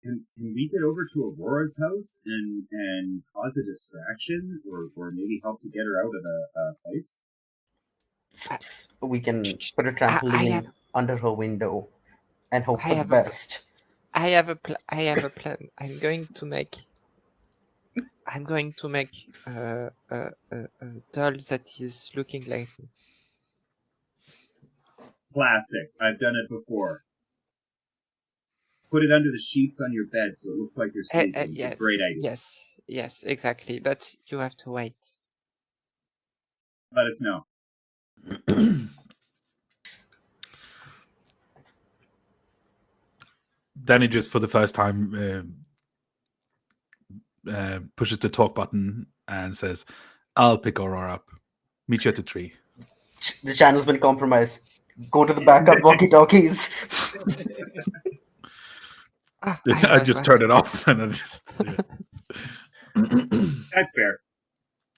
Can we get over to Aurora's house and cause a distraction or maybe help to get her out of the place? We can put a I trampoline have under her window and hope I for the have a best. I have a plan. I'm going to make a doll that is looking like me. Classic. I've done it before. put it under the sheets on your bed so it looks like you're sleeping. It's a great idea. Yes, exactly. But you have to wait. Let us know. Danny just for the first time pushes the talk button and says, "I'll pick Aurora up. Meet you at the tree." The channel's been compromised. Go to the backup walkie-talkies. I just turn it off and I just. Yeah. That's fair.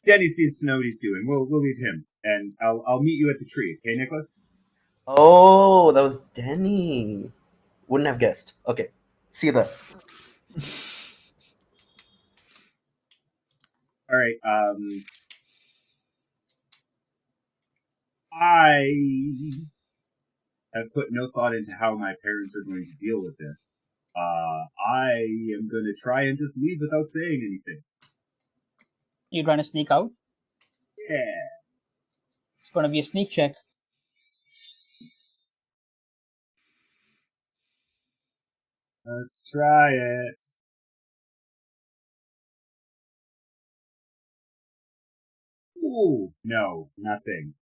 Denny seems to know what he's doing. We'll leave him, and I'll meet you at the tree. Okay, Nicholas? Oh, that was Denny. Wouldn't have guessed. Okay, see you there. All right. I have put no thought into how my parents are going to deal with this. I am going to try and just leave without saying anything. You trying to sneak out? Yeah. It's going to be a sneak check. Let's try it. Ooh, no, nothing.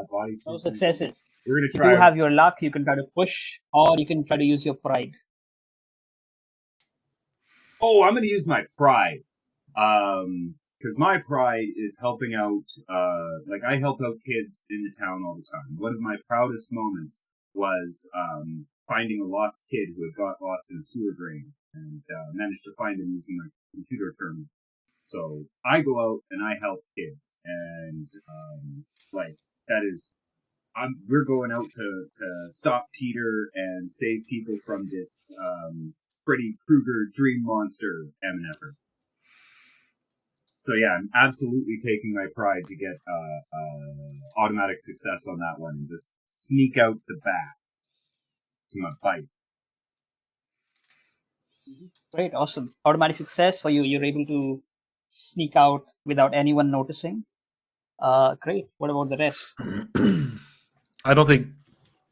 Body. No successes. We're gonna If try. you have your luck, you can try to push, or you can try to use your pride. Oh, I'm gonna use my pride. Because my pride is helping out. Like I help out kids in the town all the time. One of my proudest moments was finding a lost kid who had got lost in a sewer drain and managed to find him using my computer terminal. So I go out and I help kids, and like that is, we're going out to stop Peter and save people from this Freddy Krueger dream monster MNFer. So yeah, I'm absolutely taking my pride to get automatic success on that one and just sneak out the back to my bite. Great, awesome. Automatic success, so you're able to sneak out without anyone noticing. Great. What about the rest? I don't think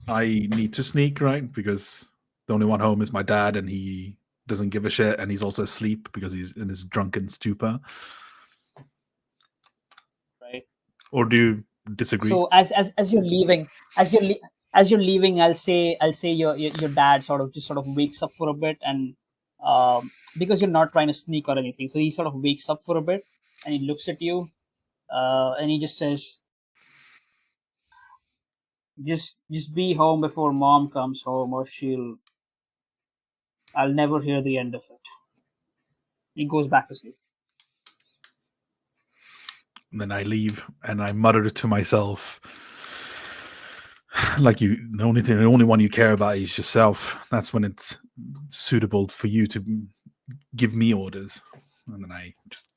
I need to sneak, right? Because the only one home is my dad, and he doesn't give a shit, and he's also asleep because he's in his drunken stupor. Right. Or do you disagree? So as you're leaving, as you're leaving, I'll say your dad sort of wakes up for a bit, and because you're not trying to sneak or anything, so he sort of wakes up for a bit and he looks at you, and he just says, just be home before mom comes home, or I'll never hear the end of it. He goes back to sleep. And then I leave and I mutter to myself, like, the only one you care about is yourself. That's when it's suitable for you to give me orders. And then I just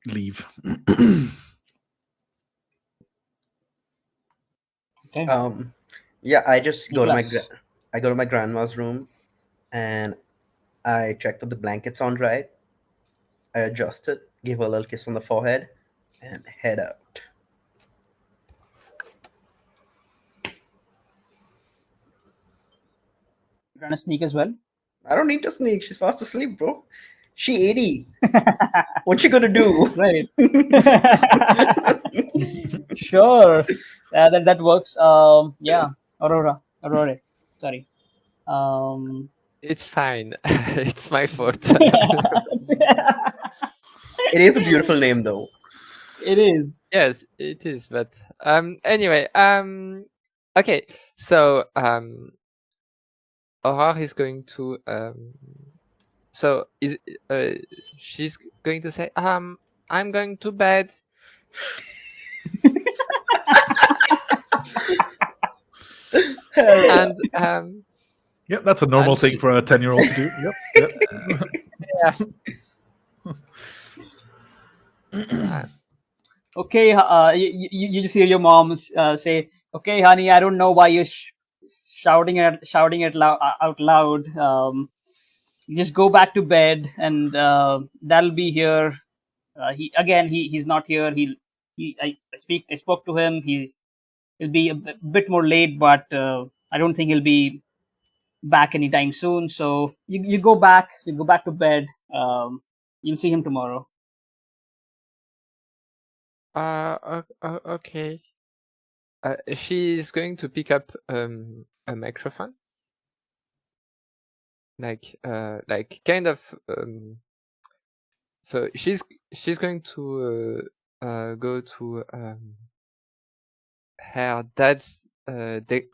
leave. Okay. Yeah, I just go Nicholas. to my grandma's room, and I check that the blankets on right. I adjust it, give her a little kiss on the forehead, and head out. You're trying to sneak as well? I don't need to sneak. She's fast asleep, bro. She 80. What you gonna do? Right. Sure. That works. Yeah. Aurora. Sorry. It's fine. It's my fault. It is a beautiful name, though. It is. Yes, it is. But anyway, okay. So Aurora is going to so is she's going to say I'm going to bed. And Yep, that's a normal and thing she- for a 10-year-old to do. Yep. Okay. You just hear your mom say, "Okay, honey, I don't know why you're shouting it out loud. Just go back to bed, and that'll be here." He's not here. I spoke to him. He'll be a bit more late, but I don't think he'll be back anytime soon. So you go back to bed. You'll see him tomorrow. Okay. She's going to pick up a microphone, like kind of. So she's going to go to her dad's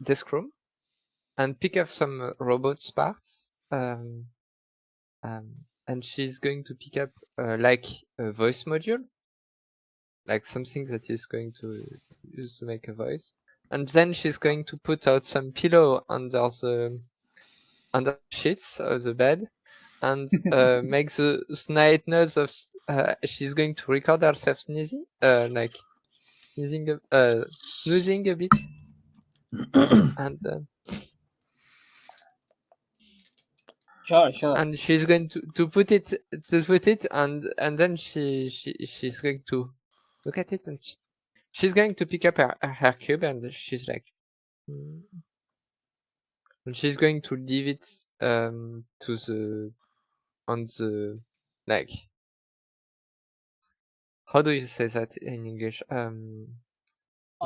desk room and pick up some robots parts. And she's going to pick up like a voice module, like something that is going to use to make a voice. And then she's going to put out some pillow under the sheets of the bed and make the snide noise of she's going to record herself sneezing, like sneezing, snoozing a bit, and Sure. and she's going to put it and then she's going to look at it and she's going to pick up her cube and she's like, and she's going to leave it to the on the, like, how do you say that in English? On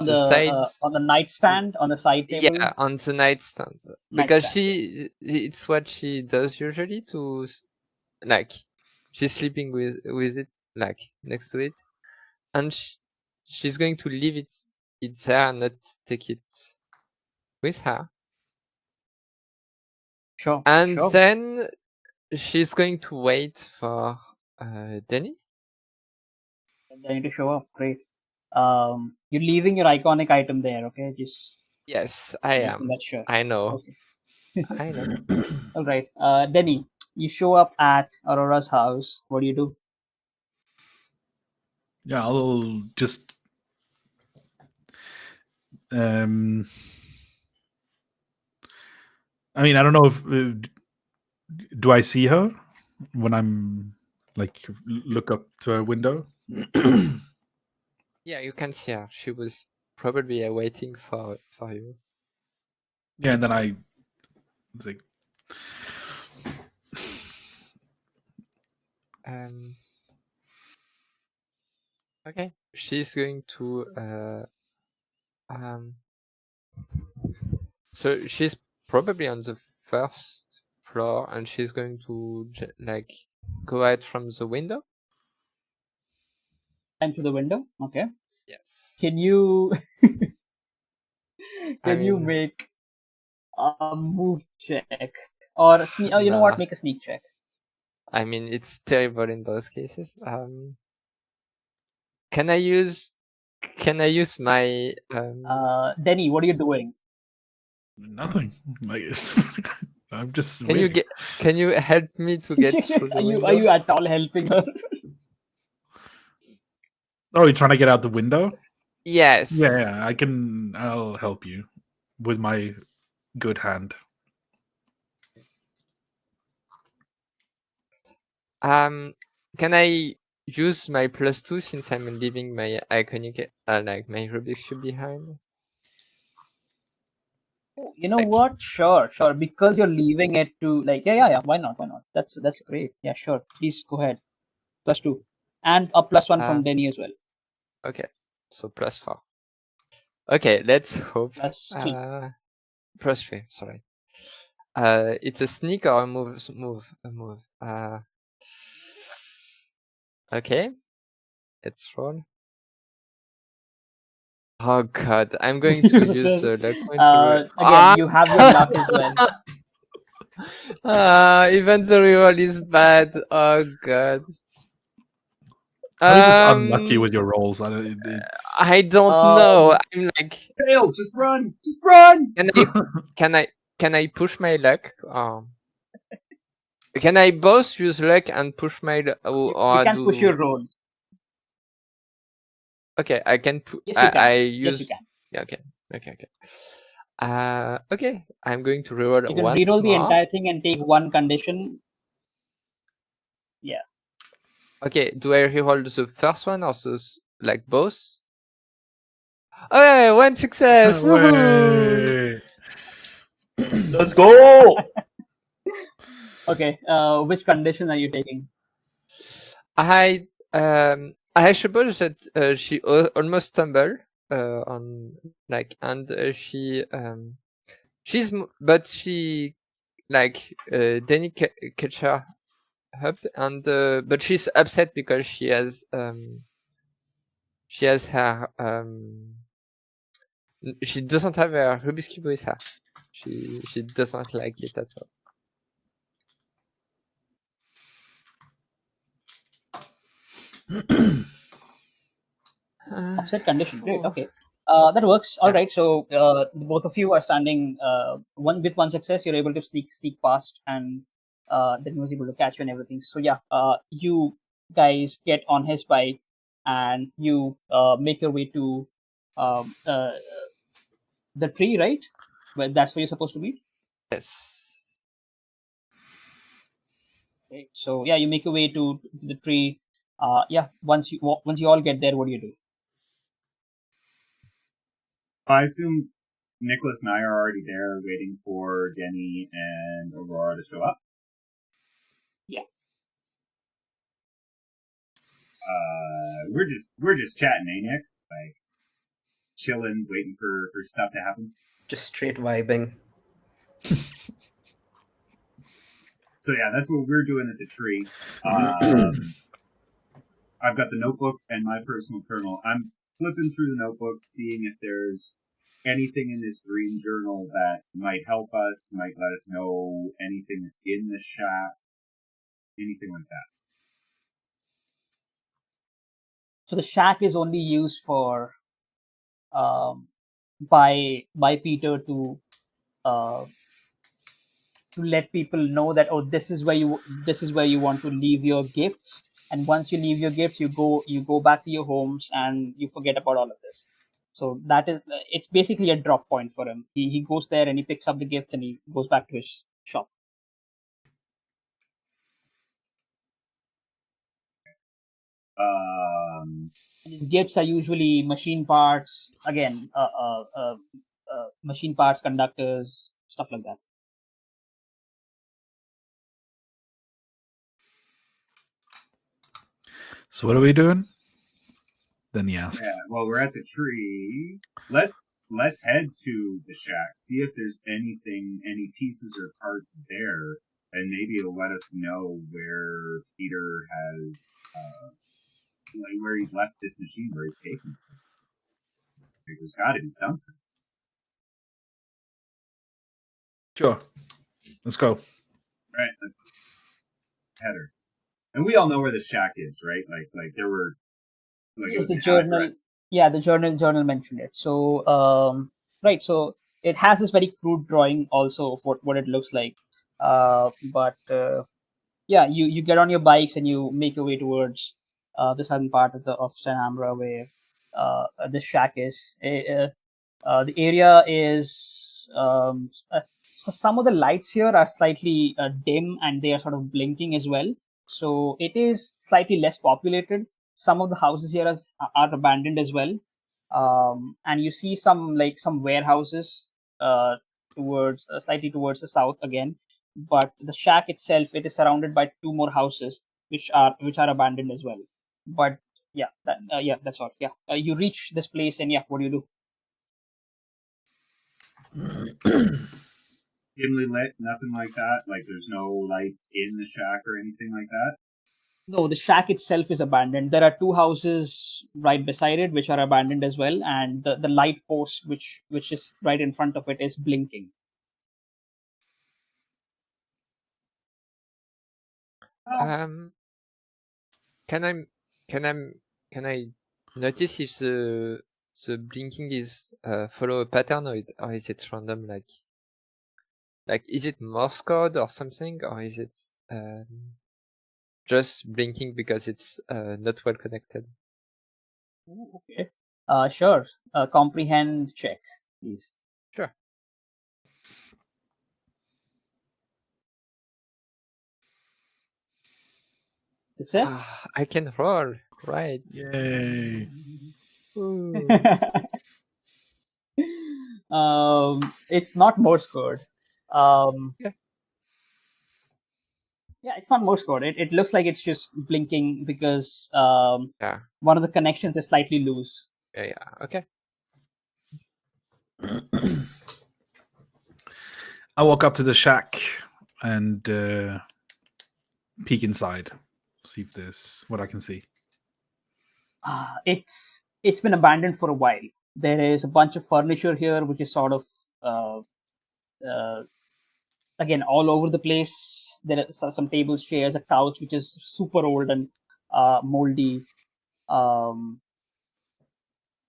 the sides, on the nightstand, on the side table. yeah, on the nightstand, because it's what she does usually to, like, she's sleeping with it, like, next to it, and she's going to leave it there and not take it with her. Sure. And sure. then she's going to wait for Denny. And they need to show up. Great. You're leaving your iconic item there, okay? Just Yes, I am. That's sure. I know. Okay. I know. All right. Denny, you show up at Aurora's house. What do you do? Yeah, I'll just I mean, I don't know if do I see her when I'm like look up to her window? Yeah, you can see her. She was probably waiting for you. Yeah, and then I was like, Okay, she's going to so she's probably on the first floor and she's going to like go out from the window. Time to the window. Okay. Yes. Can you you mean, make a move check or a sneak? Oh, you know what? Make a sneak check. I mean, it's terrible in both cases. Can I use my Denny, what are you doing? nothing. Like, I'm just. Can you help me to get through the window? Are you at all helping her? Oh, you're trying to get out the window? Yes. Yeah, I'll help you with my good hand. Can I use my +2 since I'm leaving my iconic like my Rubik's Cube behind? You know what? Sure. Because you're leaving it to like yeah. Why not? That's great. Yeah, sure. Please go ahead. +2 and a +1 from Denny as well. Okay, so +4. Okay, let's hope. +3. +3. Sorry. It's a sneak or a move. Okay, let's roll. Oh god, I'm going to use luck point to again, you have your luck as well. Even the reroll is bad. Oh god. I think it's unlucky with your rolls. I don't know. I'm like, fail. Just run. Can I push my luck? Can I both use luck and push my luck? You can push your roll. Okay, I can. Yes, you can. Yes, you can. Yeah, okay. Okay, I'm going to reroll. You can reroll the entire thing and take one condition. Yeah. Okay, do I reroll the first one or those, like, both? Okay, one success! Woohoo! Let's go. Okay. Which condition are you taking? I suppose that she almost stumbled on like, and but she like Danny catch her up, and but she's upset because she has her she doesn't have a Rubik's Cube with her. She doesn't like it at all. Upset condition. Great. Okay. That works. All Yeah. right. So both of you are standing one success. You're able to sneak past, and then he was able to catch you and everything. So yeah, you guys get on his bike, and you make your way to um, uh, the tree, right? Well, that's where you're supposed to be. Yes. Okay. So yeah, you make your way to the tree. Yeah. Once you all get there, what do you do? I assume Nicholas and I are already there waiting for Denny and Aurora to show up. Yeah. We're just chatting, eh, Nick? Like, just chilling, waiting for stuff to happen. Just straight vibing. So yeah, that's what we're doing at the tree. I've got the notebook and my personal journal. I'm flipping through the notebook, seeing if there's anything in this dream journal that might help us, might let us know anything that's in the shack, anything like that. So the shack is only used for by Peter uh, to let people know that, oh, this is where you want to leave your gifts, and once you leave your gifts, you go back to your homes and you forget about all of this. So that is it's basically a drop point for him. He goes there and he picks up the gifts and he goes back to his shop. And his gifts are usually machine parts, again, machine parts, conductors, stuff like that. So what are we doing? Then he asks. Yeah, well, we're at the tree. Let's head to the shack, see if there's anything, any pieces or parts there, and maybe it'll let us know where Peter has, like where he's left this machine, where he's taken it to. Like, there's got to be something. Sure. Let's go. Right, let's head her. And we all know where the shack is, right? Like there were, like it was The an journal, address. yeah, the journal mentioned it. So right, so it has this very crude drawing also of what it looks like. But yeah, you get on your bikes and you make your way towards the southern part of San Ambra, where the shack is. The area is so some of the lights here are slightly dim and they are sort of blinking as well. So it is slightly less populated. Some of the houses here are abandoned as well, and you see some warehouses towards slightly towards the south again. But the shack itself, it is surrounded by two more houses which are abandoned as well. But yeah, that's all. Yeah, you reach this place and yeah, what do you do? Dimly lit, nothing like that. Like there's no lights in the shack or anything like that. No, the shack itself is abandoned. There are two houses right beside it which are abandoned as well, and the light post which is right in front of it is blinking. Can I can I notice if the blinking is follow a pattern, or is it random? Like is it Morse code or something, or is it just blinking because it's not well connected? Okay. Sure. Comprehend check, please. Sure. Success. I can roll, right? Yay. Ooh. It's not Morse code. Yeah. Yeah, it's not Morse code. It looks like it's just blinking because Yeah. one of the connections is slightly loose. Yeah. Okay. I walk up to the shack and peek inside, see if there's what I can see. It's been abandoned for a while. There is a bunch of furniture here, which is sort of uh, again all over the place. There are some tables, chairs, a couch which is super old and moldy.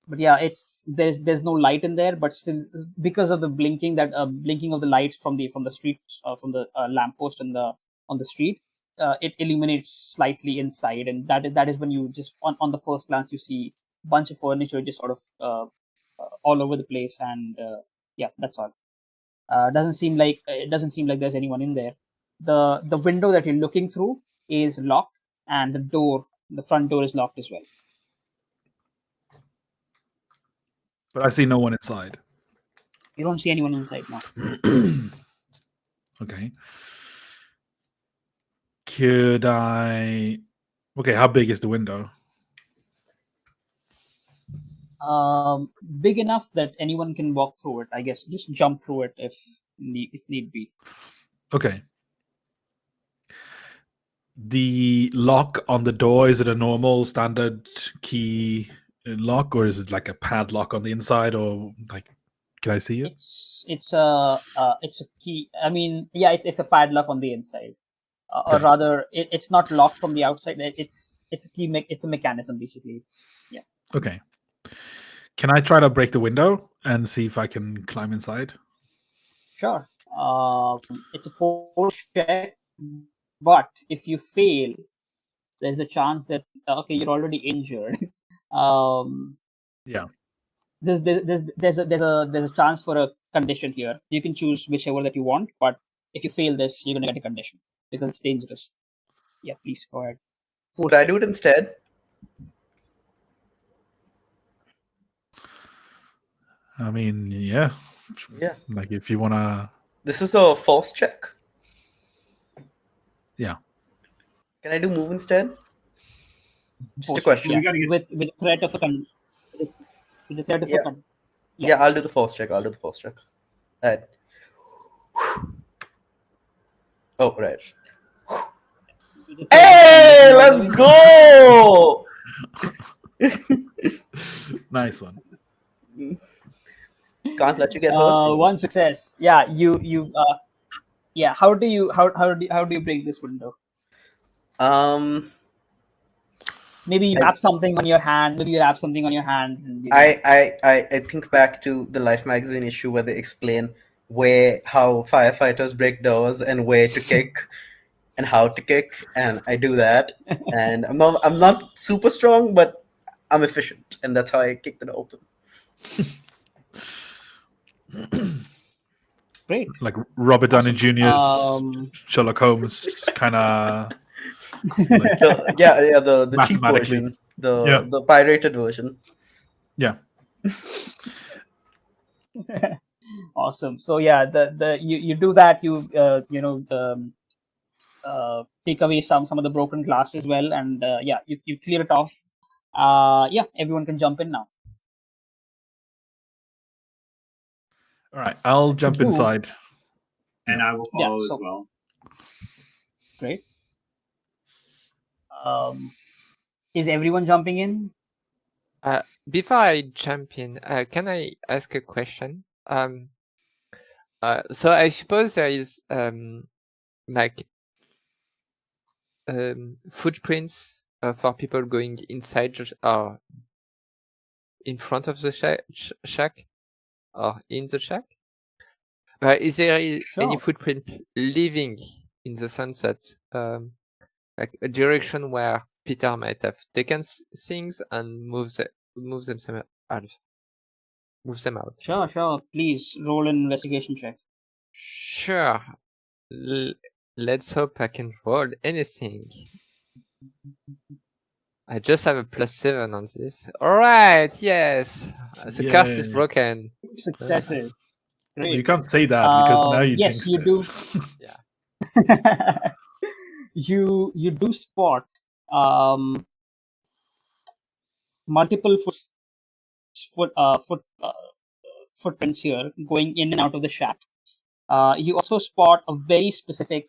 But yeah, there's no light in there, but still because of the blinking of the lights from the street, from the lamppost on the street, it illuminates slightly inside, and that is when you just on the first glance you see a bunch of furniture just sort of all over the place, and yeah, that's all. It doesn't seem like there's anyone in there. The window that you're looking through is locked, and the front door is locked as well. But I see no one inside. You don't see anyone inside now. Okay. Could I? Okay, how big is the window? Big enough that anyone can walk through it. I guess just jump through it if need be. Okay. The lock on the door, is it a normal standard key lock, or is it like a padlock on the inside, or like can I see it? It's a key. I mean, yeah, it's a padlock on the inside, or Okay. rather, it's not locked from the outside. It's a key. It's a mechanism basically. Yeah. Okay. Can I try to break the window and see if I can climb inside? Sure. It's a force check, but if you fail, there's a chance that okay, you're already injured. um, Yeah. there's a chance for a condition here. You can choose whichever that you want, but if you fail this, you're gonna get a condition because it's dangerous. Yeah, please go ahead. Could I do it instead? I mean, yeah. Yeah. Like if you wanna. This is a force check. Yeah. Can I do move instead? Just a Force check, question. yeah. We gotta get- With threat of a with the threat of Yeah. a con. Yeah, I'll do the force check. Right. Oh, right. With the threat of a Hey, condition, let's by the way. go! Nice one. Can't let you get hurt. bro. One success. Yeah, you. Yeah. How do you break this window? Maybe you wrap something on your hand. And, you know, I think back to the Life magazine issue where they explain how firefighters break doors and where to kick and how to kick, and I do that. And I'm not super strong, but I'm efficient, and that's how I kicked it open. Great. Like Robert Downey Jr.'s Sherlock Holmes kind of. Like, The cheap Mathematically. version, the pirated version. yeah. Awesome. So yeah, you do that. Take away some of the broken glass as well, and yeah, you clear it off. Yeah, everyone can jump in now. All right, I'll jump inside. And I will follow as so- well. Great. Is everyone jumping in? Before I jump in, can I ask a question? So I suppose there is like footprints for people going inside or in front of the shack or in the shack. Is there any Sure. footprint leaving in the sunset, like a direction where Peter might have taken things and moved them out? Sure. Please roll an investigation check. Sure. Let's hope I can roll anything. I just have a +7 on this. All right, yes. The curse is Yay. broken. Successes. You Great. can't say that because now you Yes, jinxed you it. do. Yeah. You do spot um, multiple footprints here going in and out of the shack. You also spot a very specific.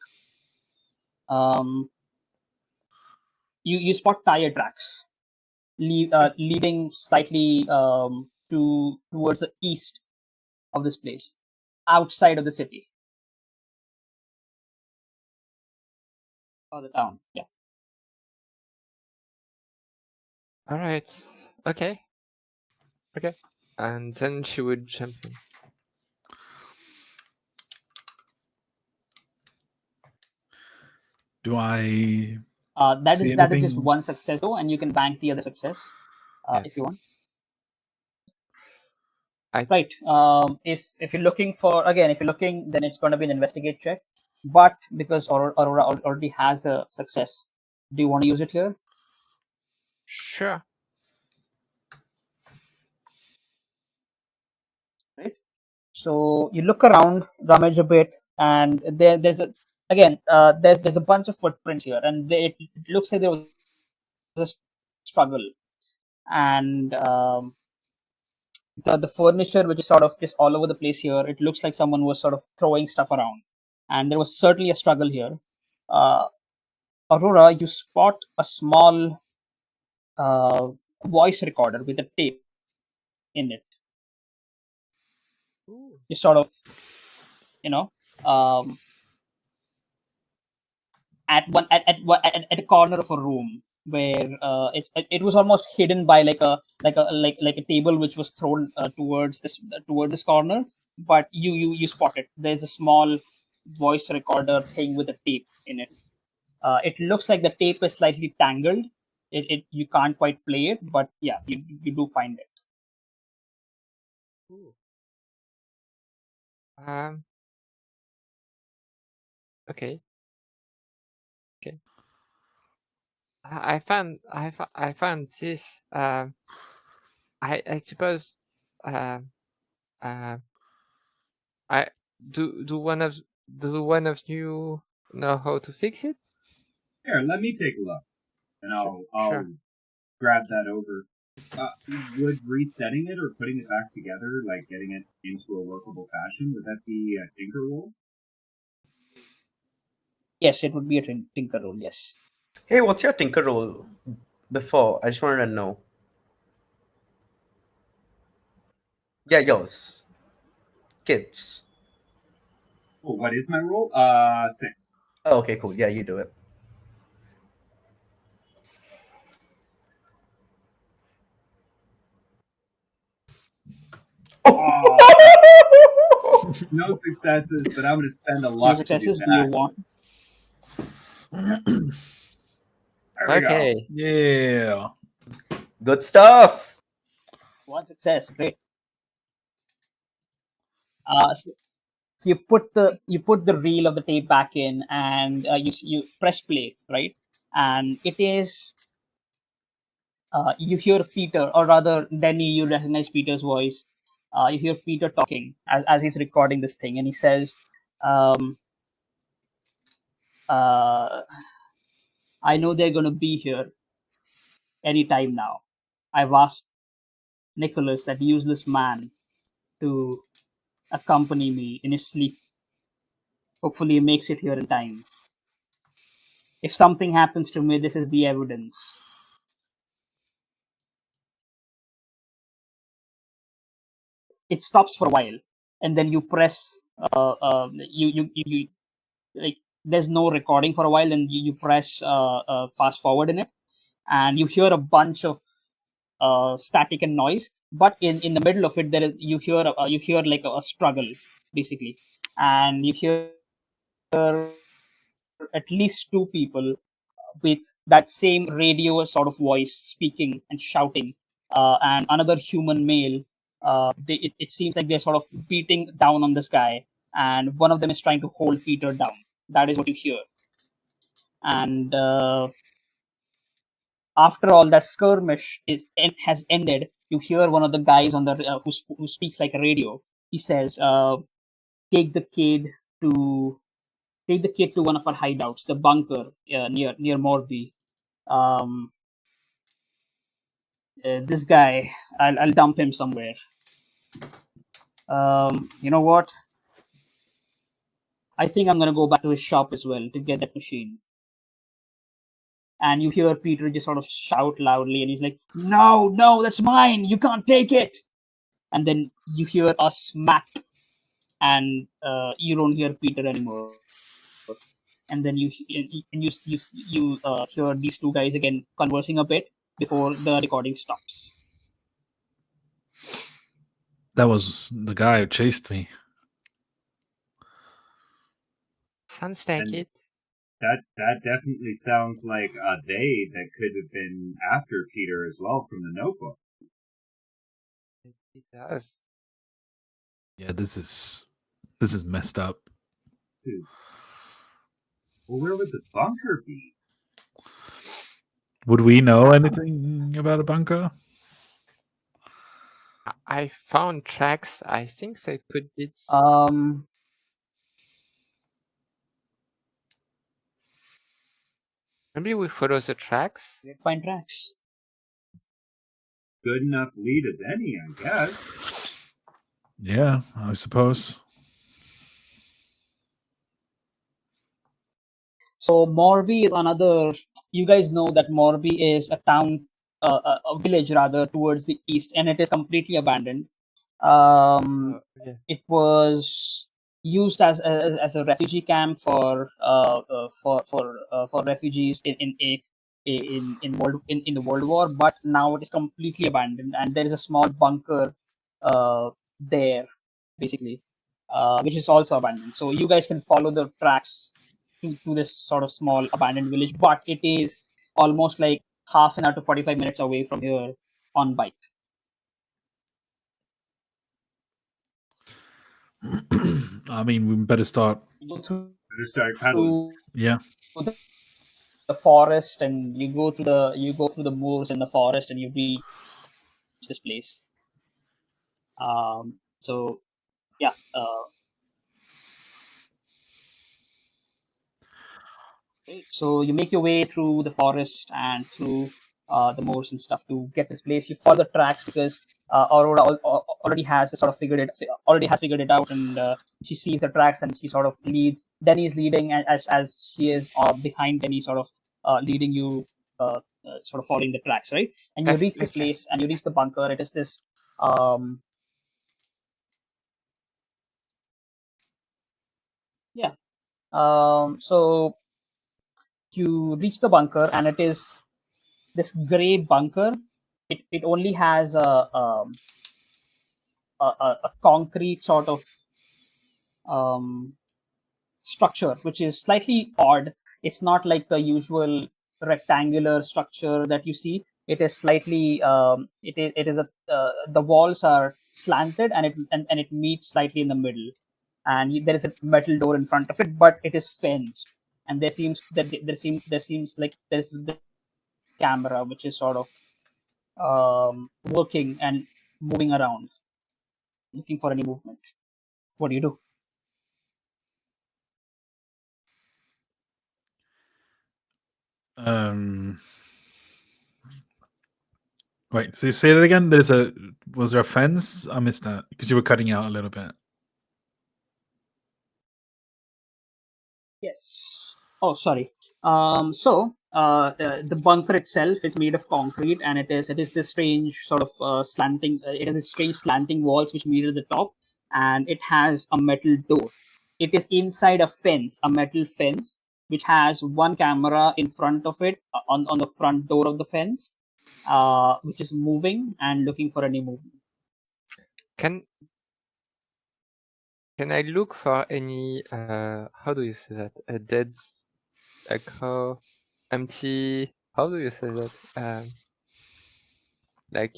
Um, you spot tire tracks leading slightly towards the east of this place, outside of the city or the town. Yeah. All right. Okay. Okay. And then she would jump in. Do I That see is just anything? one success though, and you can bank the other success Yeah. if you want. I Right. If you're looking for again, if you're looking, then it's going to be an investigate check. But because Aurora already has a success, do you want to use it here? sure. Right. So you look around, rummage a bit, and there's a again there's a bunch of footprints here, and it looks like there was a struggle, and the furniture which is sort of just all over the place here. It looks like someone was sort of throwing stuff around, and there was certainly a struggle here. Uh, Aurora, you spot a small voice recorder with a tape in it. Ooh. Just sort of, you know, um, at a corner of a room where it was almost hidden by like a table which was thrown towards this corner. But you spot it. There's a small voice recorder thing with a tape in it. It looks like the tape is slightly tangled. It you can't quite play it, but yeah, you do find it. Ooh. Um. Okay. Okay. I found this. I suppose. Um. Uh. I do one of you know how to fix it? Here, let me take a look, and I'll Sure. grab that over. Would resetting it or putting it back together, like getting it into a workable fashion, would that be a tinker roll? Yes, it would be a tinker roll. Yes. Hey, what's your tinker roll before? I just wanted to know. Yeah, yours. Kids. Oh, what is my roll? 6. Oh, okay, cool. Yeah, you do it. No successes, but I'm going to spend a No luck to do successes. Do you that. want? There we go. Okay. Yeah. Good stuff. One success. Great. So you put the reel of the tape back in, and you press play, right? And it is you hear Peter, or rather Denny. You recognize Peter's voice. You hear Peter talking as he's recording this thing, and he says, um, uh, "I know they're going to be here anytime now. I've asked Nicholas, that useless man, to accompany me in his sleep. Hopefully, he makes it here in time. If something happens to me, this is the evidence." It stops for a while, and then you press you like there's no recording for a while, and you press fast forward in it, and you hear a bunch of static and noise. But in the middle of it, you hear like a struggle, basically, and you hear at least two people with that same radio sort of voice speaking and shouting, and another human male. It seems like they're sort of beating down on this guy, and one of them is trying to hold Peter down. That is what you hear. And after all that skirmish has ended, you hear one of the guys on the who speaks like a radio. He says, take the kid to one of our hideouts, the bunker near Morby. Um, this guy, I'll dump him somewhere. You know what? I think I'm gonna go back to his shop as well to get that machine. And you hear Peter just sort of shout loudly, and he's like, "No, no, that's mine! You can't take it!" And then you hear a smack, and you don't hear Peter anymore. And then you hear these two guys again conversing a bit before the recording stops. That was the guy who chased me. Sounds like And- it. That definitely sounds like a they that could have been after Peter as well from the Notebook. It does. Yeah, this is messed up. This is. Well, where would the bunker be? Would we know anything about a bunker? I found tracks. I think that could be. Maybe we follow the tracks. Find tracks. Good enough lead as any, I guess. Yeah, I suppose. So Morby is another. You guys know that Morby is a town, a village rather, towards the east, and it is completely abandoned. Yeah. It was used as a refugee camp for refugees in the World War, but now it is completely abandoned, and there is a small bunker there, basically, which is also abandoned. So you guys can follow the tracks to this sort of small abandoned village, but it is almost like half an hour to 45 minutes away from here on bike. I mean, we better start. You go through Better start pedaling. Yeah. the forest, and you go through the moors in the forest, and you reach this place. So yeah. So you make your way through the forest and through the moors and stuff to get this place. You follow the tracks because Aurora already has figured it out, and she sees the tracks and she sort of leads. Denny is leading, and as she is behind Denny, sort of leading you, sort of following the tracks, right? And you reach this place, and you reach the bunker. It is this. Yeah. So you reach the bunker, and it is this gray bunker. It only has a concrete sort of structure, which is slightly odd. It's not like the usual rectangular structure that you see. It is slightly it is the walls are slanted, and it meets slightly in the middle, and there is a metal door in front of it, but it is fenced, and there seems like there's the camera which is sort of working and moving around, looking for any movement. What do you do? Wait, so you say it again? Was there a fence? I missed that because you were cutting out a little bit. Yes. Oh, sorry. The bunker itself is made of concrete, and it is this strange sort of slanting. It has this strange slanting walls which meet at the top, and it has a metal door. It is inside a metal fence, which has one camera in front of it on the front door of the fence, which is moving and looking for any movement. Can I look for any how do you say that? A dead, like how empty, how do you say that? Like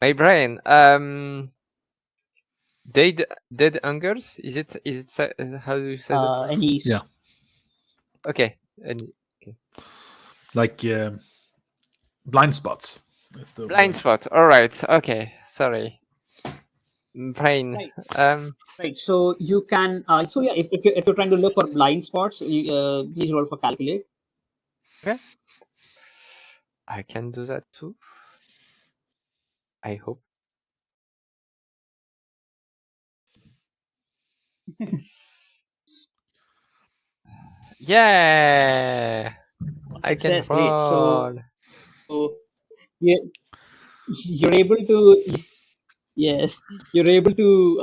my brain. Dead hungers? Is it how do you say that? Any Yeah. Okay. Like blind spots. Blind spot. All right. Okay. Sorry. Fine. Right. So you can. So yeah, if you're trying to look for blind spots, please roll for calculate. Okay. I can do that too. I hope. Yeah, I can Success. Great. roll. So you you're able to. Yes, you're able to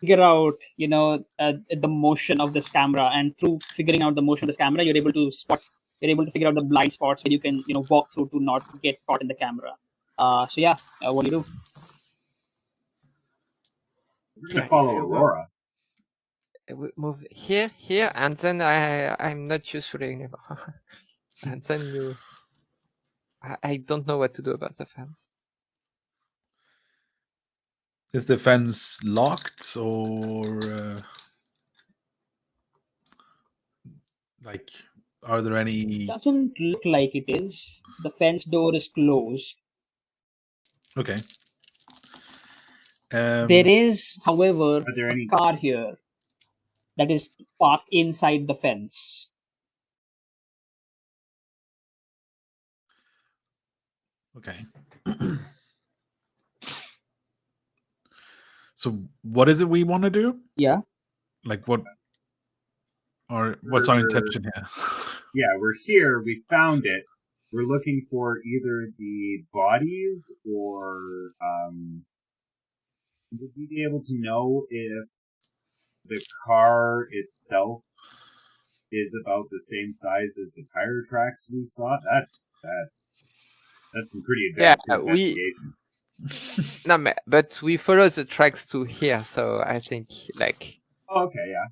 figure out, the motion of this camera, and through figuring out the motion of this camera, you're able to figure out the blind spots where you can, walk through to not get caught in the camera. So yeah, what do you do? We're gonna Yeah, follow if you go, Aurora. we move here, and then I'm not useful anymore. And then I don't know what to do about the fence. Is the fence locked or like are there any? Doesn't look like it is. The fence door is closed. Okay. There is, however, Are there a any? car here that is parked inside the fence. Okay. So what is it we want to do? Yeah. Like what's our intention here? Yeah, we're here. We found it. We're looking for either the bodies or would we be able to know if the car itself is about the same size as the tire tracks we saw? That's some pretty Yeah, advanced investigation. no, but we follow the tracks to here, so I think like Oh, okay, yeah.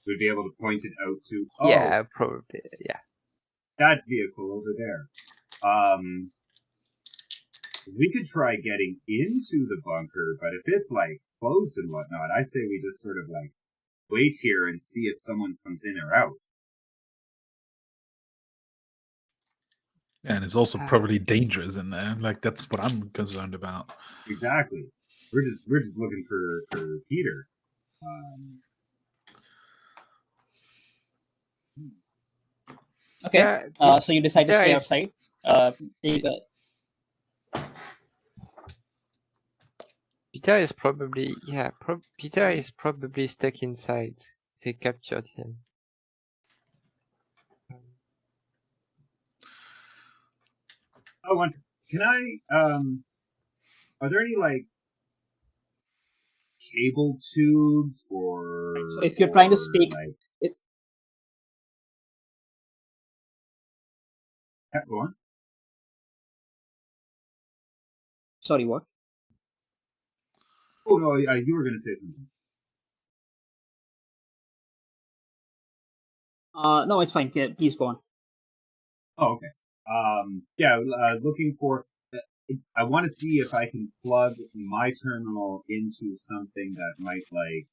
We'd be able to point it out to. Oh, yeah, probably yeah. that vehicle over there. We could try getting into the bunker, but if it's like closed and whatnot, I say we just sort of like wait here and see if someone comes in or out. And it's also probably dangerous in there. Like that's what I'm concerned about. Exactly. We're just looking for Peter. Okay. So you decide to stay outside. Peter is probably Peter is probably stuck inside. They captured him. Oh, can I? Are there any like cable tubes or? So if you're trying to speak, like, go on. Sorry, what? Oh no, you were going to say something. No, it's fine. Yeah, please go on. Oh, okay. Yeah, looking for. I want to see if I can plug my terminal into something that might like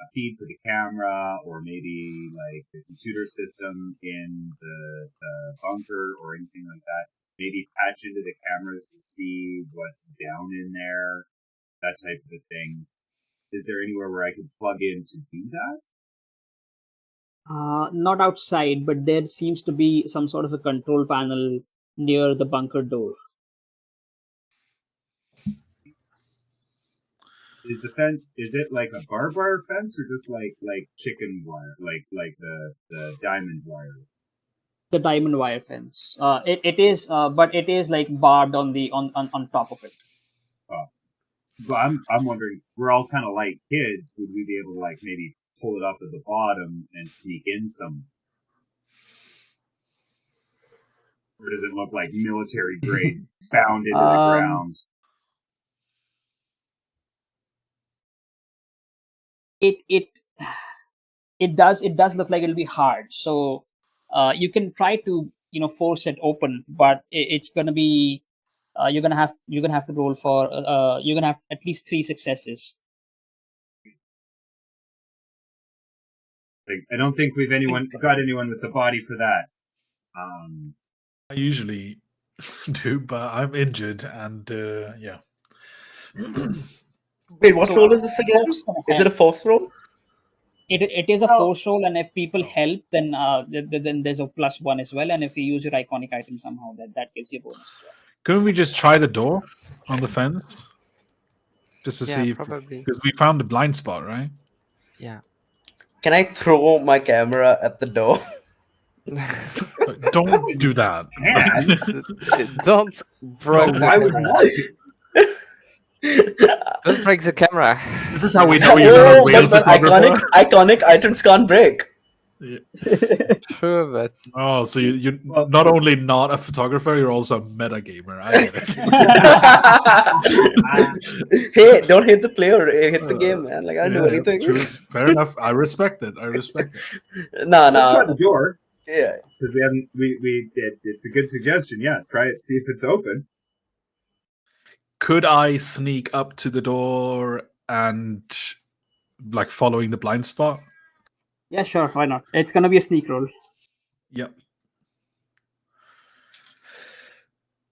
a feed for the camera, or maybe like the computer system in the bunker or anything like that. Maybe patch into the cameras to see what's down in there, that type of a thing. Is there anywhere where I could plug in to do that? Not outside, but there seems to be some sort of a control panel near the bunker door. Is the fence? Is it like a barbed wire fence, or just like chicken wire, like the diamond wire? The diamond wire fence. It is, but it is like barbed on top of it. But I'm wondering, we're all kind of like kids. Would we be able to like maybe pull it up at the bottom and sneak in some? Or does it look like military grade bound into the ground? It does look like it'll be hard. So you can try to force it open, but it's gonna be you're gonna have to roll for you're gonna have at least 3 successes. Like, I don't think we've got anyone with the body for that. I usually do, but I'm injured, and yeah. Wait, what So, role is this again? folks can Is it a help. force role? It is a Well- force roll, and if people help, then then there's a +1 as well. And if you use your iconic item somehow, that gives you a bonus as well. Couldn't we just try the door on the fence? Just to Yeah, see, probably. because we found the blind spot, right? Yeah. Can I throw my camera at the door? Don't do that. Don't break Why would you want to? don't break the camera. This is how we know you're not a whale but photographer. iconic items can't break. True, but Oh, so you're Well, not only not a photographer, you're also a meta gamer. I get it. Hey, don't hit the player, hit the game, man. Like, I don't do Yeah, anything. true. Fair enough. I respect it. Nah, Let's try nah. the door Yeah. because we haven't. It's a good suggestion. Yeah, try it. See if it's open. Could I sneak up to the door and like following the blind spot? Yeah, sure. Why not? It's gonna be a sneak roll. Yep.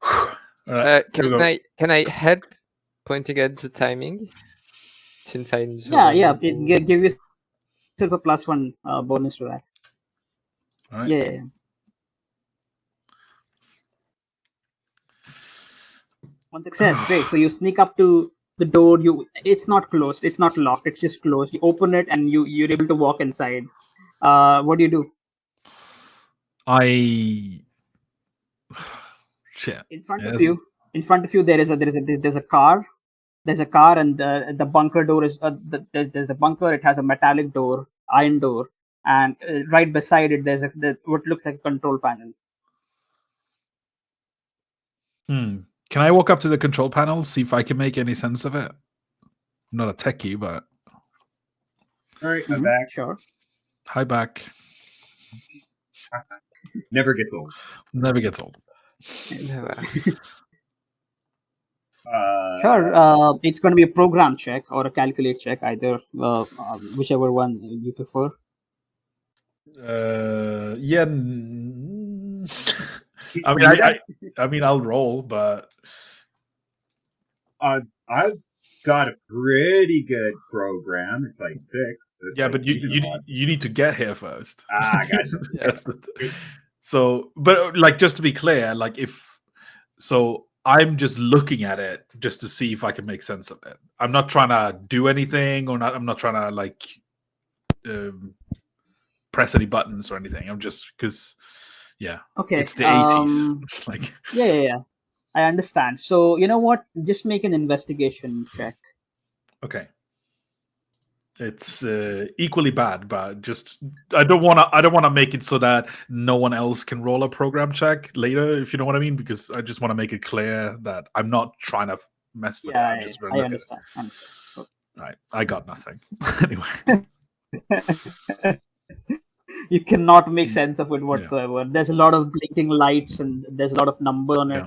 All right, here we go. can I help pointing at the timing? Since I Yeah. Give yourself a +1 bonus to that. All right. Yeah. One success. Great. So you sneak up to the door. It's not closed. It's not locked. It's just closed. You open it and you're able to walk inside. What do you do? I shit. In front Yes. of you, there's a car. There's a car, and the bunker door is there's the bunker. It has a metallic door, iron door, and right beside it there's what looks like a control panel. Can I walk up to the control panel, see if I can make any sense of it? I'm not a techie, but All right, I'm back. Sure. hi back. Never gets old. Never gets old. Never. Sure. It's going to be a program check or a calculate check, either whichever one you prefer. Yeah. I mean, I'll roll, but I've got a pretty good program. It's like 6. It's yeah, like but even you need to get here first. gotcha. That's so. But like, just to be clear, like I'm just looking at it just to see if I can make sense of it. I'm not trying to do anything, or not. I'm not trying to like press any buttons or anything. I'm just because, yeah. Okay. It's the 80s. Like, yeah. I understand. So you know what? Just make an investigation check. okay. It's equally bad, but just I don't want to make it so that no one else can roll a program check later, if you know what I mean, because I just want to make it clear that I'm not trying to mess with it. I'm just I understand. Right, I got nothing. Anyway, you cannot make sense of it whatsoever. There's a lot of blinking lights and there's a lot of number on it.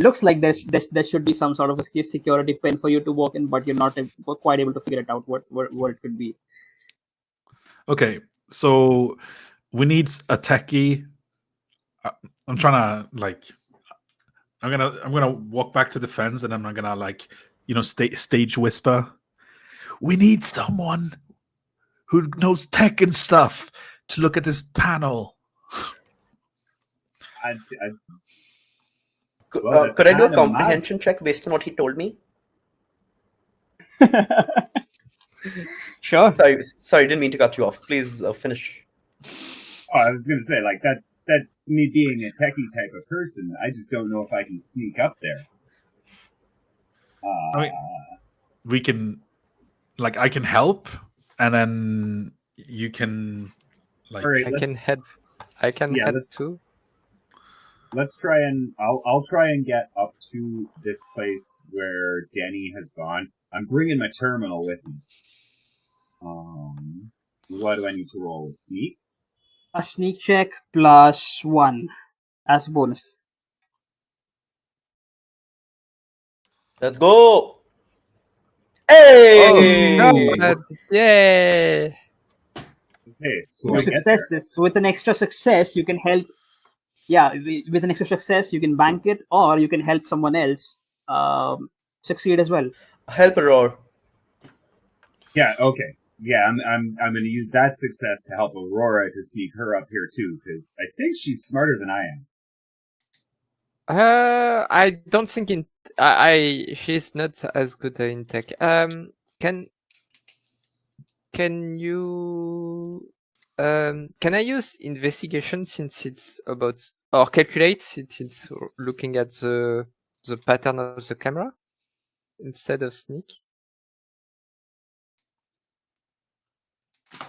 Looks like there should be some sort of a security pin for you to walk in, but you're not quite able to figure it out what it could be. Okay, so we need a techie. I'm trying to like. I'm gonna walk back to the fence, and I'm not gonna like, stage whisper. We need someone who knows tech and stuff to look at this panel. Could I do a comprehension check based on what he told me? Sure. Sorry, didn't mean to cut you off. Please finish. Oh, I was going to say, like, that's me being a techie type of person. I just don't know if I can sneak up there. I mean, we can, like, I can help, and then you can, like, all right, I can help too. Let's try and I'll try and get up to this place where Denny has gone. I'm bringing my terminal with me. What do I need to roll? Sneak? A sneak check +1 as bonus. Let's go! Hey! Oh, God. Yay! Okay, so With an extra success, you can help yeah, with an extra success, you can bank it, or you can help someone else succeed as well. Help Aurora. Yeah, okay. Yeah, I'm going to use that success to help Aurora to sneak her up here too, because I think she's smarter than I am. I don't think she's not as good in tech. Can you can I use investigation since it's about, or calculate since it's looking at the pattern of the camera instead of sneak?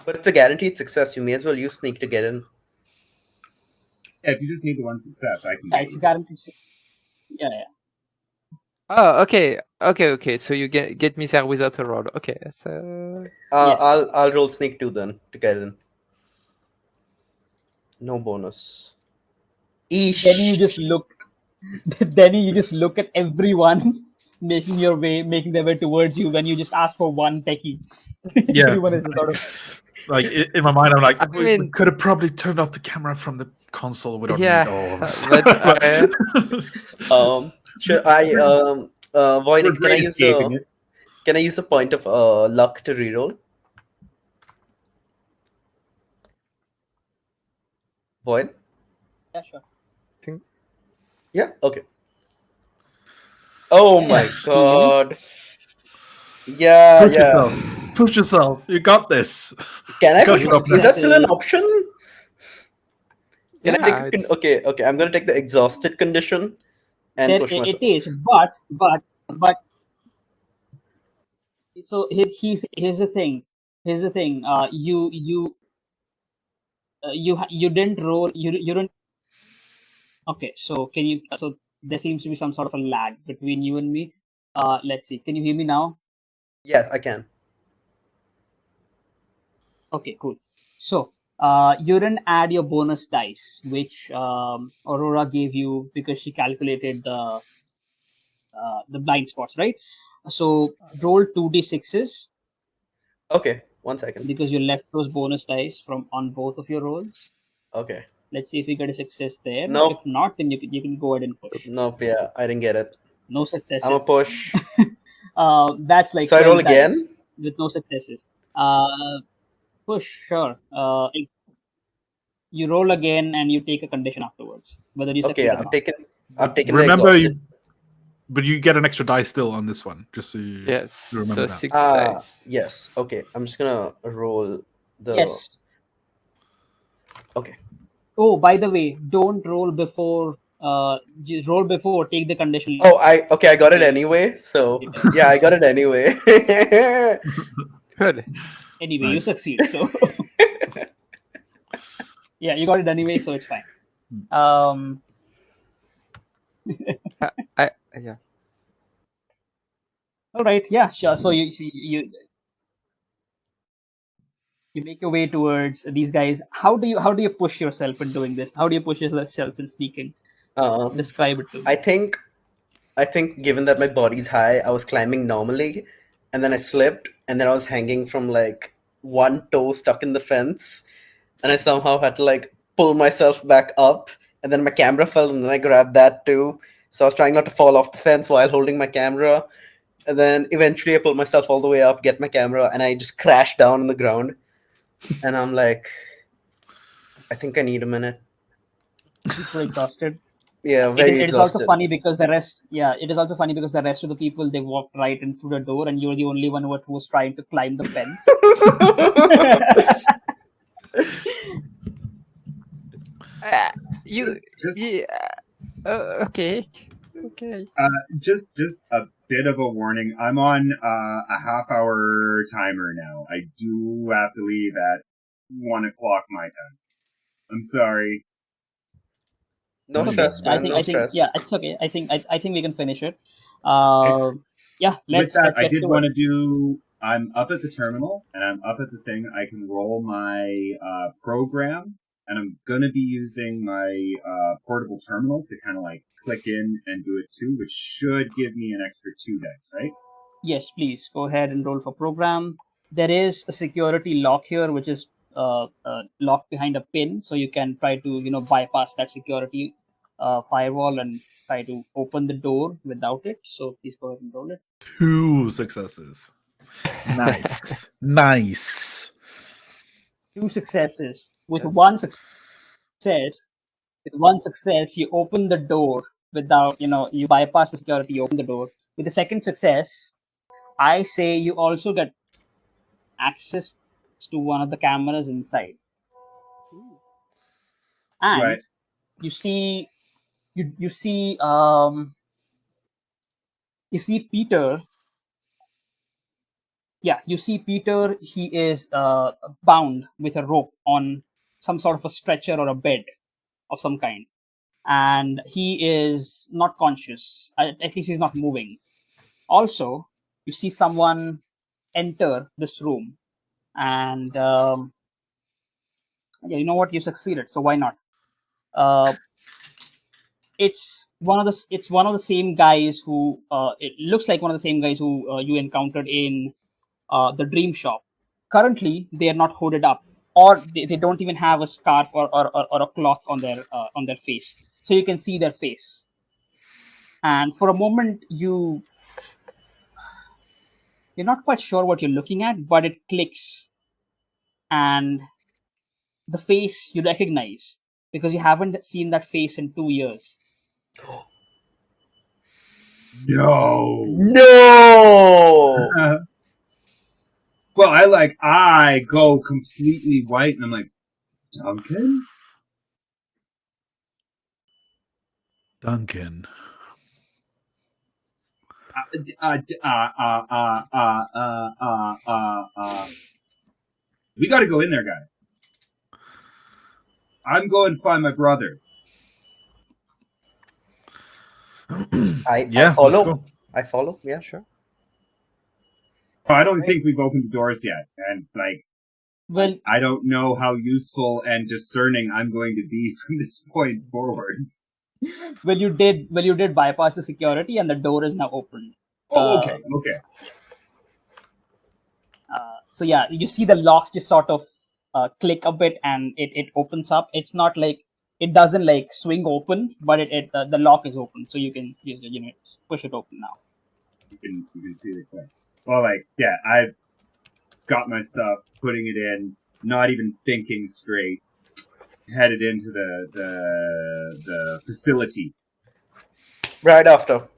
But it's a guaranteed success. You may as well use sneak to get in. Yeah, if you just need the one success, I can Yeah, get it's you. guaranteed. Yeah. Oh, okay. So you get me there without a roll. Okay, so Yes. I'll roll sneak 2 then to get in. No bonus. Eesh. Then you just look. Then you just look at everyone making their way towards you when you just ask for one techie. Yeah. Everyone is sort of Like in my mind, I'm like, I we mean- could have probably turned off the camera from the console. We don't Yeah, need all of us. but Should I We're Voynich, great escaping it. can I use a point of luck to reroll? Void? yeah, sure. Yeah, okay. Oh Yeah. my Can you hear me? god. Yeah, Push yourself. Push yourself. You got this. Can I You push? got it up Is there. that still an option? Can I yeah, take it's, okay, I'm gonna take the exhausted condition and push It myself. is, but so here's the thing. Here's the thing. You didn't roll. You didn't. Okay, so can you? So there seems to be some sort of a lag between you and me. Let's see. Can you hear me now? Yeah, I can. Okay, cool. So you didn't add your bonus dice, which Aurora gave you because she calculated the blind spots, right? So roll 2d6s Okay, 1 second. because you left those bonus dice from on both of your rolls. Okay. Let's see if you get a success there. Nope. If not, then you can go ahead and push. Nope, yeah, I didn't get it. No successes. I'm a push. That's like So I 12 roll again? dice with no successes. Push, sure. You roll again and you take a condition afterwards, whether you Okay, succeed yeah, or not. I've taken Remember, the exhausted. but you get an extra die still on this one, just so you yes. remember So that. 6 dice. Yes. Okay, I'm just gonna roll the. Yes. Okay. Oh, by the way, don't roll before. Just roll before. Take the condition. Oh, I got it anyway. So yeah, I got it anyway. Good. Anyway, you Nice. succeed. So yeah, you got it anyway, so it's fine. Yeah. All right. Yeah. Sure. So you make your way towards these guys. How do you push yourself in doing this? How do you push yourself in sneaking? Describe it to me. I think given that my body's high, I was climbing normally, and then I slipped, and then I was hanging from like one toe stuck in the fence, and I somehow had to like pull myself back up, and then my camera fell, and then I grabbed that too. So I was trying not to fall off the fence while holding my camera, and then eventually I pulled myself all the way up, get my camera, and I just crashed down on the ground, and I'm like, I think I need a minute. Super exhausted. Yeah, very It is exhausted. also funny because the rest. Yeah, it is also funny because the rest of the people, they walked right in through the door, and you're the only one who was trying to climb the fence. Okay. Just a bit of a warning. I'm on a half-hour timer now. I do have to leave at 1 o'clock my time. I'm sorry. No Okay. stress, man. I think stress. yeah, it's okay. I think we can finish it. Yeah, With that, let's I get did to want it. to do. I'm up at the terminal, and I'm up at the thing. I can roll my program, and I'm gonna be using my portable terminal to kind of like click in and do it too, which should give me an extra 2 dice, right? Yes, please go ahead and roll for program. There is a security lock here, which is locked behind a pin, so you can try to bypass that security firewall and try to open the door without it. So please go ahead and roll it. 2 successes. Nice. Nice. 2 successes. With Yes. one success, you open the door without, you bypass the security, you open the door. With the second success, I say you also get access to one of the cameras inside. And Right. you see Peter. Yeah, you see Peter. He is bound with a rope on some sort of a stretcher or a bed of some kind, and he is not conscious. At least he's not moving. Also, you see someone enter this room, and yeah, you know what? You succeeded, so why not? Uh, it's one of the same guys who it looks like one of the same guys who you encountered in the dream shop. Currently they are not hooded up, or they don't even have a scarf or a cloth on their face, so you can see their face. And for a moment you're not quite sure what you're looking at, but it clicks, and the face you recognize because you haven't seen that face in 2 years. No. No. Well, I go completely white, and I'm like, Duncan? Duncan. We got to go in there, guys. I'm going to find my brother. I Yeah, follow. let's go. I follow. Yeah. Sure. Oh, I don't think we've opened the doors yet, and Well, I don't know how useful and discerning I'm going to be from this point forward. you did bypass the security, and the door is now open. Oh, okay. So yeah, you see the locks just sort of click a bit, and it opens up. It's not like it doesn't like swing open, but the lock is open, so you can push it open now. You can see the click. Well, yeah, I've got my stuff, putting it in, not even thinking straight, headed into the facility. Right after.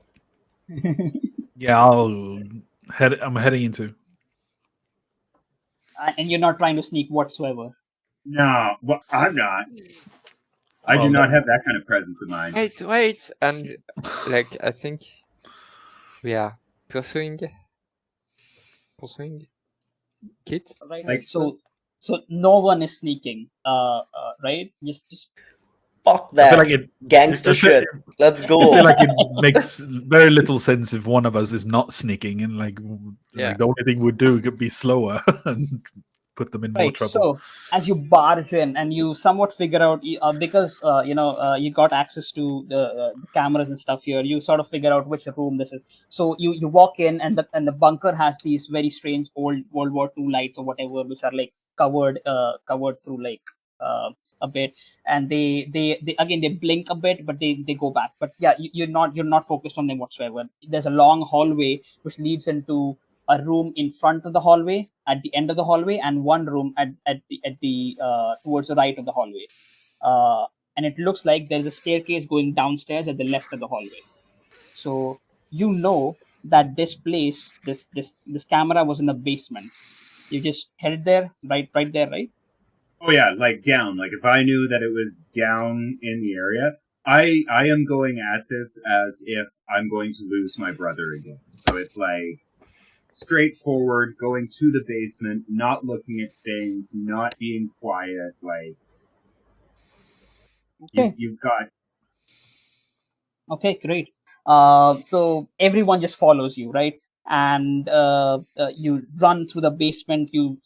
Yeah, I'm heading into. And you're not trying to sneak whatsoever. No, well, I'm not. I do Well, not have that kind of presence of mind. Wait, and I think we are pursuing Kit. Right. I suppose. So no one is sneaking. Right. Just Fuck I that. feel like it. Gangster I feel- shit. Let's I go. feel like it makes very little sense if one of us is not sneaking, and Yeah. the only thing we'd do could be slower and put them in more right. trouble. So as you barge in and you somewhat figure out because you got access to the cameras and stuff here, you sort of figure out which room this is. So you walk in, and the bunker has these very strange old World War II lights or whatever, which are like covered through a bit, and they again they blink a bit, but they go back. But yeah, you're not focused on them whatsoever. There's a long hallway which leads into a room in front of the hallway, at the end of the hallway, and one room at the towards the right of the hallway. And it looks like there is a staircase going downstairs at the left of the hallway. So you know that this camera was in the basement. You just headed there, right there, right? Oh yeah, down. If I knew that it was down in the area, I am going at this as if I'm going to lose my brother again. So it's straightforward, going to the basement, not looking at things, not being quiet. Okay. You've got. Okay, great. So everyone just follows you, right? And you run through the basement. You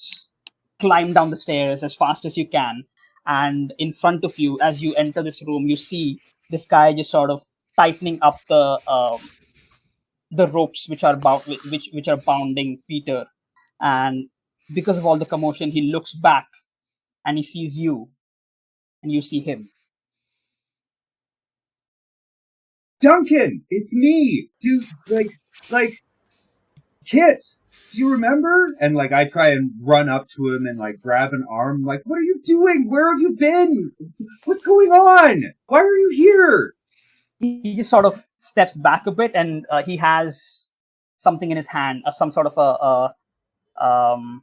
climb down the stairs as fast as you can, and in front of you, as you enter this room, you see this guy just sort of tightening up the ropes which are which are bounding Peter. And because of all the commotion, he looks back and he sees you, and you see him. Duncan, it's me. Like, Kit, do you remember? And like, I try and run up to him and like grab an arm. Like, what are you doing? Where have you been? What's going on? Why are you here? He just sort of steps back a bit, and he has something in his hand, some sort of a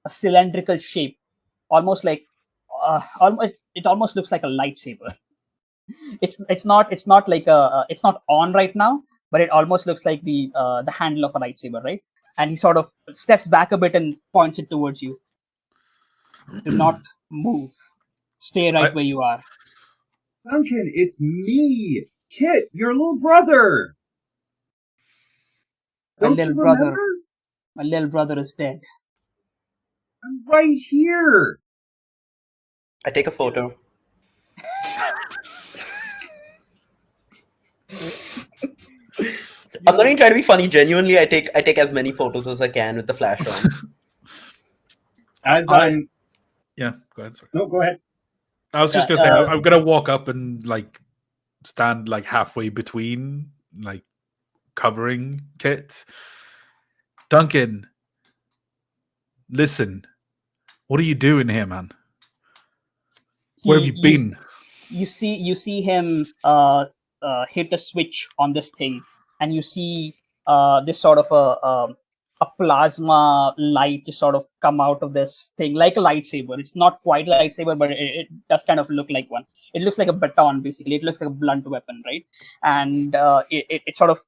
cylindrical shape, almost like it almost looks like a lightsaber. It's not like it's not on right now, but it almost looks like the handle of a lightsaber, right? And he sort of steps back a bit and points it towards you. Do not move. Stay right where you are. Duncan, it's me, Kit, your little brother. Don't you remember? My little brother is dead. I'm right here. I take a photo. I'm not even trying to be funny. Genuinely, I take as many photos as I can with the flash on. Yeah, go ahead. Sorry. No, go ahead. I was just gonna say I'm gonna walk up and like stand like halfway between, like covering Kit. Duncan, listen, what are you doing here, man? Where have you been? You see him hit a switch on this thing, and you see this sort of a plasma light just sort of come out of this thing like a lightsaber. It's not quite a lightsaber, but it does kind of look like one. It looks like a baton, basically. It looks like a blunt weapon, right? And it sort of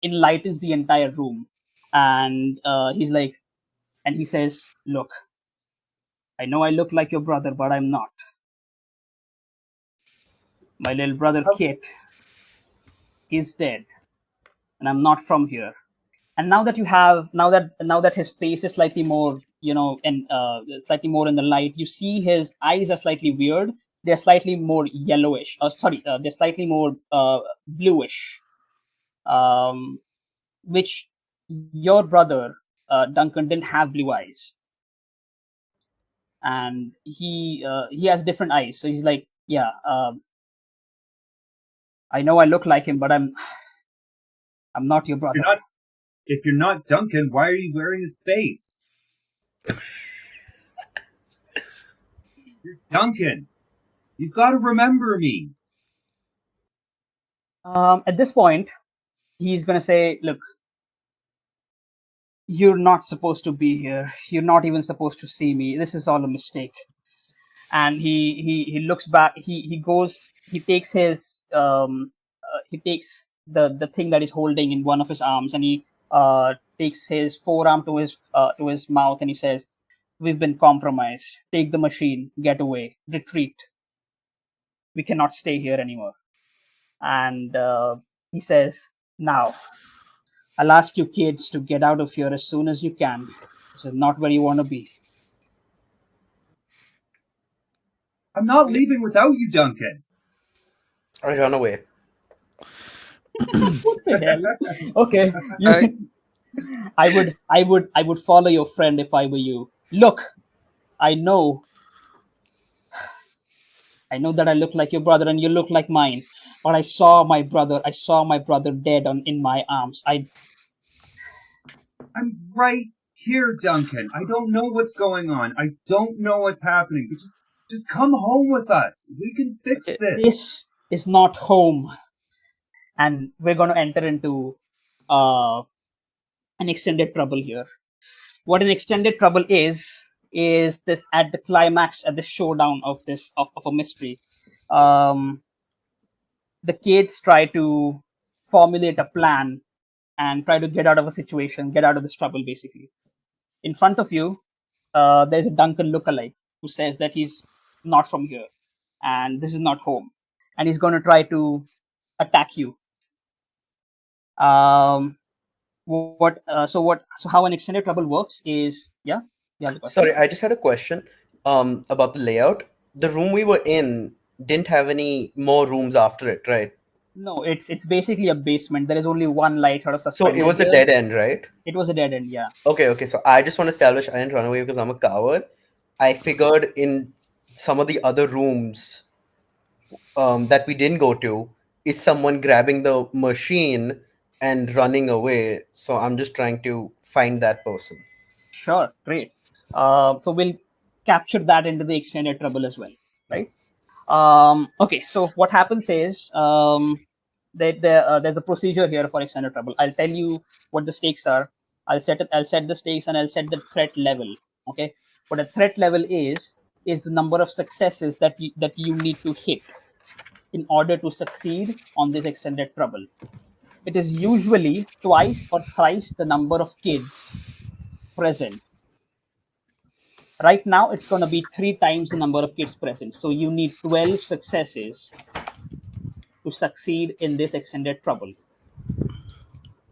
enlightens the entire room. And he's like, and he says, "Look, I know I look like your brother, but I'm not. My little brother Kit, he's dead, and I'm not from here." And now that you have, now that his face is slightly more, and slightly more in the light, you see his eyes are slightly weird. They're slightly more yellowish. They're slightly more bluish, which your brother Duncan didn't have blue eyes, and he has different eyes. So he's like, yeah. I know I look like him, but I'm not your brother. If you're not Duncan, why are you wearing his face? You're Duncan. You've got to remember me. At this point, he's going to say, look, you're not supposed to be here. You're not even supposed to see me. This is all a mistake. And he looks back. He takes his he takes the thing that he's holding in one of his arms, and he takes his forearm to his mouth, and he says, "We've been compromised. Take the machine. Get away. Retreat. We cannot stay here anymore." And he says, "Now, I'll ask you kids to get out of here as soon as you can. This is not where you want to be." I'm not leaving without you, Duncan. I run away. What the hell? Okay, I would follow your friend if I were you. Look, I know that I look like your brother and you look like mine, but I saw my brother dead in my arms. I'm right here, Duncan. I don't know what's going on. I don't know what's happening. But just come home with us. We can fix this. This is not home. And we're going to enter into an extended trouble here. What an extended trouble is this at the climax, at the showdown of this of a mystery. The kids try to formulate a plan and try to get out of a situation, get out of this trouble, basically. In front of you, there's a Duncan lookalike who says that he's not from here and this is not home, and he's going to try to attack you. So how an extended trouble works is, yeah. Sorry, I just had a question about the layout. The room we were in didn't have any more rooms after it, right? No, it's basically a basement. There is only one light sort of So suspended. it was a dead end, right? It was a dead end, yeah. Okay. So I just want to establish I didn't run away because I'm a coward. I figured in some of the other rooms that we didn't go to is someone grabbing the machine and running away. So I'm just trying to find that person. Sure, great. So we'll capture that into the extended trouble as well, right? Okay, so what happens is there's a procedure here for extended trouble. I'll tell you what the stakes are. I'll set the stakes and I'll set the threat level. Okay, what a threat level is the number of successes that you need to hit in order to succeed on this extended trouble. It is usually twice or thrice the number of kids present. Right now, it's going to be 3 times the number of kids present. So you need 12 successes to succeed in this extended trouble.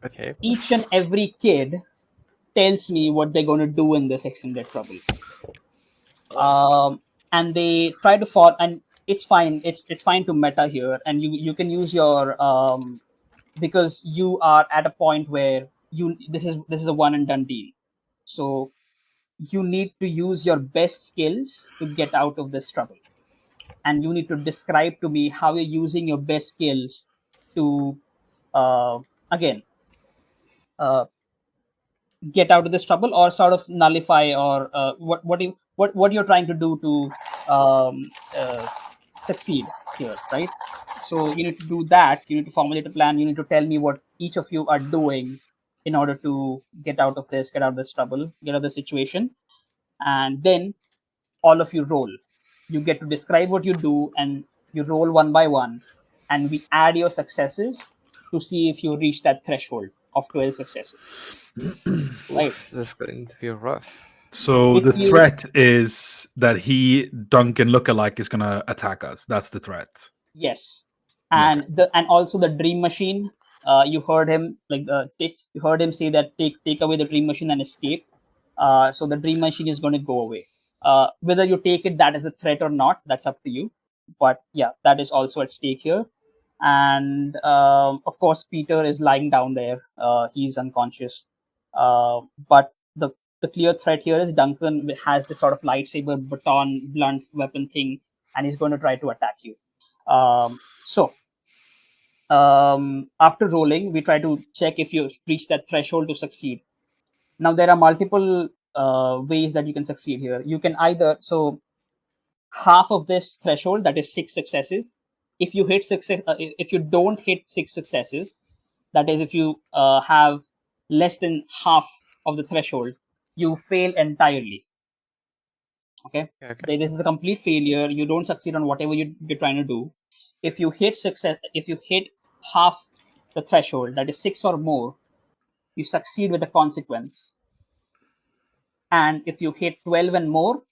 Okay. Each and every kid tells me what they're going to do in this extended trouble. And they try to fall, and it's fine. It's fine to meta here, and you can use your because you are at a point where this is a one and done deal. So you need to use your best skills to get out of this trouble, and you need to describe to me how you're using your best skills to again get out of this trouble, or sort of nullify, or what you're trying to do to succeed here, right? So you need to do that. You need to formulate a plan. You need to tell me what each of you are doing in order to get out of this trouble, get out of the situation, and then all of you roll. You get to describe what you do, and you roll one by one, and we add your successes to see if you reach that threshold of 12 successes. Right. Oof, this is going to be rough. So If the you threat is that Duncan lookalike is gonna attack us. That's the threat. Yes, Okay. and also the dream machine. You heard him you heard him say that take away the dream machine and escape. So the dream machine is going to go away. Whether you take it that as a threat or not, that's up to you. But yeah, that is also at stake here. And of course, Peter is lying down there. He's unconscious. But the clear threat here is Duncan has this sort of lightsaber, baton, blunt weapon thing, and he's going to try to attack you. So after rolling, we try to check if you reach that threshold to succeed. Now there are multiple ways that you can succeed here. You can either half of this threshold, that is 6 successes. If you hit success, if you don't hit 6 successes, that is if you have less than half of the threshold, you fail entirely. Okay, this is a complete failure. You don't succeed on whatever you're trying to do. If you hit half the threshold, that is 6 or more, you succeed with a consequence. And if you hit 12 and more,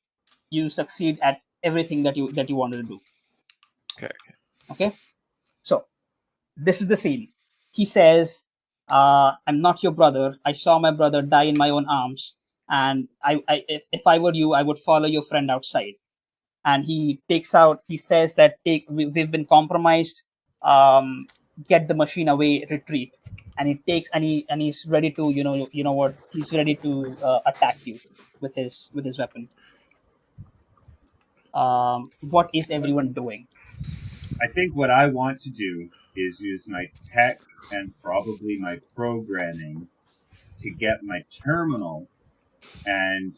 you succeed at everything that you wanted to do. Okay, so this is the scene. He says, I'm not your brother. I saw my brother die in my own arms, and if I were you, I would follow your friend outside. And he says that we've been compromised, get the machine away, retreat. And he's ready to, he's ready to attack you with his weapon. What is everyone doing? I think what I want to do is use my tech and probably my programming to get my terminal and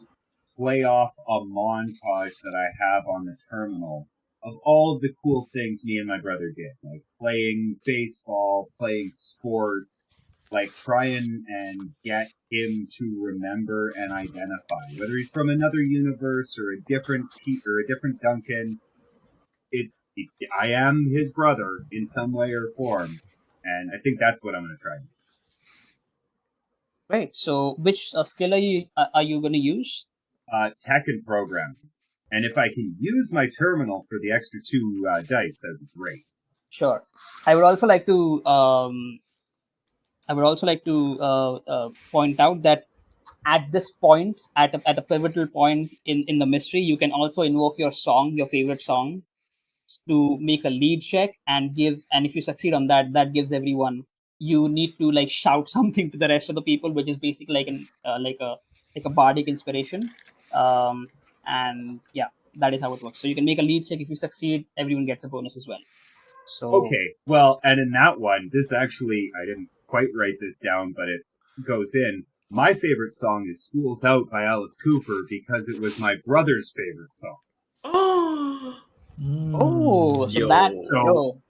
play off a montage that I have on the terminal of all of the cool things me and my brother did, like playing baseball, playing sports, like trying and get him to remember and identify, whether he's from another universe or a different Pete or a different Duncan. I am his brother in some way or form, and I think that's what I'm going to try. Right. So, which skill are you going to use? Tech and programming. And if I can use my terminal for the extra 2 dice, that would be great. Sure. I would also like to point out that at this point, at a pivotal point in the mystery, you can also invoke your song, your favorite song, to make a lead check and if you succeed on that, that gives everyone, you need to like shout something to the rest of the people, which is basically like a bardic inspiration. and yeah, that is how it works. So you can make a lead check. If you succeed, everyone gets a bonus as well. So Okay, well, and in that one, this actually, I didn't quite write this down, but it goes in. My favorite song is School's Out by Alice Cooper because it was my brother's favorite song. Oh, so yo. that's So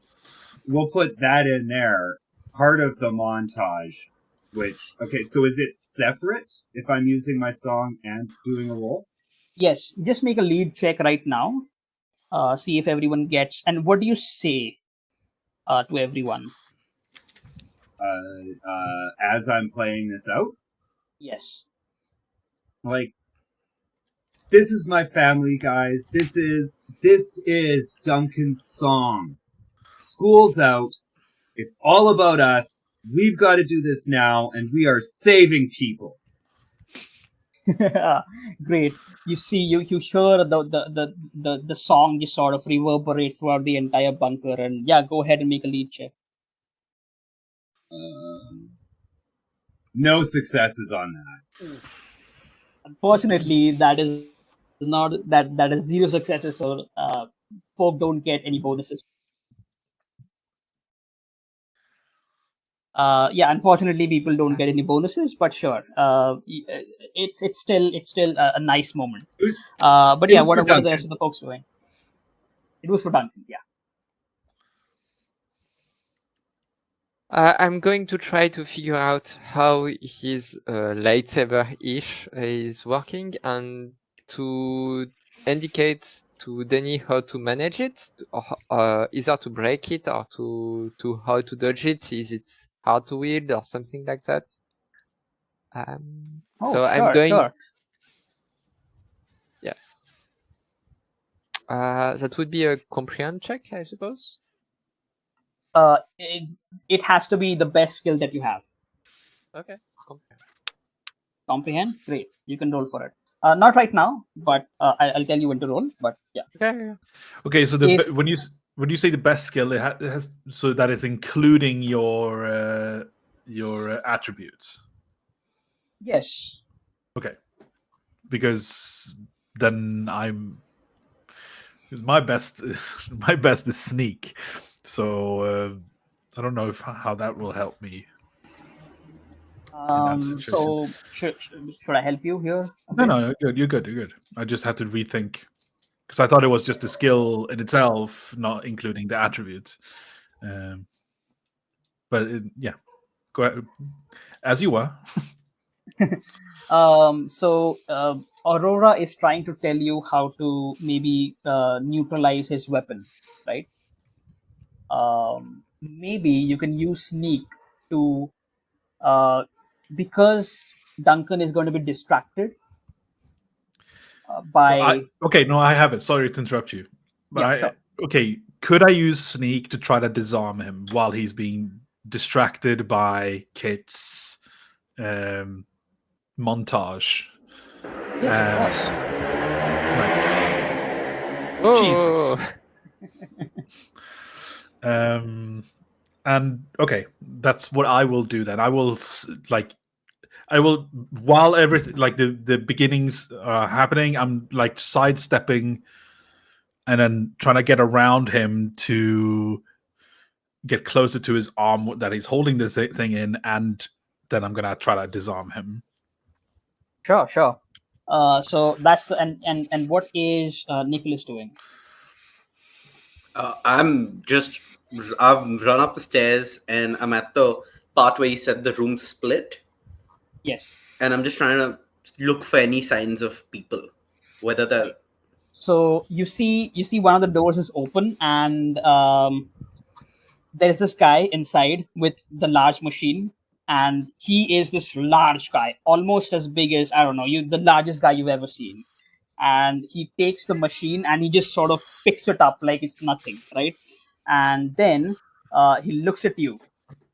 we'll put that in there, part of the montage, which, okay, so is it separate if I'm using my song and doing a roll? yes, just make a lead check right now. See if everyone gets. And what do you say to everyone? As I'm playing this out? Yes. Like, this is my family, guys. This is Duncan's song. School's out. It's all about us. We've got to do this now, and we are saving people. Great. You see, you hear the song just sort of reverberate throughout the entire bunker, and yeah, go ahead and make a lead check. No successes on that. Unfortunately, that is not that is zero successes, so folk don't get any bonuses. Yeah, unfortunately, people don't get any bonuses, but sure, it's still a nice moment. But It yeah, was for what are the Duncan. rest of the folks doing? It was for Duncan, yeah. I'm going to try to figure out how his lightsaber-ish is working and to indicate to Denny how to manage it, or either to break it or to how to dodge it. Is it hard to wield or something like that? So I'm Sure, going. sure. Yes. That would be a comprehend check, I suppose. It has to be the best skill that you have. Okay. Comprehend. Comprehend? Great. You can roll for it. Not right now, but I'll tell you when to roll. But yeah. Okay. Okay, so If- when you say the best skill, it has, so that is including your attributes. Yes. Okay, because then because my best my best is sneak, so I don't know how that will help me in that situation. So should I help you here? No, you're good. I just had to rethink because I thought it was just a skill in itself, not including the attributes. But yeah, go ahead. As you were. So Aurora is trying to tell you how to maybe neutralize his weapon, right? Maybe you can use sneak to because Duncan is going to be distracted by. I have it. Sorry to interrupt you, but Yeah, sure. could I use sneak to try to disarm him while he's being distracted by Kit's montage? Yes, of course. Oh. Jesus. And okay, that's what I will do then. I will while everything like the beginnings are happening, I'm like sidestepping and then trying to get around him to get closer to his arm that he's holding this thing in, and then I'm gonna try to disarm him. Sure. So that's and what is Nicholas doing? I've run up the stairs and I'm at the part where you said the room split, Yes. and I'm just trying to look for any signs of people, whether they're So you see one of the doors is open, and there's this guy inside with the large machine, and he is this large guy, almost as big as, I don't know, the largest guy you've ever seen. And he takes the machine and he just sort of picks it up like it's nothing, right? And then he looks at you,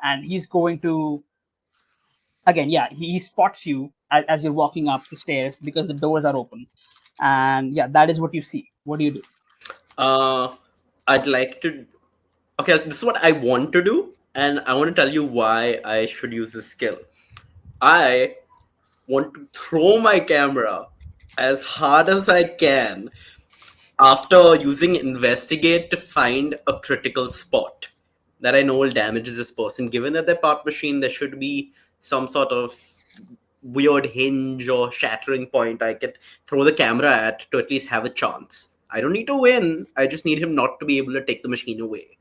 and he's going to, again, yeah, he spots you as you're walking up the stairs because the doors are open. And yeah, that is what you see. What do you do? I'd like to. Okay, this is what I want to do, and I want to tell you why I should use this skill. I want to throw my camera as hard as I can after using investigate to find a critical spot that I know will damage this person. Given that they're part machine, there should be some sort of weird hinge or shattering point I could throw the camera at to at least have a chance. I don't need to win. I just need him not to be able to take the machine away.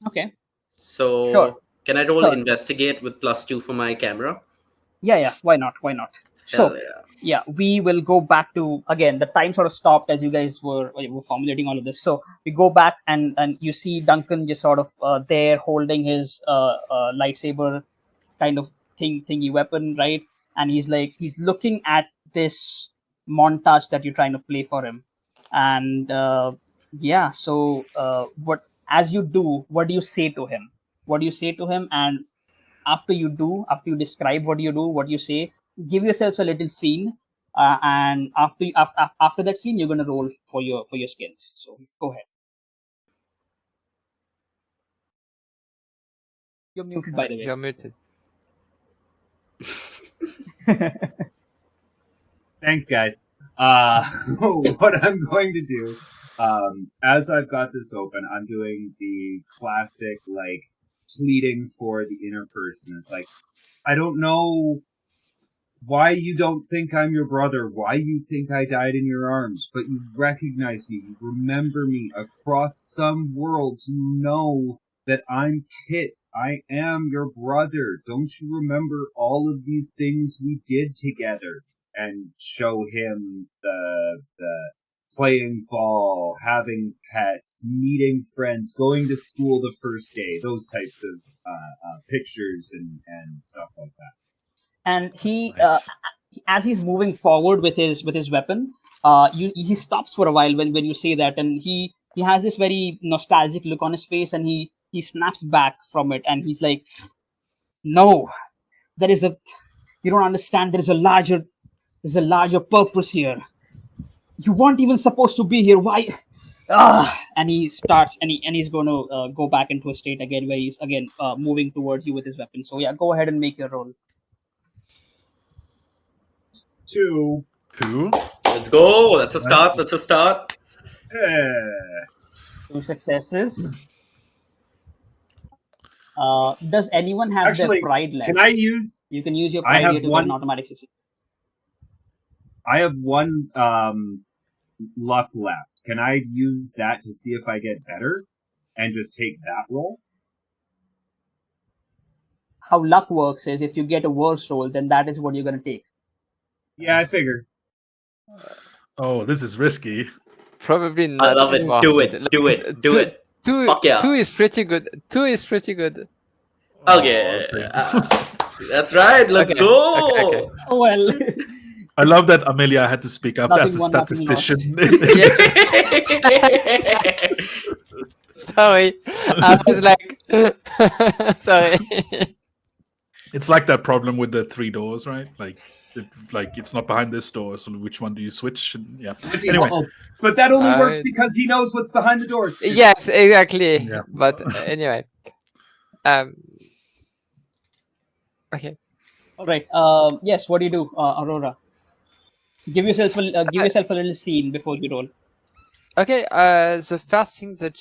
Okay. So, Sure. can I roll Sure. investigate with +2 for my camera? Yeah. Why not? Hell So yeah. yeah, we will go back to, again, the time sort of stopped as you guys were formulating all of this. So we go back, and you see Duncan just sort of there holding his lightsaber kind of thingy weapon, right? And he's looking at this montage that you're trying to play for him. And yeah, so what as you do, what do you say to him? And after you describe what you say, give yourselves a little scene, and after that scene, you're going to roll for your skills. So go ahead. You're muted, by the way. You're muted. Thanks, guys. What I'm going to do, as I've got this open, I'm doing the classic, like, pleading for the inner person. It's like, I don't know why you don't think I'm your brother, why you think I died in your arms, but you recognize me, you remember me across some worlds, you know that I'm Kit. I am your brother. Don't you remember all of these things we did together? And show him the playing ball, having pets, meeting friends, going to school the first day, those types of pictures and stuff like that. And he Nice. as he's moving forward with his weapon, he stops for a while when you say that, and he has this very nostalgic look on his face, and he snaps back from it, and he's like, no, there is a you don't understand, there's a larger purpose here. You weren't even supposed to be here. Why? And he starts, and he's going to go back into a state again where he's again moving towards you with his weapon. So yeah, go ahead and make your roll. 2. Let's go. That's a start. Nice. That's a start. 2 successes. Does anyone have Actually, their pride left? Can I use? You can use your I pride have here to one- get an automatic success. I have one luck left. Can I use that to see if I get better, and just take that roll? How luck works is, if you get a worse roll, then that is what you're going to take. Yeah, I figured. Oh, this is risky. Probably I not. love it. worth Do it. Like, Do it. Do it. Two, Fuck yeah. 2 is pretty good. 2 is pretty good. Okay. Oh, That's right. Let's Okay, go. okay. Oh well. I love that Amelia had to speak up as a Nothing won, nothing lost. statistician. Sorry, I was like, sorry. It's like that problem with the 3 doors, right? Like it's not behind this door, so which one do you switch? And, yeah. Anyway, But that only works because he knows what's behind the doors. Yes, exactly. Yeah. But anyway, okay. All right. Yes. What do you do, Aurora? Give yourself a little scene before you roll. Okay. The first thing that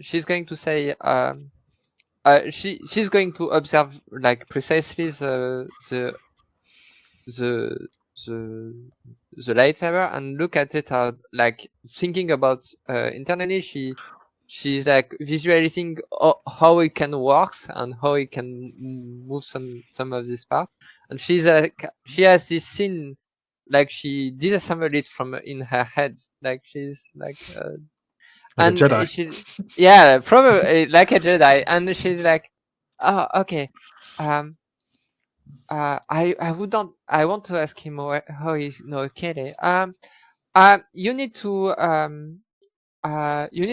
she's going to say, she's going to observe like precisely the lightsaber and look at it out, like thinking about internally. She's like visualizing how it can work and how it can move some of this part, and she's like, she has this scene like she disassembled it from in her head, like she's like like a Jedi. yeah, probably like a Jedi, and she's like, oh, okay, I want to ask him how he's Kelly. You need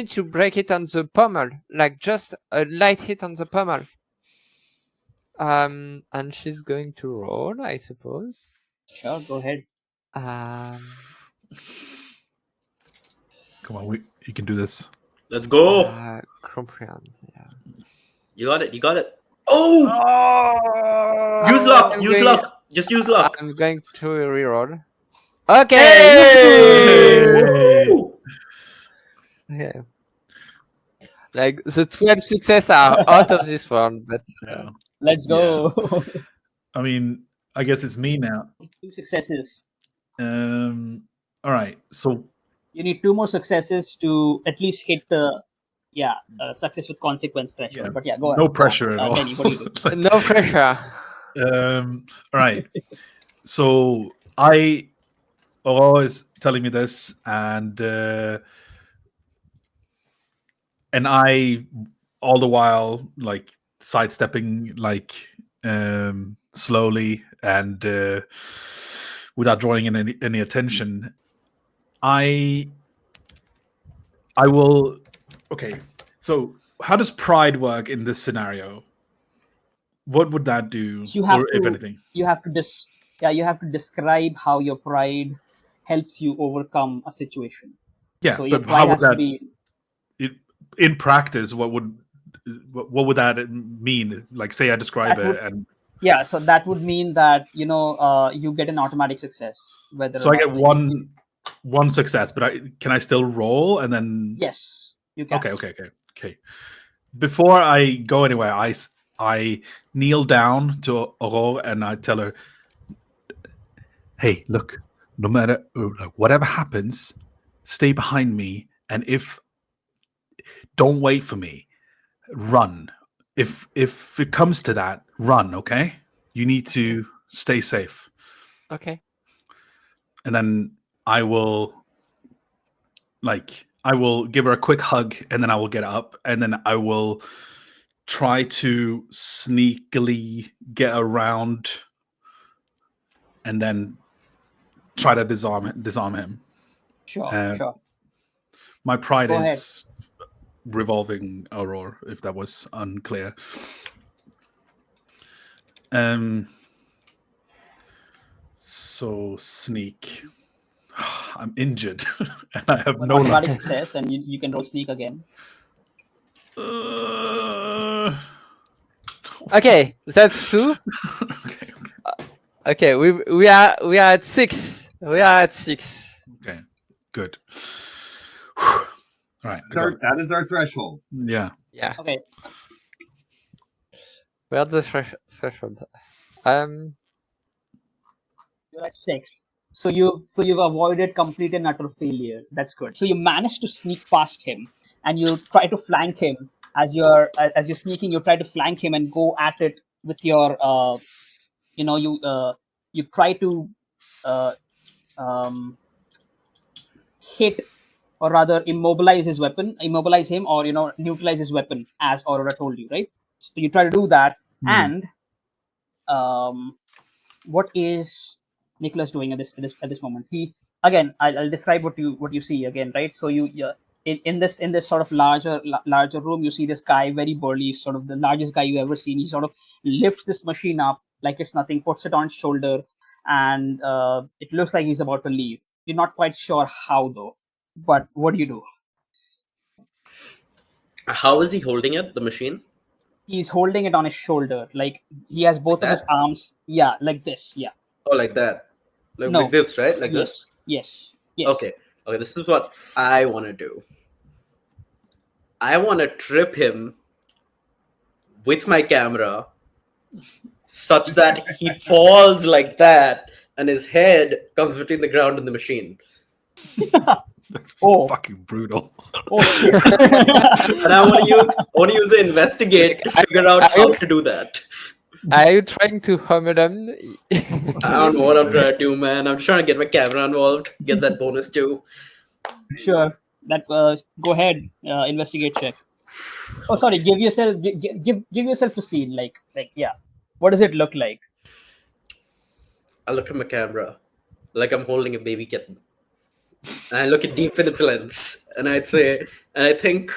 to break it on the pommel, like just a light hit on the pommel. And she's going to roll, I suppose. Sure, go ahead. Come on, you can do this. Let's go. Comprehend, yeah. You got it. Oh! Use luck. Just use luck. I'm going to reroll. Okay. Hey! Yeah. Like the 12 success are out of this world, but Yeah. Let's go. I mean, I guess it's me now. 2 successes. All right. So You need 2 more successes to at least hit the success with consequence threshold. Yeah, But yeah, go ahead. no pressure at all. Denny, what do you do? no pressure. All right. So Aurore is telling me this, and I all the while like sidestepping like slowly and without drawing in any attention. I will. Okay. So how does pride work in this scenario? What would that do, You have or if to anything? you have to describe how your pride helps you overcome a situation. Yeah, So your but pride how would has to that be in practice? What would that mean? Like, say I describe That would- it, and yeah, so that would mean that you get an automatic success, whether so or I get not one success, but can I still roll and then? yes, you can. Okay. Before I go anywhere, I kneel down to Aurore and I tell her, "Hey, look, no matter like whatever happens, stay behind me, and if don't wait for me, run. If it comes to that, run. Okay, you need to stay safe." Okay. And then I will give her a quick hug, and then I will get up, and then I will try to sneakily get around and then try to disarm him. Sure. My pride Go ahead. is revolving Aurore, if that was unclear. So sneak. I'm injured and I have no luck. Automatic success, and you can roll sneak again. Okay, that's 2. Okay. Okay, we are at 6. We are at 6. Okay, good. All right. That is our threshold. Yeah. Yeah, Okay. we're at the threshold. You're at 6. So you've avoided complete and utter failure. That's good. So you managed to sneak past him, and you try to flank him as you're sneaking. You try to flank him and go at it with your you try to hit, or rather immobilize him, or neutralize his weapon, as Aurora told you, right? So you try to do that, and what is Nicholas doing at this moment? He again, I'll describe what you see again, right? So in this sort of larger room, you see this guy, very burly, sort of the largest guy you ever seen. He sort of lifts this machine up like it's nothing, puts it on his shoulder, and it looks like he's about to leave. You're not quite sure how though, but what do you do? How is he holding it, the machine? He's holding it on his shoulder, like he has both of his arms, like this, yeah. Oh, like that. No. Like this, right? Like this? Yes. Okay, this is what I want to do. I want to trip him with my camera such that he falls like that and his head comes between the ground and the machine. That's fucking brutal. Oh shit. And I want to use the investigate to figure out how to do that. Are you trying to humble them? I don't know what I'm trying to do, man. I'm just trying to get my camera involved, get that bonus too. Sure. That go ahead. Investigate check. Oh, sorry. Give yourself a scene. Like yeah. What does it look like? I look at my camera like I'm holding a baby kitten, and I look it deep in its lens, and I think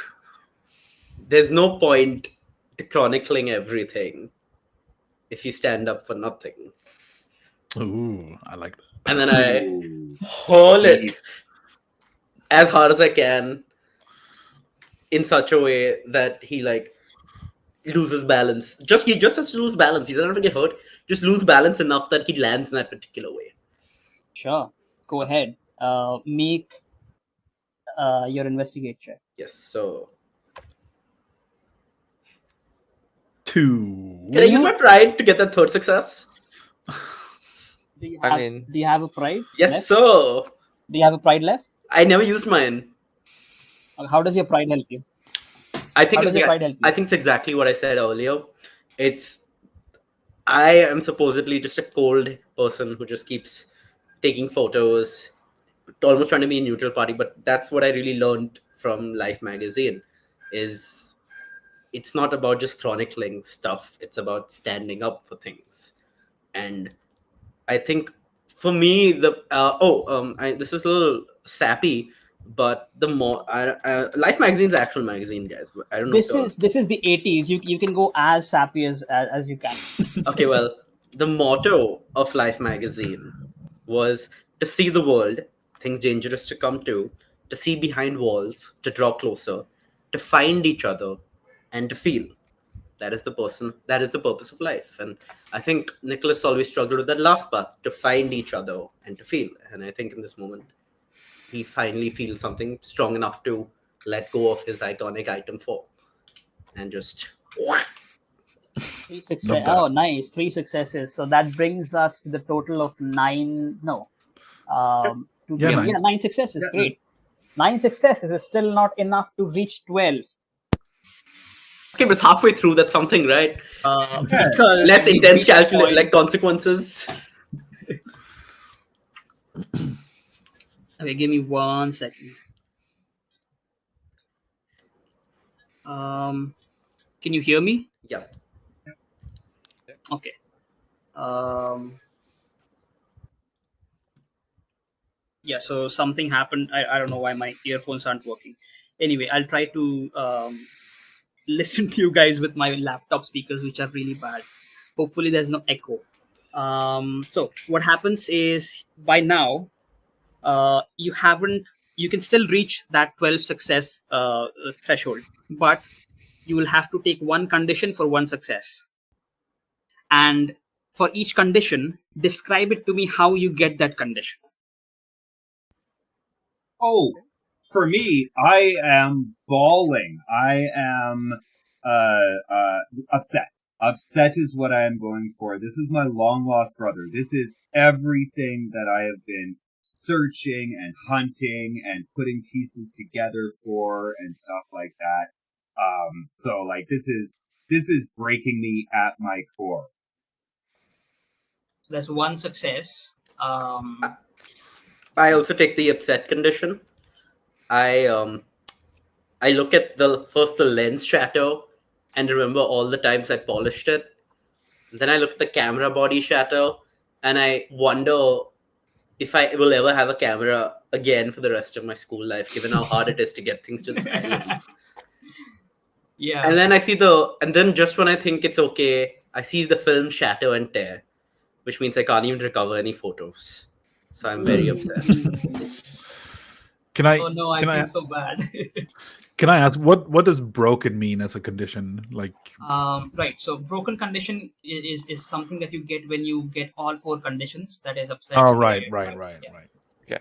there's no point to chronicling everything if you stand up for nothing. Ooh, I like that. And then I hold it as hard as I can in such a way that he like loses balance. He just has to lose balance. He doesn't have to get hurt. Just lose balance enough that he lands in that particular way. Sure. Go ahead. Make your investigate check. Yes. So 2. can I use my pride to get that third success? Do you I have, mean- do you have a pride? Yes, left? sir. Do you have a pride left? I never used mine. How does your pride help you? I think How does your pride help you? I think it's exactly what I said earlier. I am supposedly just a cold person who just keeps taking photos, almost trying to be a neutral party. But that's what I really learned from Life magazine. Is it's not about just chronicling stuff. It's about standing up for things. And I think for me, this is a little sappy, but the more Life magazine's actual magazine, guys. I don't know. This is the 80s. You can go as sappy as you can. Okay, well, the motto of Life magazine was to see the world, things dangerous to come to see behind walls, to draw closer, to find each other, and to feel. That is the purpose of life. And I think Nicholas always struggled with that last part, to find each other and to feel. And I think in this moment, he finally feels something strong enough to let go of his iconic item 4 and just... 3 success. Oh, nice. 3 successes. So that brings us to the total of 9. No. 9 successes. Yeah. Great. 9 successes is still not enough to reach 12. Okay, but it's halfway through. That's something, right? Because Less we intense reached a calculate, point- like consequences. Okay, give me 1 second. Can you hear me? Yeah. Okay. Yeah, so something happened. I don't know why my earphones aren't working. Anyway, I'll try to listen to you guys with my laptop speakers, which are really bad. Hopefully, there's no echo. So what happens is by now, you can still reach that 12 success threshold, but you will have to take one condition for one success. And for each condition, describe it to me how you get that condition. Oh, for me, I am bawling. I am upset. Upset is what I am going for. This is my long lost brother. This is everything that I have been searching and hunting and putting pieces together for and stuff like that. So like this is breaking me at my core. There's one success. I also take the upset condition. I look at the lens shatter and remember all the times I polished it. Then I look at the camera body shatter and I wonder if I will ever have a camera again for the rest of my school life, given how hard it is to get things to this island. Yeah. And then just when I think it's okay, I see the film shatter and tear, which means I can't even recover any photos. So I'm very upset. Can I? Oh no, I can feel so bad. Can I ask what does broken mean as a condition? Like, Right. So broken condition is something that you get when you get all 4 conditions. That is upset. oh, scary, right. Yeah.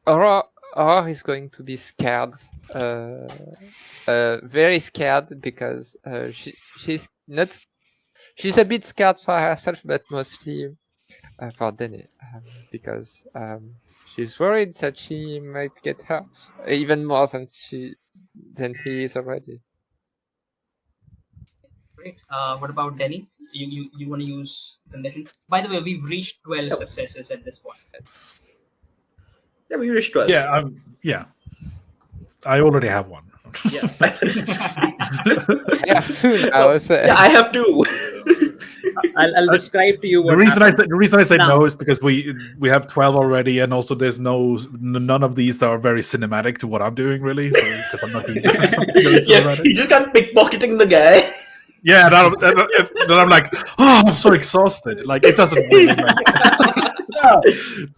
Aurora is going to be scared, very scared, because she's not. She's a bit scared for herself, but mostly for Danny, because she's worried that she might get hurt even more than he is already. Great. What about Denny? You want to use condition? By the way, we've reached 12 Yep. successes at this point. Yeah, we reached 12. yeah. I already have one. Yeah. I have two now. Yeah, I have two. I'll describe to you what The reason I said Now- no is because we have 12 already, and also there's none of these are very cinematic to what I'm doing, really. So because I'm not doing something really Yeah, cinematic. you just got pickpocketing the guy. Yeah, then I'm like, oh, I'm so exhausted. Like it doesn't really, like,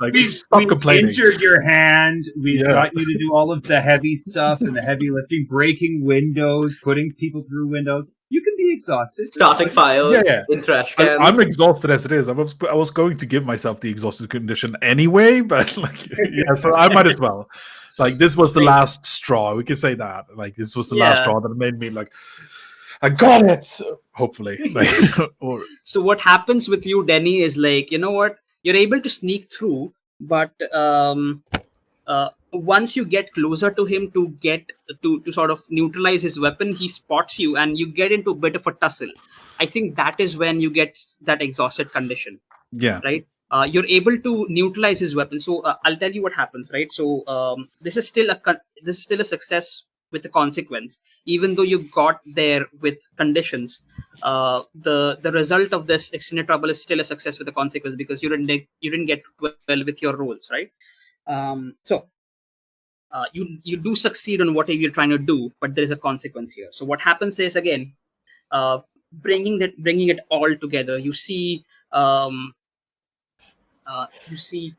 Like, We've stop complaining. injured your hand. We've Yeah. got you to do all of the heavy stuff and the heavy lifting, breaking windows, putting people through windows. You can be exhausted. Starting fires Yeah, yeah. in trash I'm cans. exhausted as it is. I was going to give myself the exhausted condition anyway, but like, yeah, so I might as well. Like, this was the Right. last straw. We can say that. Like, this was the last Yeah. straw that made me like, I got it. Hopefully, like, or So what happens with you, Denny, is like, you know what? You're able to sneak through, but once you get closer to him to get to sort of neutralize his weapon, he spots you and you get into a bit of a tussle. I think that is when you get that exhausted condition, yeah, right? You're able to neutralize his weapon. So I'll tell you what happens, right? So this is still a success with a consequence, even though you got there with conditions. The result of this extended trouble is still a success with a consequence because you didn't get well with your rolls, right? So you do succeed on whatever you're trying to do, but there is a consequence here. So what happens is, again, bringing it all together. You see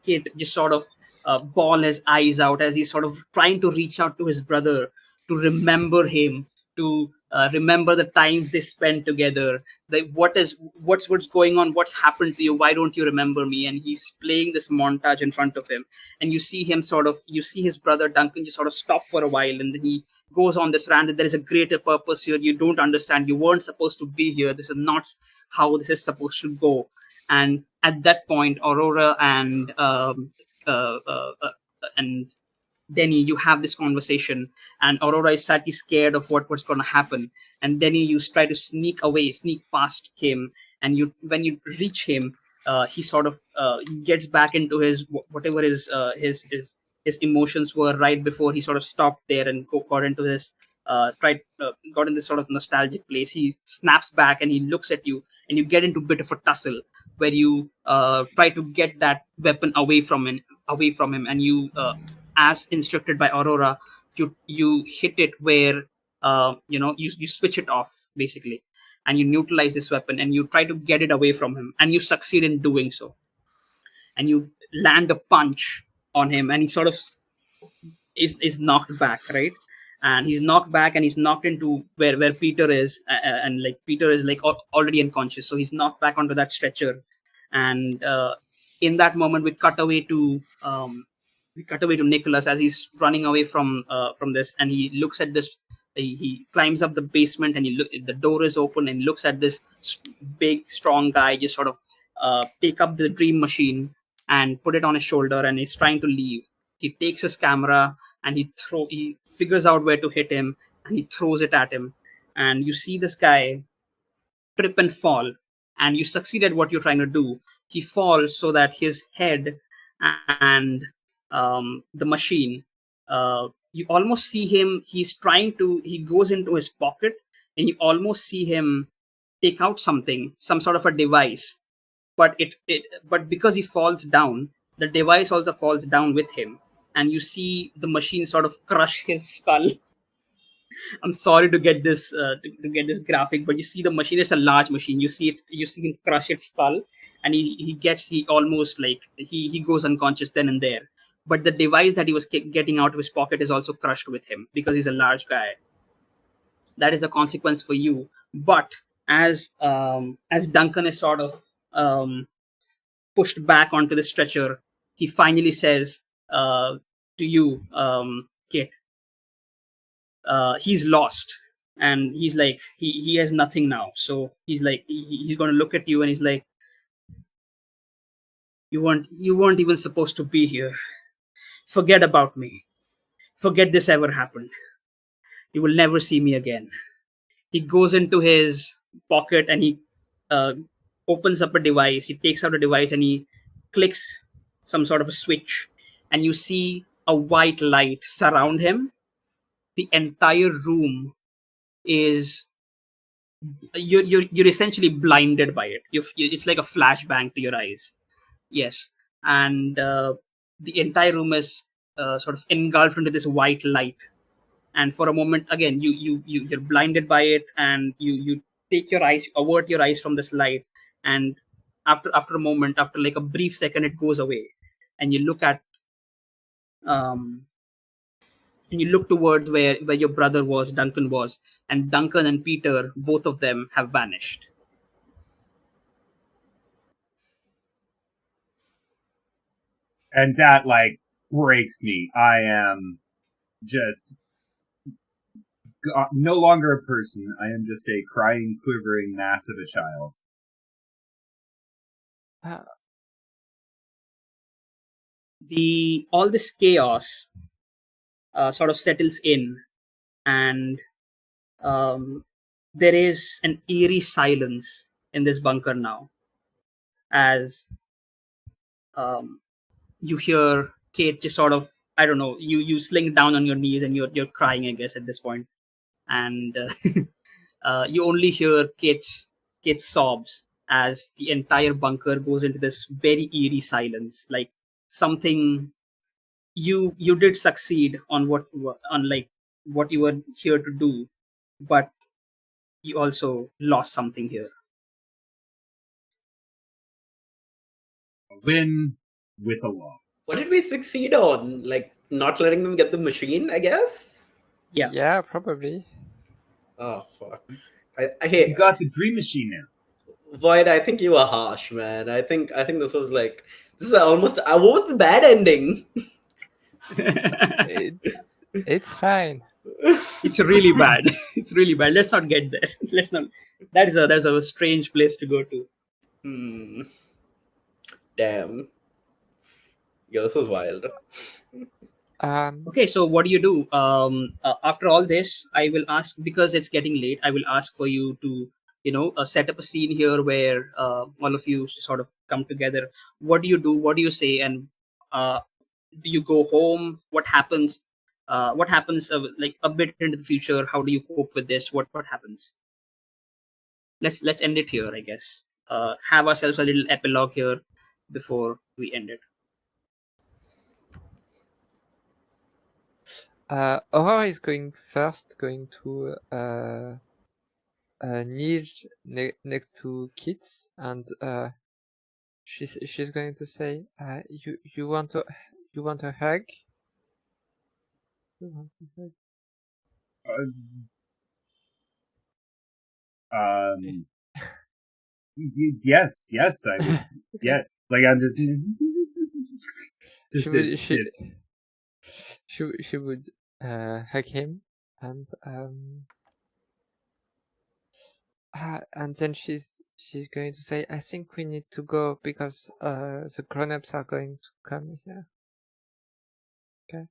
Kit just sort of bawl his eyes out as he's sort of trying to reach out to his brother to remember him, to remember the times they spent together. Like, what's going on? What's happened to you? Why don't you remember me? And he's playing this montage in front of him, and you see his brother Duncan just sort of stop for a while, and then he goes on this rant that there is a greater purpose here. You don't understand. You weren't supposed to be here. This is not how this is supposed to go. And at that point, Aurora uh, uh, uh, and Denny, you have this conversation, and Aurora is slightly scared of what's going to happen. And Denny, you try to sneak past him, and when you reach him, he sort of gets back into whatever his emotions were right before he sort of stopped there and got into this got in this sort of nostalgic place. He snaps back and he looks at you, and you get into a bit of a tussle where you try to get that weapon away from him, and you as instructed by Aurora, you hit it where you switch it off basically, and you neutralize this weapon and you try to get it away from him, and you succeed in doing so, and you land a punch on him, and he sort of is knocked back, right? And he's knocked back and he's knocked into where Peter is, and like Peter is like already unconscious, so he's knocked back onto that stretcher. And in that moment, we cut away to Nicholas as he's running away from this, and he looks at this. He climbs up the basement, and the door is open, and looks at this big, strong guy just sort of take up the dream machine and put it on his shoulder, and he's trying to leave. He takes his camera and he figures out where to hit him, and he throws it at him. And you see this guy trip and fall, and you succeed at what you're trying to do. He falls so that his head and the machine, you almost see him. He goes into his pocket, and you almost see him take out some sort of a device. But because he falls down, the device also falls down with him, and you see the machine sort of crush his skull. I'm sorry to get this graphic, but you see the machine. It's a large machine. You see him crush its skull, and he almost like he goes unconscious then and there. But the device that he was getting out of his pocket is also crushed with him because he's a large guy. That is the consequence for you. But as Duncan is sort of pushed back onto the stretcher, he finally says to you, Kit, he's lost, and he's like he has nothing now. So he's like he's going to look at you, and he's like, you weren't even supposed to be here. Forget about me. Forget this ever happened. You will never see me again. He goes into his pocket and he uh, opens up a device. He takes out a device and he clicks some sort of a switch, and you see a white light surround him. The entire room is you're essentially blinded by it. It's like a flashbang to your eyes. Yes, and the entire room is sort of engulfed into this white light. And for a moment, again, you're blinded by it, and you avert your eyes from this light, and after a moment, after like a brief second, it goes away, and you look at and you look towards where your brother was, Duncan was, and Duncan and Peter, both of them have vanished. And that like breaks me. I am just no longer a person. I am just a crying, quivering mass of a child. All this chaos sort of settles in, and there is an eerie silence in this bunker now, as you hear Kate just sort of, I don't know, you slink down on your knees and you're crying, I guess, at this point, and you only hear Kate's sobs as the entire bunker goes into this very eerie silence, like something you did succeed on what you were here to do, but you also lost something here. A win with a loss. What did we succeed on? Like not letting them get the machine, I guess? Yeah. Yeah, probably. Oh fuck. I hate You got the dream machine now. Void, I think you were harsh, man. I think this was like this is almost what was the bad ending? It's fine. It's really bad. It's really bad. Let's not get there. Let's not. That's a strange place to go to. Damn. Yeah, this was wild. Okay, so what do you do? After all this, I will ask, because it's getting late. I will ask for you to, set up a scene here where all of you sort of come together. What do you do? What do you say? And do you go home? What happens? What happens like a bit into the future? How do you cope with this? What happens? Let's end it here, I guess. Have ourselves a little epilogue here before we end it. Aurora is going to kneel next to Kit, and she's going to say, you want a hug? You want a hug? Yes, I would. Okay. Yeah, like I'm just she would hug him, and then she's going to say, I think we need to go because the grown-ups are going to come here. Okay.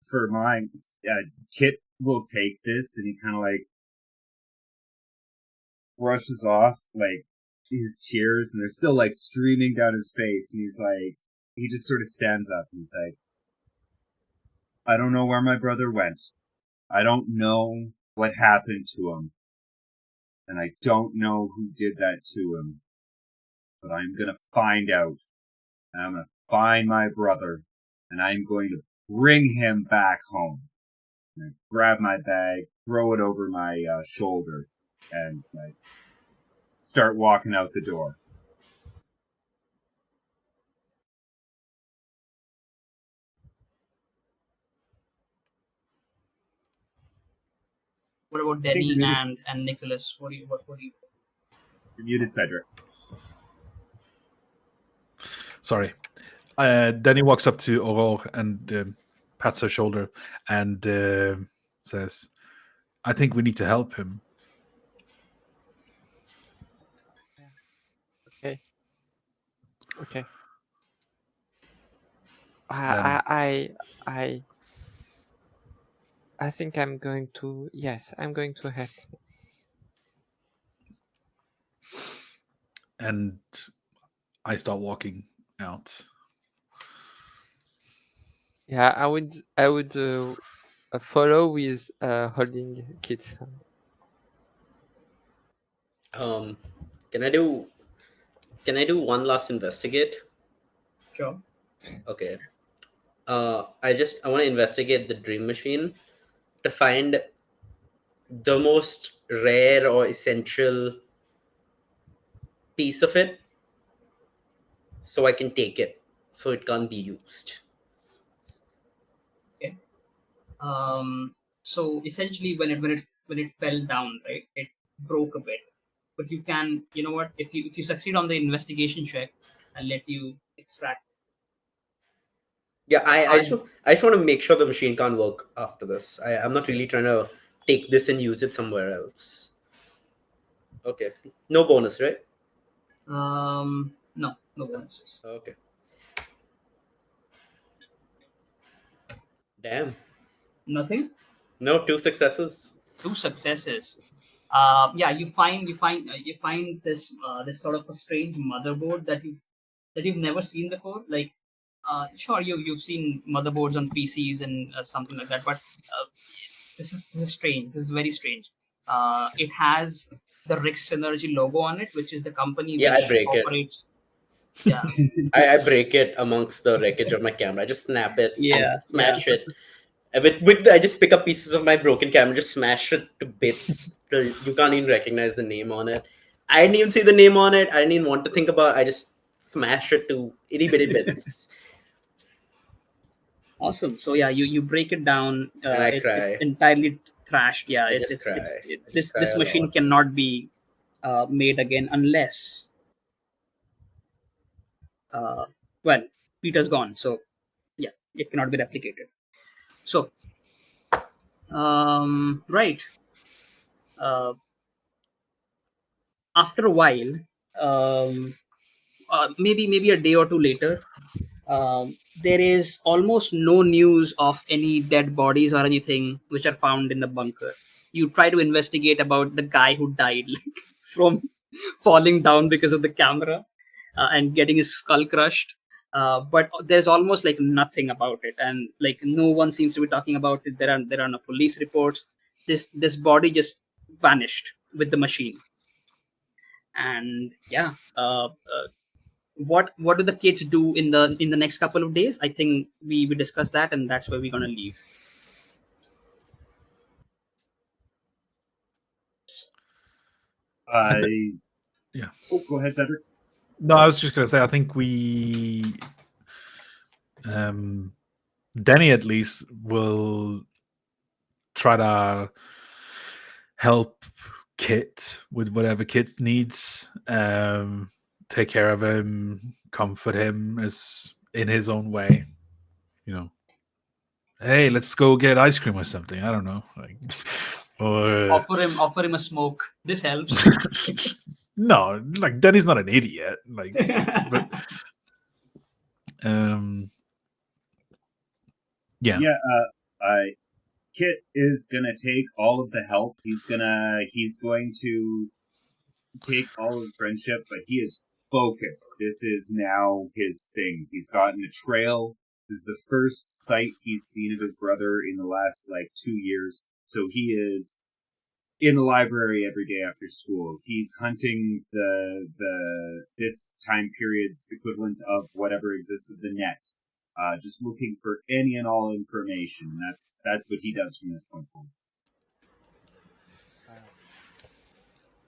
For mine, Kit will take this, and he kind of like brushes off like his tears, and they're still like streaming down his face, and he just sort of stands up and he's like, I don't know where my brother went. I don't know what happened to him. And I don't know who did that to him. But I'm gonna find out. And I'm gonna find my brother. And I'm going to bring him back home. And I grab my bag, throw it over my shoulder, and I start walking out the door. What about Denny and Nicholas? What do you? You're muted, Cedric. Sorry. Danny walks up to Aurore and pats her shoulder and says, I think we need to help him. Okay. I think I'm going to help. And I start walking out. Yeah, I would follow with holding Kit's hand. Can I do one last investigate? Sure. Okay. I want to investigate the dream machine to find the most rare or essential piece of it, so I can take it, so it can't be used. Okay. So essentially, when it fell down, right, it broke a bit. But you can, you know what? If you succeed on the investigation check, I'll let you extract. Yeah, Hard. I just want to make sure the machine can't work after this. I'm not really trying to take this and use it somewhere else. Okay, no bonus, right? No, no bonuses. Okay. Damn. Nothing. No, 2 successes. 2 successes. Yeah, you find this sort of a strange motherboard that you've never seen before. Like, sure, you've seen motherboards on PCs and something like that, but this is strange. This is very strange. It has the Rix Synergy logo on it, which is the company Yeah, I which break it. operates. Yeah, I break it amongst the wreckage of my camera. I just snap it and yeah, yeah. smash it. And I just pick up pieces of my broken camera, just smash it to bits till you can't even recognize the name on it. I didn't even see the name on it. I didn't even want to think about it. I just smash it to itty bitty bits. Awesome. So yeah, you break it down. And I It's cry. entirely trashed. Yeah, I it's just it's cry. it's it, I just this cry this a machine lot. cannot be made again unless uh, well, Peter's gone. So yeah, it cannot be replicated. So right. Uh, After a while, um, maybe a day or two later, there is almost no news of any dead bodies or anything which are found in the bunker. You try to investigate about the guy who died from falling down because of the camera and getting his skull crushed. But there's almost like nothing about it, and like no one seems to be talking about it. There are no police reports. This body just vanished with the machine, and yeah. What do the kids do in the next couple of days? I think we discussed that, and that's where we're gonna leave. Yeah. Oh, go ahead, Cedric. No, I was just gonna say I think we Denny at least will try to help Kit with whatever Kit needs. Take care of him, comfort him as in his own way. You know, hey, let's go get ice cream or something. I don't know, like, or Offer him a smoke. This helps. no, like Denny's not an idiot. Like, but yeah, Yeah, Kit is gonna take all of the help. He's going to take all of the friendship, but he is focused. This is now his thing. He's gotten a trail. This is the first sight he's seen of his brother in the last like 2 years. So he is in the library every day after school. He's hunting the this time period's equivalent of whatever exists of the net. Just looking for any and all information. That's what he does from this point forward.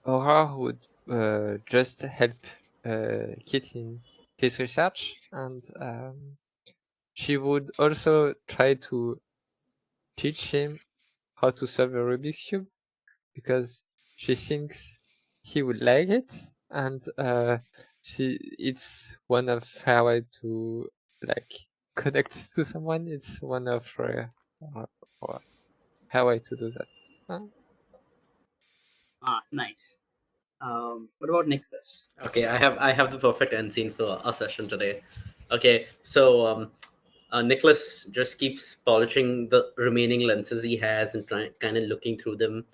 Aurora would just help Kit in his research, and she would also try to teach him how to solve a Rubik's Cube, because she thinks he would like it, and it's one of her way to like connect to someone. It's one of her way to do that. Nice. What about Nicholas? Okay, I have the perfect end scene for our session today. Okay, so Nicholas just keeps polishing the remaining lenses he has and kind of looking through them,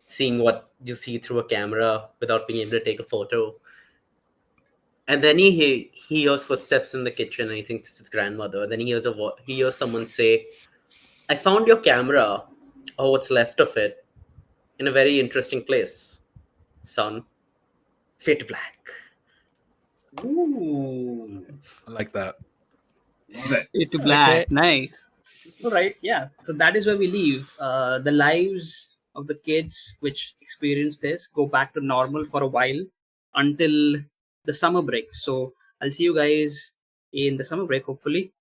seeing what you see through a camera without being able to take a photo. And then he hears footsteps in the kitchen, and he thinks it's his grandmother. And then he hears someone say, "I found your camera, or what's left of it, in a very interesting place, son. Fade to black." Ooh, I like that. Love it. fade to Okay. black. Nice. All right. Yeah. So that is where we leave. The lives of the kids which experience this go back to normal for a while until the summer break. So I'll see you guys in the summer break, hopefully.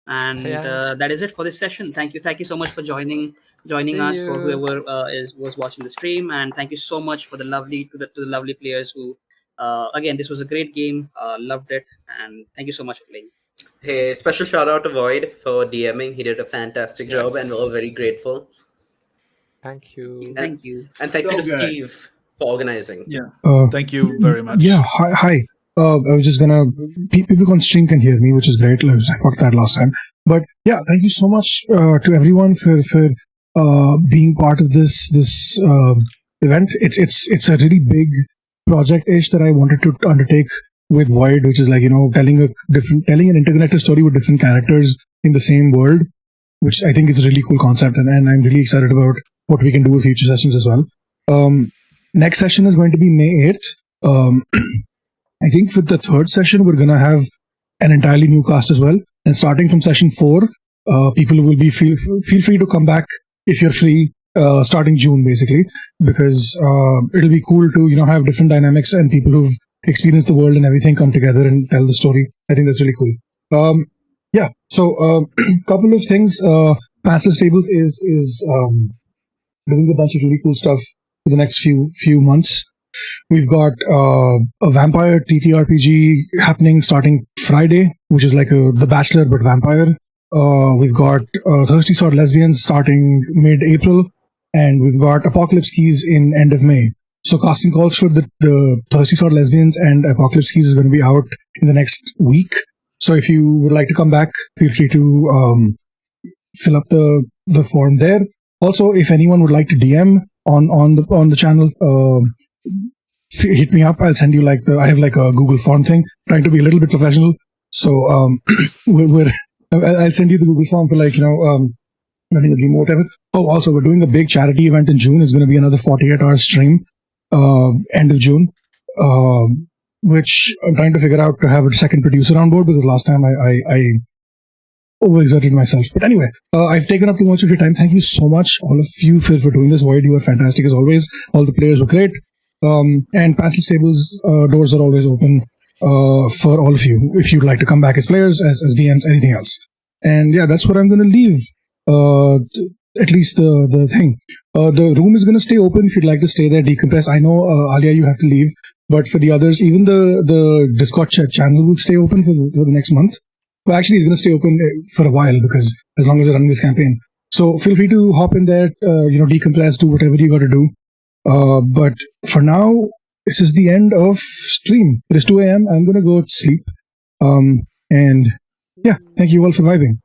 And Yeah. that is it for this session. Thank you so much for joining See us, for you. whoever was watching the stream, and thank you so much for the lovely players who again, this was a great game, loved it, and thank you so much for playing. Hey, special shout out to Void for DMing. He did a fantastic job, and we're all very Yes. grateful. Thank you. Thank you. And thank you So to good. Steve for organizing. Yeah. Thank you very much. Yeah, hi. I was just gonna. People on stream can hear me, which is great. I fucked that last time, but yeah, thank you so much to everyone for being part of this event. It's a really big project-ish that I wanted to undertake with Void, which is like, telling an interconnected story with different characters in the same world, which I think is a really cool concept, and I'm really excited about what we can do with future sessions as well. Next session is going to be May 8th. I think for the third session, we're going to have an entirely new cast as well. And starting from session 4, people will be feel free to come back if you're free, starting June, basically, because it'll be cool to, have different dynamics and people who've experienced the world and everything come together and tell the story. I think that's really cool. Yeah. So, couple of things. Pantsless Tables is doing a bunch of really cool stuff for the next few months. We've got a vampire TTRPG happening starting Friday, which is like The Bachelor but vampire. We've got Thirsty Sword Lesbians starting mid-April, and we've got Apocalypse Keys in end of May. So casting calls for the Thirsty Sword Lesbians and Apocalypse Keys is going to be out in the next week. So if you would like to come back, feel free to fill up the form there. Also, if anyone would like to DM on the channel, hit me up. I'll send you I have like a Google form thing, trying to be a little bit professional. So I'll send you the Google form for running a remote event. Oh, also we're doing a big charity event in June. It's going to be another 48-hour stream, end of June, which I'm trying to figure out to have a second producer on board, because last time I overexerted myself. But anyway, I've taken up too much of your time. Thank you so much, all of you, for doing this. Void, you are fantastic as always. All the players were great. And Pantsless Tables doors are always open for all of you if you'd like to come back as players, as DMs, anything else. And yeah, that's what I'm going to leave. At least the thing. The room is going to stay open if you'd like to stay there, decompress. I know, Alia, you have to leave, but for the others, even the Discord channel will stay open for the next month. Well, actually, it's going to stay open for a while, because as long as you're running this campaign. So feel free to hop in there, decompress, do whatever you got to do. But for now, this is the end of stream. It is 2 a.m. I'm going to go to sleep. And yeah, thank you all for vibing.